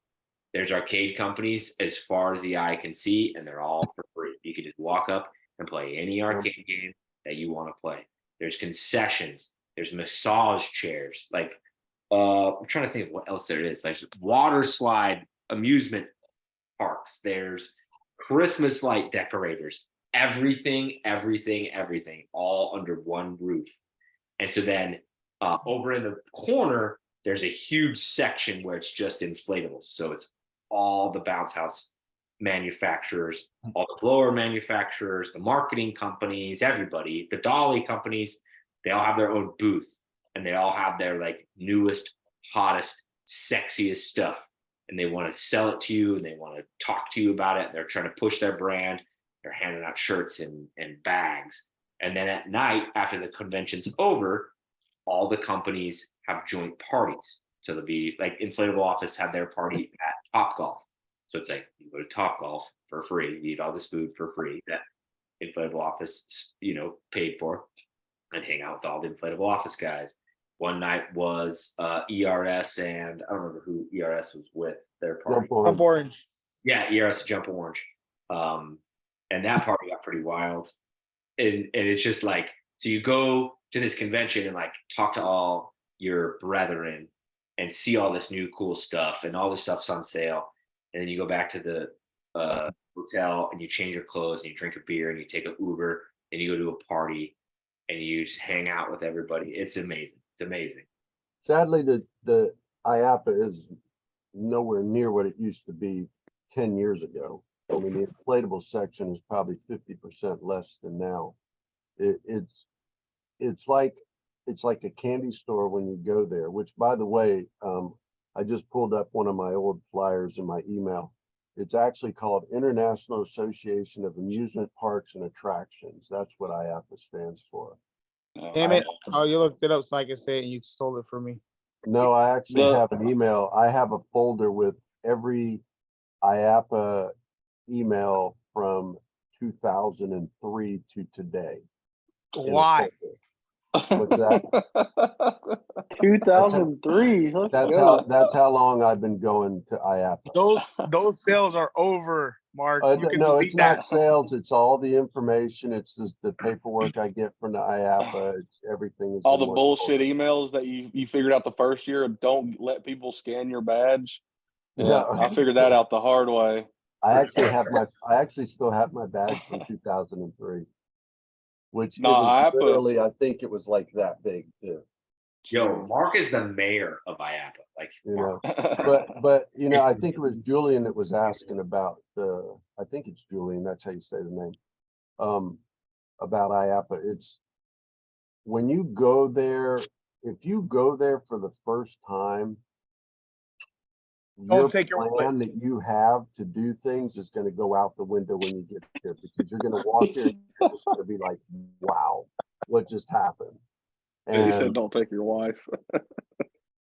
There's arcade companies as far as the eye can see, and they're all for free. You can just walk up and play any arcade game that you want to play. There's concessions. There's massage chairs. Like, I'm trying to think of what else there is. Like water slide amusement parks. There's Christmas light decorators. Everything, all under one roof. And so then over in the corner, there's a huge section where it's just inflatables. So it's all the bounce house manufacturers, all the blower manufacturers, the marketing companies, everybody, the dolly companies, they all have their own booth, and they all have their like newest, hottest, sexiest stuff. And they want to sell it to you, and they want to talk to you about it. They're trying to push their brand. They're handing out shirts and bags. And then at night, after the convention's over, all the companies have joint parties. So there'll be like Inflatable Office had their party at Topgolf. So it's like you go to Topgolf for free, you eat all this food for free that Inflatable Office, paid for, and hang out with all the Inflatable Office guys. One night was ERS, and I don't remember who ERS was with their party. Jump Orange. Yeah, ERS Jump Orange. And that party got pretty wild. And it's just like, so you go to this convention and like talk to all your brethren and see all this new cool stuff, and all this stuff's on sale. And then you go back to the hotel and you change your clothes and you drink a beer and you take an Uber and you go to a party and you just hang out with everybody. It's amazing. It's amazing. Sadly, the IAPA is nowhere near what it used to be 10 years ago. I mean, the inflatable section is probably 50% less than now. It's like a candy store when you go there, which, by the way, I just pulled up one of my old flyers in my email. It's actually called International Association of Amusement Parks and Attractions. That's what IAPA stands for. Damn it. Oh, you looked it up so I could say it and you stole it from me. No, I actually have an email. I have a folder with every IAPA email from 2003 to today. Why? What's that? 2003. That's how long I've been going to IAPA. Those sales are over, Mark. You can No, delete it's not that. sales. It's all the information. It's just the paperwork I get from the IAPA. It's everything. All the bullshit emails that you figured out the first year of don't let people scan your badge. Yeah, No. I figured that out the hard way. I actually still have my badge from 2003, which No, it was IAPA. literally, I think it was like that big too. Yo, Mark is the mayor of IAPA. Like, But I think it was Julian that was asking about I think it's Julian, that's how you say the name. About IAPA. It's when you go there, if you go there for the first time, your take your plan that you have to do things is going to go out the window when you get there, because you're going to walk there and you're just going to be like, wow, what just happened? And he said, don't take your wife.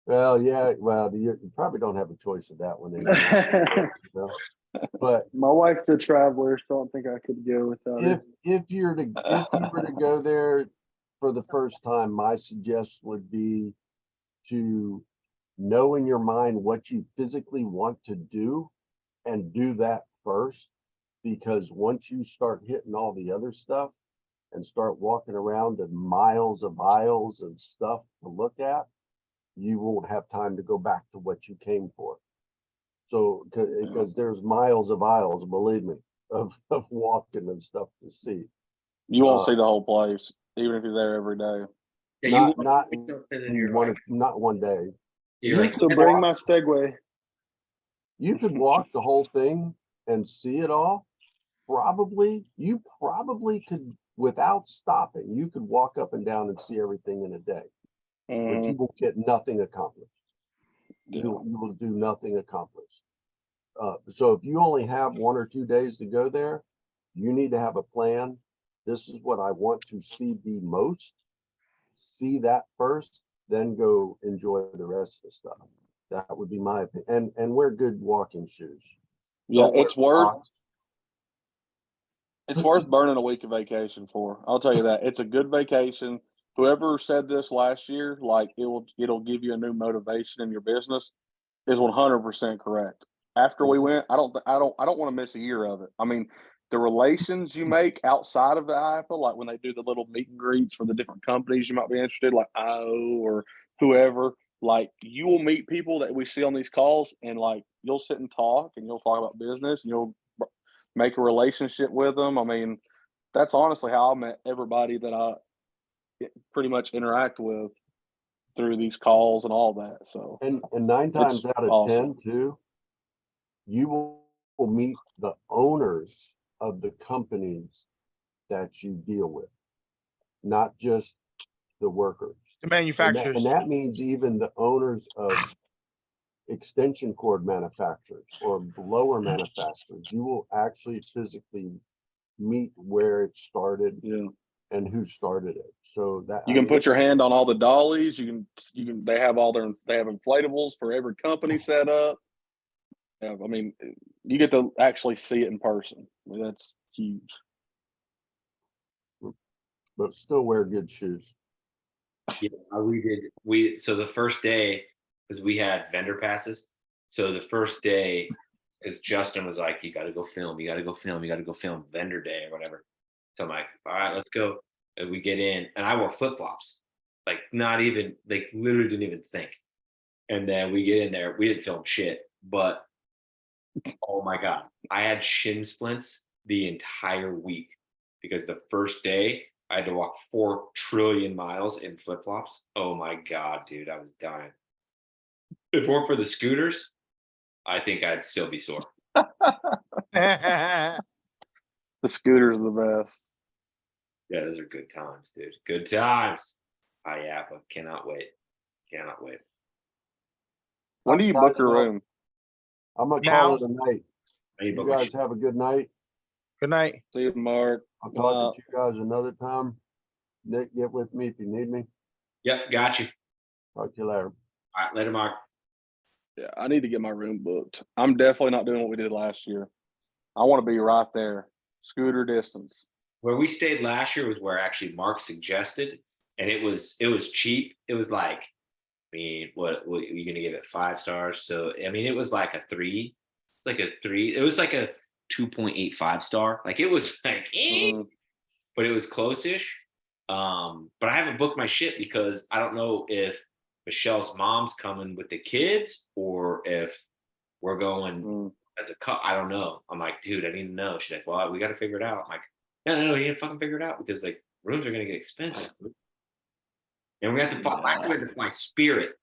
Well, yeah, you probably don't have a choice of that one anymore. But my wife's a traveler, so I don't think I could go without it. If you were to go there for the first time, my suggestion would be to know in your mind what you physically want to do and do that first, because once you start hitting all the other stuff and start walking around in miles of aisles of stuff to look at, you won't have time to go back to what you came for. So, because there's miles of aisles, believe me, of walking and stuff to see. You won't see the whole place, even if you're there every day. Yeah, not one day. So bring my Segway. You could walk the whole thing and see it all. You probably could, without stopping, you could walk up and down and see everything in a day. But you will get nothing accomplished. You will do nothing accomplished. So if you only have 1 or 2 days to go there, you need to have a plan. This is what I want to see the most. See that first, then go enjoy the rest of the stuff. That would be my opinion. And wear good walking shoes. Yeah, Don't wear socks. it's worth burning a week of vacation for. I'll tell you that. It's a good vacation. Whoever said this last year, like it'll give you a new motivation in your business, is 100% correct. After we went, I don't want to miss a year of it. I mean, the relations you make outside of the IAPA, like when they do the little meet and greets for the different companies you might be interested, like IO or whoever, like you will meet people that we see on these calls, and like you'll sit and talk, and you'll talk about business, and you'll make a relationship with them. I mean, that's honestly how I met everybody that I pretty much interact with through these calls and all that. So, and 9 times it's out of awesome. 10 too, you will meet the owners of the companies that you deal with, not just the workers. The manufacturers. And that means even the owners of extension cord manufacturers or blower manufacturers. You will actually physically meet where it started and who started it. So that you can put your hand on all the dollies. You can. They have inflatables for every company set up. I mean, you get to actually see it in person. I mean, that's huge. But still wear good shoes. Yeah, so the first day, because we had vendor passes. So the first day, because Justin was like, you got to go film, vendor day or whatever. So I'm like, all right, let's go. And we get in, and I wore flip flops, like not even, like literally didn't even think. And then we get in there, we didn't film shit, but oh my God, I had shin splints the entire week because the first day I had to walk 4 trillion miles in flip flops. Oh my God, dude, I was dying. If it weren't for the scooters, I think I'd still be sore. The scooters are the best. Yeah, those are good times, dude. Good times. IAPA, cannot wait. When do you book your room? I'm gonna call it a night. You guys have a good night. Good night. See you, Mark. I'll talk to you guys another time. Nick, get with me if you need me. Yep, got you. Talk to you later. All right, later, Mark. Yeah, I need to get my room booked. I'm definitely not doing what we did last year. I want to be right there, scooter distance. Where we stayed last year was where actually Mark suggested, and it was cheap. It was like, I mean, what are you gonna give it 5 stars? So I mean, it was like a 3. It's like a 3. It was like a 2.85 star. Like it was like, but it was close-ish. But I haven't booked my shit because I don't know if Michelle's mom's coming with the kids or if we're going as a couple. I don't know. I'm like, dude, I need to know. She's like, well, we got to figure it out. I'm like, no, you need to fucking figure it out because like rooms are gonna get expensive. And we have to fly. Last year we had to fly Spirit.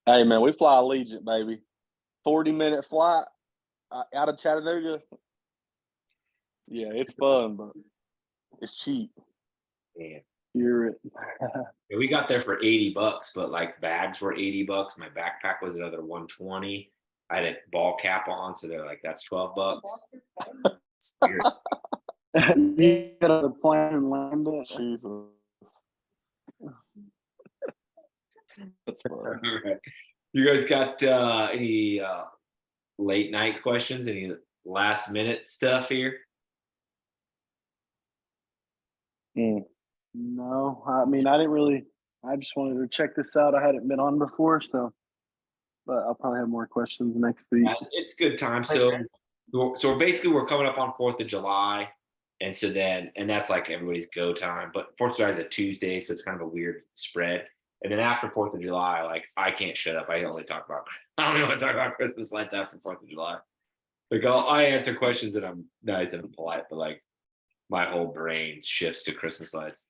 Hey man, we fly Allegiant, baby. 40-minute flight out of Chattanooga. Yeah, it's fun, but it's cheap. Yeah. Hear it. Yeah, we got there for $80, but like bags were $80. My backpack was another $120. I had a ball cap on, so they're like, that's $12. Spirit. You got a plane and land it. Jesus. That's fun. All right. You guys got any late night questions? Any last minute stuff here? No, I mean, I just wanted to check this out. I hadn't been on before, so, but I'll probably have more questions next week. It's good time. So we're coming up on 4th of July. And so and that's like everybody's go time, but 4th of July is a Tuesday. So it's kind of a weird spread. And then after 4th of July, like I can't shut up. I don't want to talk about Christmas lights after 4th of July. Like I answer questions and I'm nice and I'm polite, but like my whole brain shifts to Christmas lights.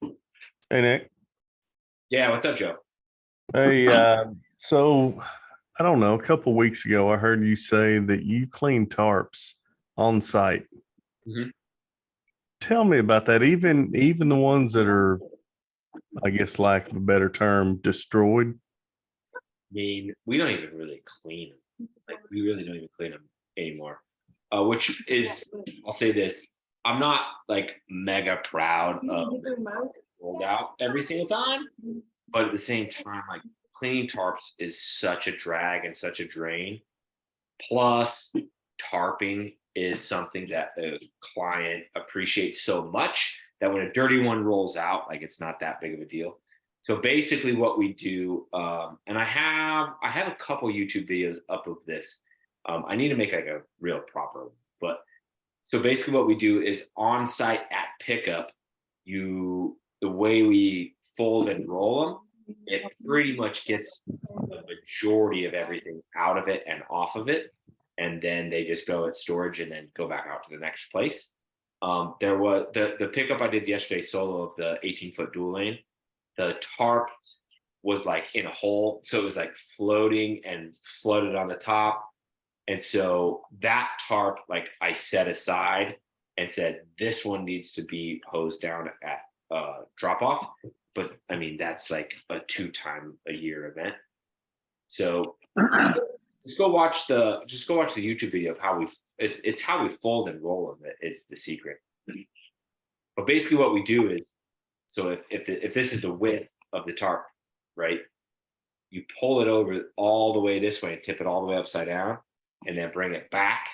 Hey, Nick. Yeah, what's up, Joe? Hey, so I don't know, a couple of weeks ago, I heard you say that you clean tarps on site. Mm-hmm. Tell me about that. Even the ones that are, I guess, lack of a better term, destroyed. I mean, we don't even really clean them. Like we really don't even clean them anymore. Which is, I'll say this: I'm not like mega proud of rolled out every single time, but at the same time, like cleaning tarps is such a drag and such a drain. Plus, tarping is something that the client appreciates so much that when a dirty one rolls out, like it's not that big of a deal. So basically what we do, and I have a couple YouTube videos up of this. I need to make like a real proper, but so basically what we do is on site at pickup, the way we fold and roll them, it pretty much gets the majority of everything out of it and off of it. And then they just go at storage and then go back out to the next place. There was the pickup I did yesterday solo of the 18-foot dual lane. The tarp was like in a hole. So it was like floating and floated on the top. And so that tarp, like I set aside and said, this one needs to be hosed down at drop off. But I mean, that's like a 2-time-a-year event. So just go watch the YouTube video of how it's how we fold and roll them. It's the secret. But basically what we do is, so if this is the width of the tarp, right? You pull it over all the way this way and tip it all the way upside down, and then bring it back,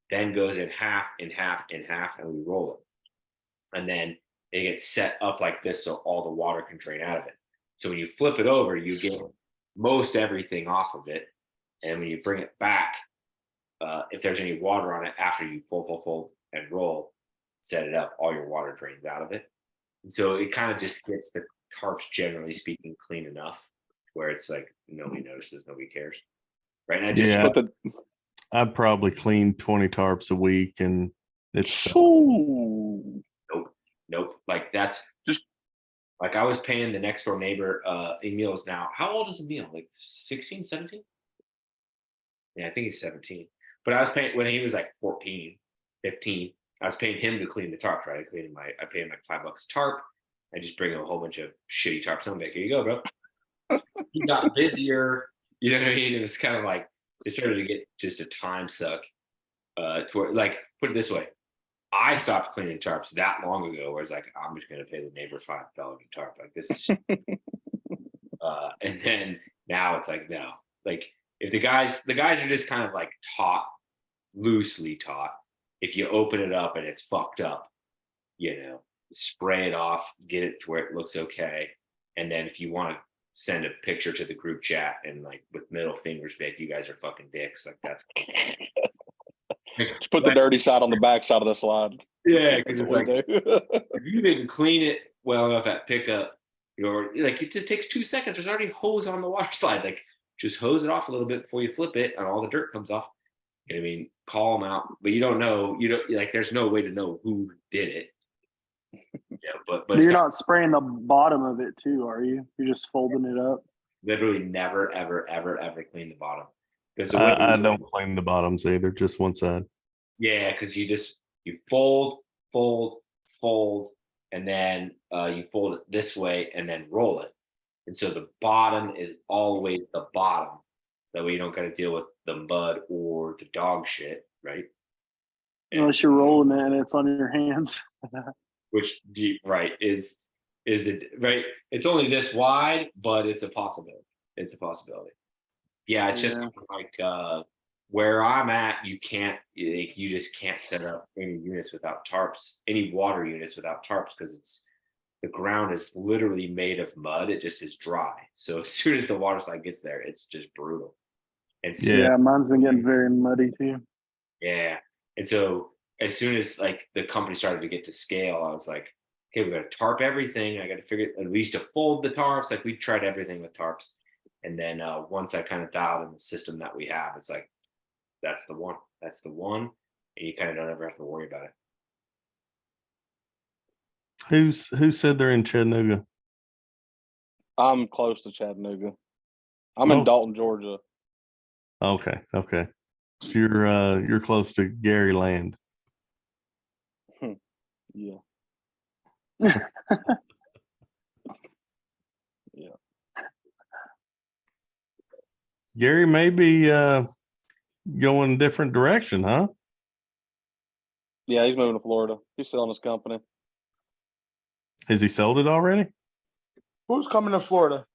then goes in half, in half, in half, and we roll it. And then it gets set up like this so all the water can drain out of it. So when you flip it over, you get most everything off of it. And when you bring it back, if there's any water on it after you fold, and roll, set it up, all your water drains out of it. And so it kind of just gets the tarps, generally speaking, clean enough where it's like nobody notices, nobody cares. Right now, just Yeah, I probably clean 20 tarps a week, and it's nope. Like that's just like I was paying the next door neighbor. Emil's now, how old is Emil? Like 16, 17? Yeah, I think he's 17. But I was paying when he was like 14, 15. I was paying him to clean the tarps, right? I paid him like $5 a tarp. I just bring him a whole bunch of shitty tarps. I'm like, here you go, bro. He got busier, you know what I mean? It was kind of like it started to get just a time suck. Like, put it this way, I stopped cleaning tarps that long ago, where it's like, I'm just gonna pay the neighbor $5 a tarp. Like this is and then now it's like, no. Like if the guys are just kind of like loosely taught. If you open it up and it's fucked up, spray it off, get it to where it looks okay. And then if you want to send a picture to the group chat and like with middle fingers big, you guys are fucking dicks. Like that's just put the dirty side on the back side of the slide. Yeah, because it's like if you didn't clean it well enough at pickup, like it just takes 2 seconds. There's already hose on the water slide. Like just hose it off a little bit before you flip it and all the dirt comes off. You know what I mean? Call them out, but you don't know. You don't like. There's no way to know who did it. Yeah, but you're not spraying the bottom of it too, are you? You're just folding it up. Literally never, ever, ever, ever clean the bottom. Because I don't clean the bottoms either, just one side. Yeah, because you fold, and then you fold it this way and then roll it. And so the bottom is always the bottom. So you don't got to deal with the mud or the dog shit, right? Unless you're rolling it and it's on your hands. Which right is it right? It's only this wide, but it's a possibility. It's a possibility. Yeah, it's just like where I'm at, you just can't set up any units without tarps, any water units without tarps, because the ground is literally made of mud. It just is dry. So as soon as the water slide gets there, it's just brutal. And so, yeah, mine's been getting very muddy too. Yeah. And so as soon as like the company started to get to scale, I was like, okay, we got to tarp everything. I got to figure at least to fold the tarps. Like we tried everything with tarps. And then once I kind of dialed in the system that we have, it's like, that's the one. That's the one. And you kind of don't ever have to worry about it. Who said they're in Chattanooga? I'm close to Chattanooga. I'm in Dalton, Georgia. Okay. So you're close to Gary Land. Yeah. Yeah. Gary may be going a different direction, huh? Yeah, he's moving to Florida. He's selling his company. Has he sold it already? Who's coming to Florida?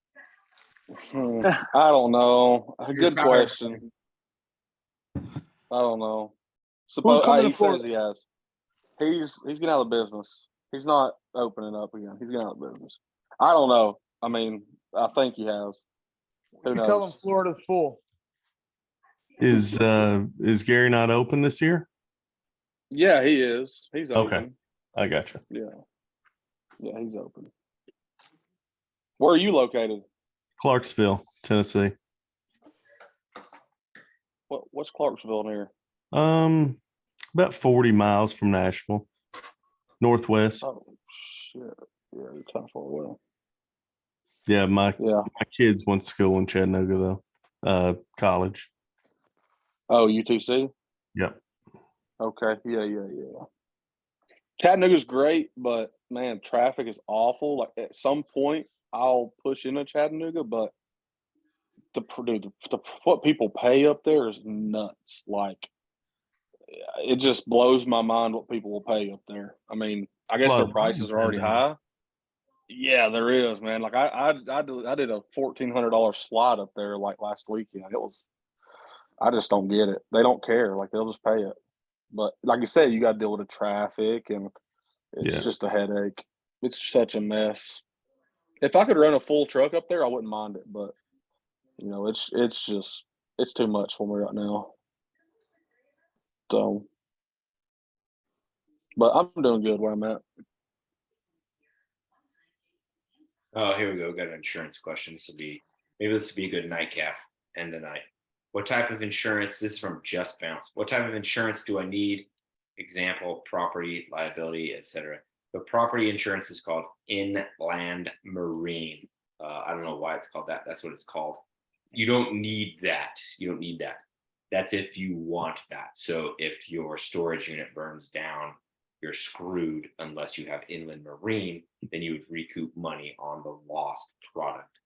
I don't know. A Who's good your primary- question. I don't know. Who's coming He to says Florida? he has. He's getting out of business. He's not opening up again. He's getting out of business. I don't know. I mean, I think he has. Who You knows? tell them Florida's full. Is Gary not open this year? Yeah, he is. He's Okay. open. I gotcha. Yeah. Yeah, he's open. Where are you located? Clarksville, Tennessee. What's Clarksville near? About 40 miles from Nashville, northwest. Oh shit! Yeah, you're kind of far away. Yeah, my kids went to school in Chattanooga though, college. Oh, UTC. Yep. Okay. Yeah. Chattanooga's great, but man, traffic is awful. Like at some point, I'll push into Chattanooga, but the what people pay up there is nuts. Like it just blows my mind what people will pay up there. I mean, I guess their prices are already high. Yeah, there is, man. Like I did a $1,400 slide up there like last weekend. I just don't get it. They don't care. Like they'll just pay it. But like you said, you got to deal with the traffic, and it's just a headache. It's such a mess. If I could run a full truck up there, I wouldn't mind it. But you know, it's too much for me right now. So, but I'm doing good where I'm at. Oh, here we go. We got an insurance question. Maybe this would be a good nightcap end the night. What type of insurance? This is from Just Bounce. What type of insurance do I need? Example: property, liability, etc. The property insurance is called inland marine. I don't know why it's called that. That's what it's called. You don't need that. That's if you want that. So if your storage unit burns down, you're screwed unless you have inland marine. Then you would recoup money on the lost product.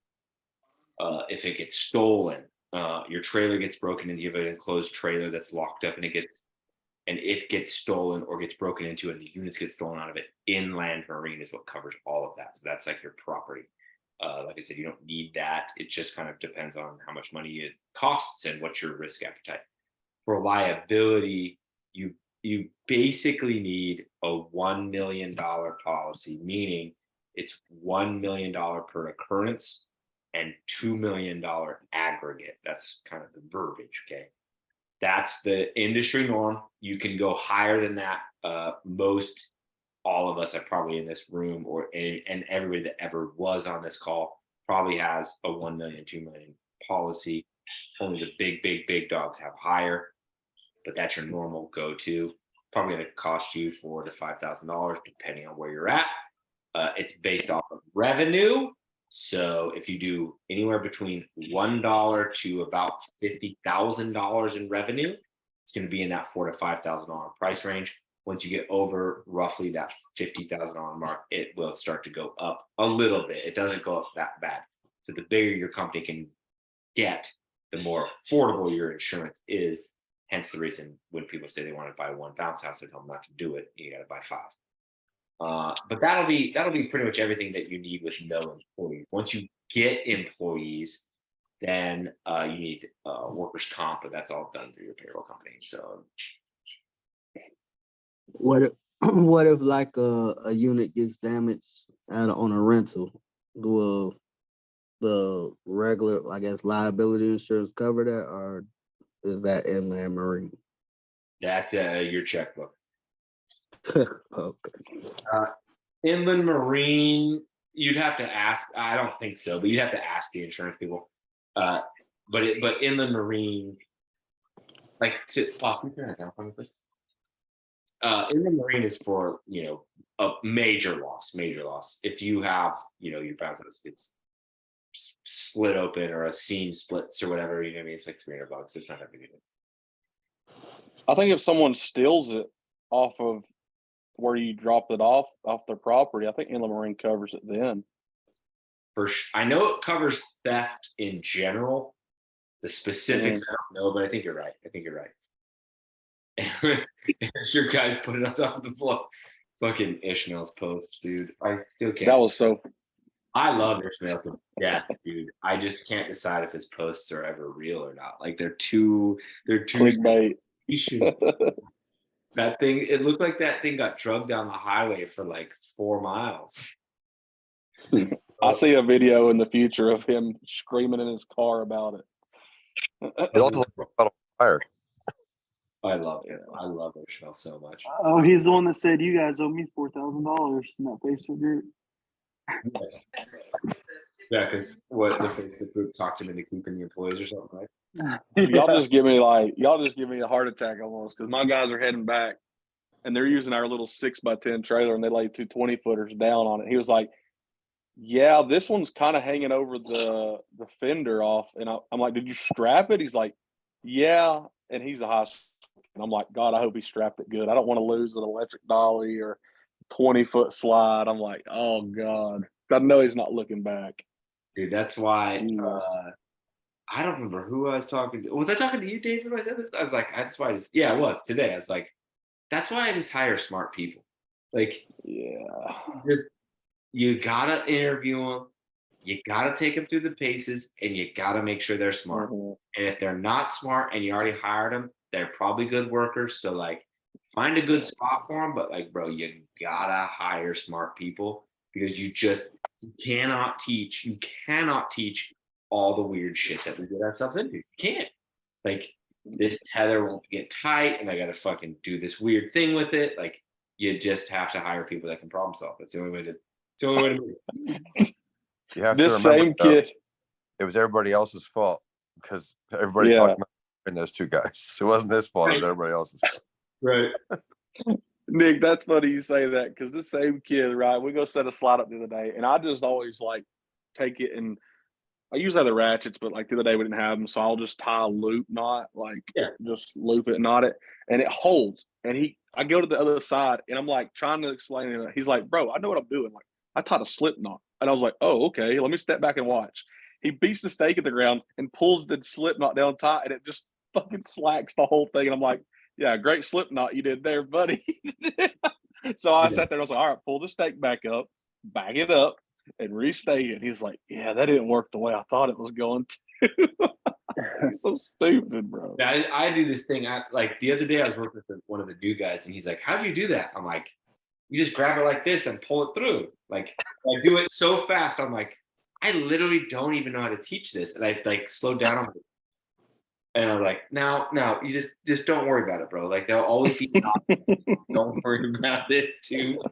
If it gets stolen, your trailer gets broken into, you have an enclosed trailer that's locked up, and it gets stolen or gets broken into, and the units get stolen out of it. Inland marine is what covers all of that. So that's like your property. Like I said, you don't need that. It just kind of depends on how much money it costs and what's your risk appetite. For liability, you basically need a $1 million policy, meaning it's $1 million per occurrence and $2 million aggregate. That's kind of the verbiage, okay? That's the industry norm. You can go higher than that. Most all of us are probably in this room, and everybody that ever was on this call probably has a 1 million, 2 million policy. Only the big dogs have higher, but that's your normal go-to. Probably going to cost you $4,000 to $5,000 depending on where you're at. It's based off of revenue. So if you do anywhere between $1 to about $50,000 in revenue, it's going to be in that $4,000 to $5,000 price range. Once you get over roughly that $50,000 mark, it will start to go up a little bit. It doesn't go up that bad. So the bigger your company can get, the more affordable your insurance is. Hence the reason when people say they want to buy one bounce house, I tell them not to do it. You got to buy 5. But that'll be pretty much everything that you need with no employees. Once you get employees, then you need workers' comp, but that's all done through your payroll company. So what if like a unit gets damaged on a rental? Will the regular, I guess, liability insurance cover that, or is that inland marine? that's your checkbook. Okay. Inland marine, you'd have to ask. I don't think so, but you'd have to ask the insurance people. But inland marine, like, can you turn that down for me, please? Inland marine is for a major loss. If you have your bounce house gets split open or a seam splits or whatever, you know what I mean, it's like $300. It's not that big of a deal. I think if someone steals it off of where you dropped it off their property, I think inland marine covers it then. I know it covers theft in general. The specifics I don't know, but I think you're right. Your guys put it on top of the floor. Fucking Ishmael's post, dude. I still can't. That was so I love Ishmael to death, dude. I just can't decide if his posts are ever real or not. Like they're too Clickbait. That thing, it looked like that thing got drugged down the highway for like 4 miles. I see a video in the future of him screaming in his car about it. It also caught on fire. I love it. I love Ishmael so much. Oh, he's the one that said you guys owe me $4,000 in that Facebook group. Yeah, because what the Facebook group talked him into keeping the employees or something, right? Y'all just give me a heart attack almost because my guys are heading back and they're using our little 6x10 trailer and they laid 2 20-footers down on it. He was like, yeah, this one's kind of hanging over the fender off. And I'm like, did you strap it? He's like, yeah. And he's a high school. And I'm like, God, I hope he strapped it good. I don't want to lose an electric dolly or 20-foot slide. I'm like, oh God. I know he's not looking back. Dude, that's why I don't remember who I was talking to. Was I talking to you, David, when I said this? I was like, that's why I just, yeah, it was today. I was like, that's why I just hire smart people. Like, yeah, you gotta interview them, you gotta take them through the paces, and you gotta make sure they're smart. Mm-hmm. And if they're not smart and you already hired them, they're probably good workers. So like, find a good spot for them. But like, bro, you gotta hire smart people because you cannot teach. You cannot teach all the weird shit that we get ourselves into. You can't. Like, this tether won't get tight, and I gotta fucking do this weird thing with it. Like, you just have to hire people that can problem solve. That's the only way to. It's the only way to move it. You have This to remember, same kid. it was everybody else's fault because everybody talked about those 2 guys. It wasn't his fault. It was everybody else's fault. Right. Nick, that's funny you say that because the same kid, right? We go set a slide up the other day, and I just always like take it and I usually have the ratchets, but like the other day we didn't have them, so I'll just tie a loop knot, like just loop it, knot it, and it holds. And I go to the other side, and I'm like trying to explain it. He's like, "Bro, I know what I'm doing. Like I tied a slip knot," and I was like, "Oh, okay. Let me step back and watch." He beats the stake at the ground and pulls the slip knot down tight, and it just fucking slacks the whole thing. And I'm like, "Yeah, great slip knot you did there, buddy." So I sat there and I was like, "All right, pull the stake back up, back it up, and restake it." He's like, "Yeah, that didn't work the way I thought it was going to." So stupid, bro. Yeah, I do this thing. Like the other day, I was working with one of the new guys, and he's like, "How'd you do that?" I'm like, "You just grab it like this and pull it through." Like, I do it so fast. I'm like, I literally don't even know how to teach this. And I like slowed down. And I'm like, no, you just don't worry about it, bro. Like, there'll always be don't worry about it too.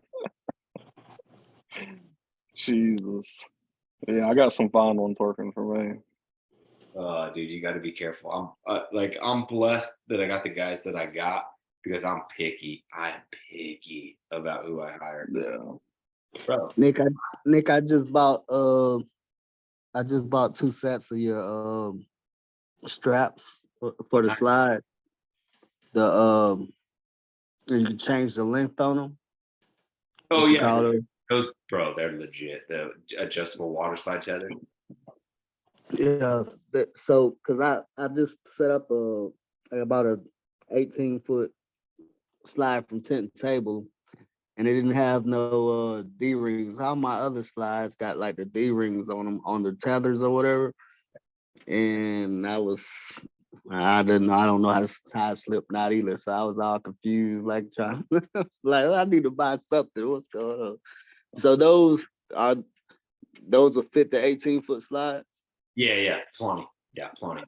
Jesus. Yeah, I got some fine ones working for me. Dude, you got to be careful. I'm blessed that I got the guys that I got because I'm picky. I'm picky about who I hire. Yeah, bro. Nick, I just bought 2 sets of your straps for the slide. You can change the length on them. Oh yeah, those, bro, they're legit. The adjustable water slide tether. Yeah, so because I just set up about a 18-foot slide from tent and table, and it didn't have no D-rings. All my other slides got like the D-rings on them on the tethers or whatever. And I don't know how to tie a slip knot either, so I was all confused, like trying. Like, I need to buy something. What's going on? So those will fit the 18-foot slide. Yeah, plenty. Yeah, plenty.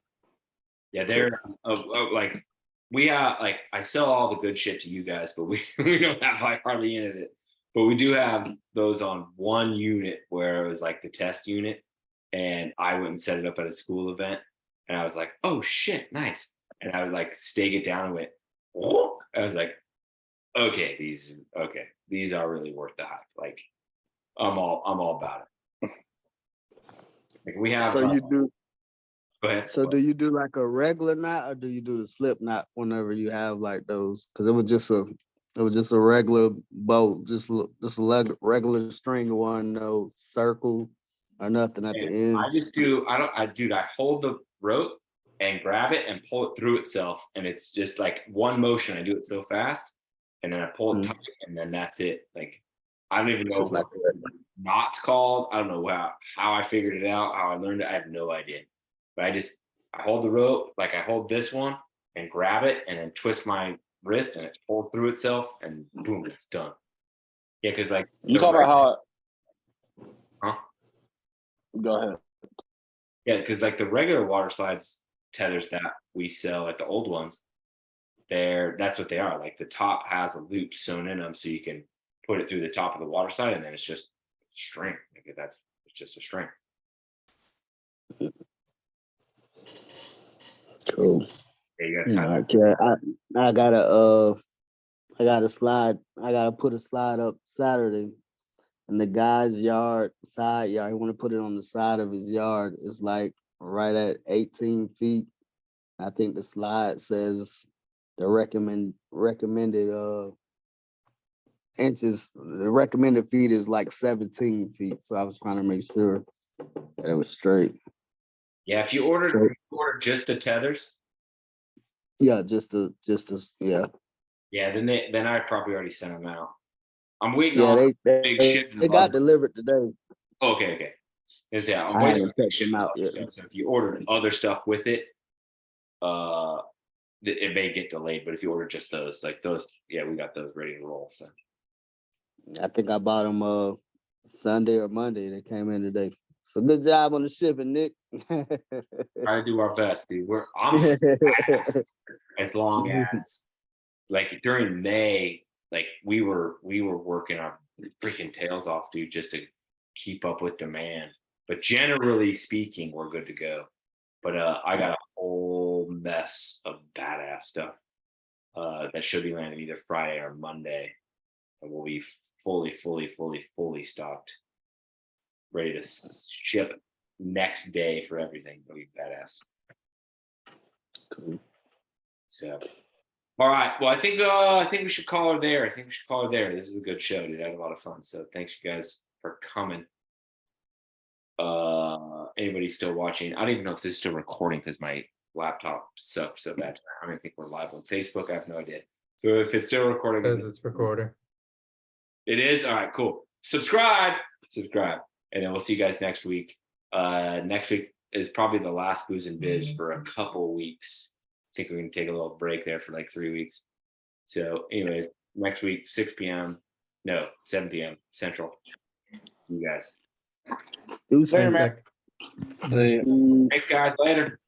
Yeah, they're like, we have, like, I sell all the good shit to you guys, but we don't have like hardly any of it. But we do have those on one unit where it was like the test unit, and I went and set it up at a school event, and I was like, oh shit, nice. And I would like stake it down and went, whoop. I was like, okay, these are really worth the hype. Like, I'm all about it. Like, we have. So you do. Go ahead. So do you do like a regular knot, or do you do the slip knot whenever you have like those? Because it was just a regular bow, just a regular string, one no circle or nothing at the end. I just do. I hold the rope and grab it and pull it through itself, and it's just like one motion. I do it so fast, and then I pull it tight, and then that's it. Like, I don't even It's know just what knot's called. I don't know how I figured it out, how I learned it. I have no idea. But I hold the rope, like I hold this one and grab it and then twist my wrist and it pulls through itself and boom, it's done. Yeah, because like You talk about how. Huh? Go ahead. Yeah, because like the regular water slides tethers that we sell, like the old ones, that's what they are. Like the top has a loop sewn in them, so you can put it through the top of the water slide, and then it's just string. Like it's just a string. Cool. Yeah, you got time. Okay, I gotta slide. I gotta put a slide up Saturday, and the guy's side yard. He want to put it on the side of his yard. It's like right at 18 feet. I think the slide says the recommended inches. The recommended feet is like 17 feet. So I was trying to make sure that it was straight. Yeah, if you order just the tethers. Yeah, just yeah. Yeah, then I probably already sent them out. I'm waiting Yeah, on they big ship. they got delivered today. Okay. Yeah, I'm I waiting on haven't big checked ship them out stuff. yet. So if you ordered other stuff with it, it may get delayed. But if you order just those, yeah, we got those ready to roll. So I think I bought them Sunday or Monday. They came in today. So good job on the shipping, Nick. try to do our best, dude. I'm fast as long as like during May, like we were working our freaking tails off, dude, just to keep up with demand. But generally speaking, we're good to go. But I got a whole mess of badass stuff that should be landing either Friday or Monday, and we'll be fully stocked, ready to ship next day for everything. It'll be badass. Cool. So, all right. Well, I think we should call her there. This is a good show, dude. I had a lot of fun. So thanks you guys for coming. Anybody still watching? I don't even know if this is still recording because my laptop sucks so bad. I don't think we're live on Facebook. I have no idea. So if it's still recording, It's recording. It is? All right, cool. Subscribe. And then we'll see you guys next week. Next week is probably the last Booze and Biz for a couple weeks. I think we're going to take a little break there for like 3 weeks. So anyways, next week, 7 p.m. Central. See you guys. Thanks, man. Thanks, guys. Later.